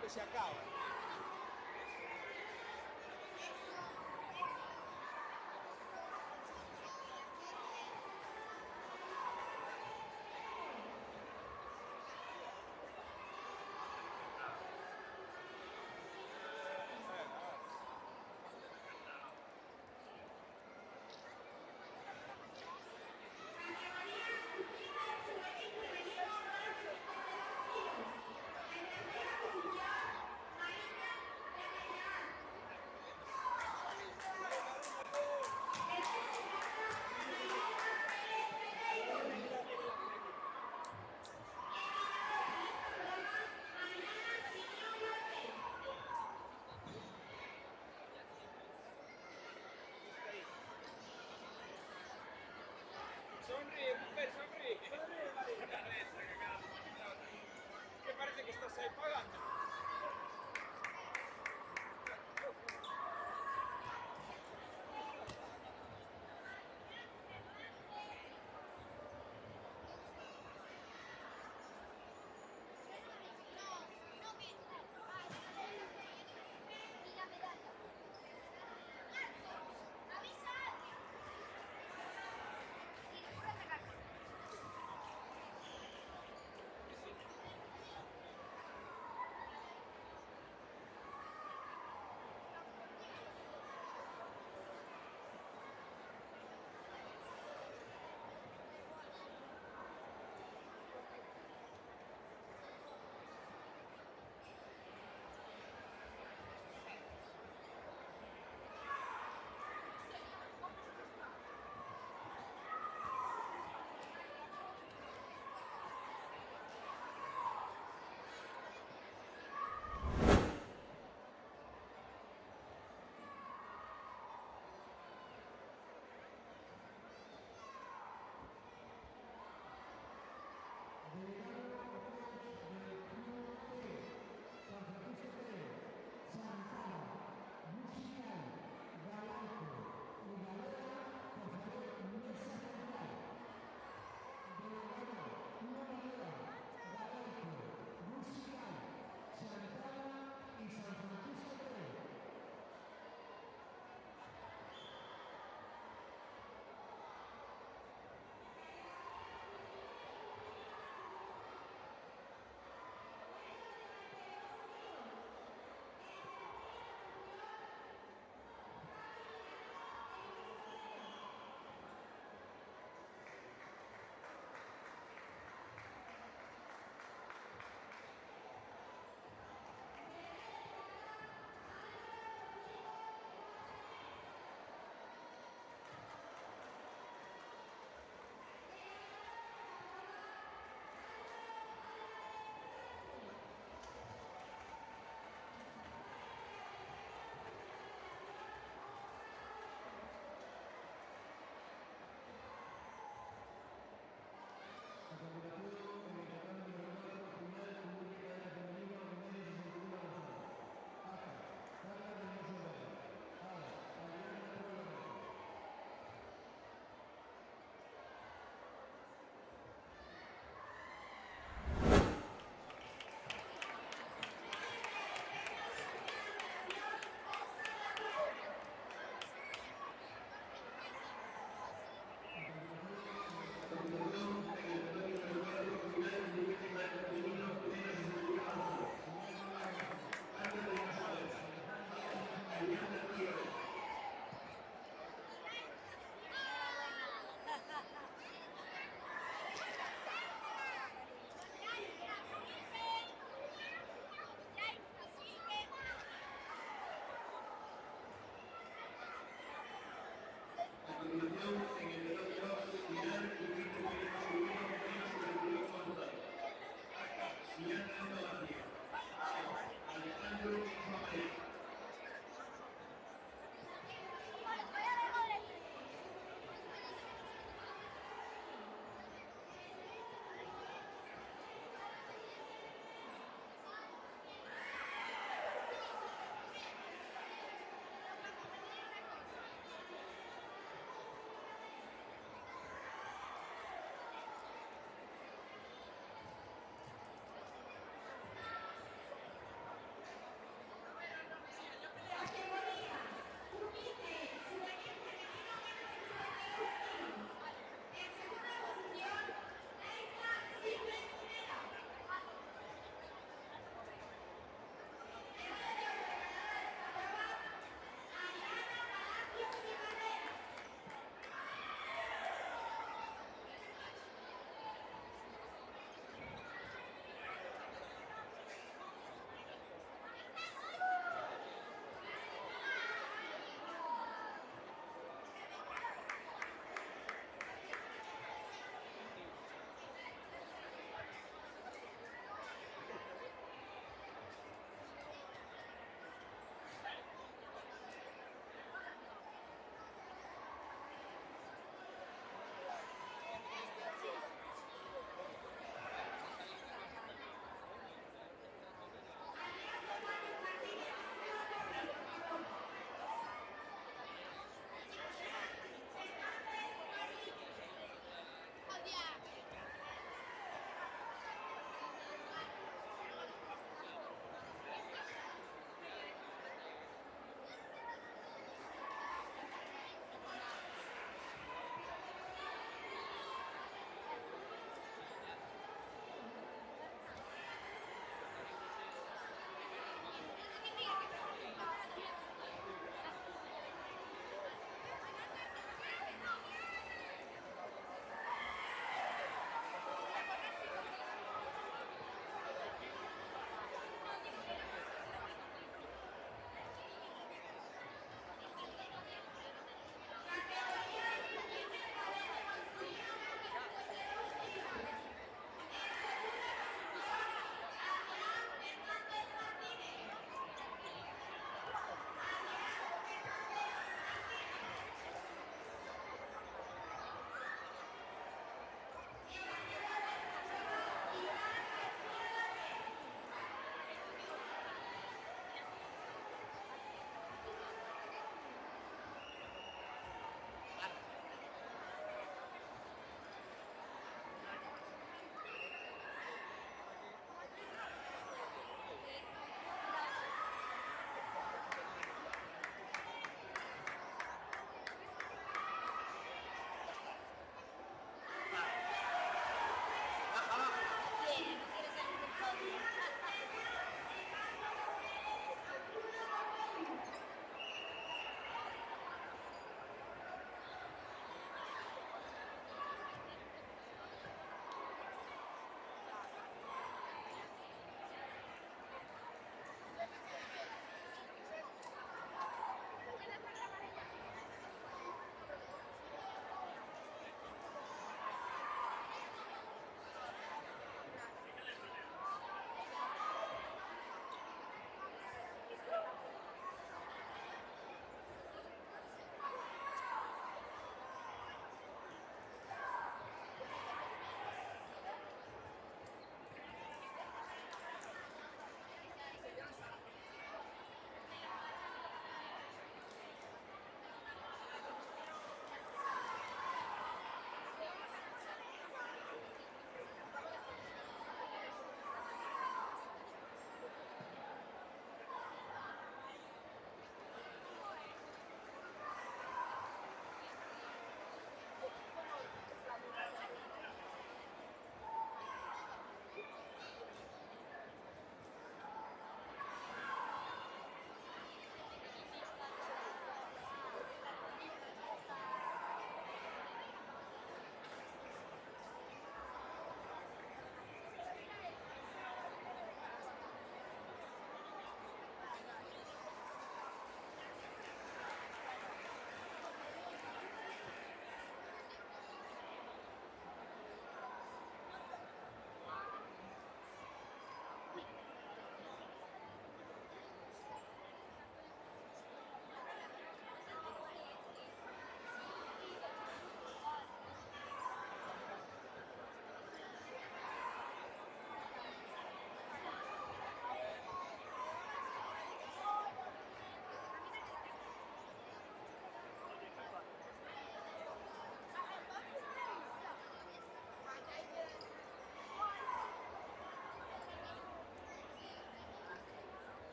Speaker 4: Que se acaba.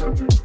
Speaker 15: Thank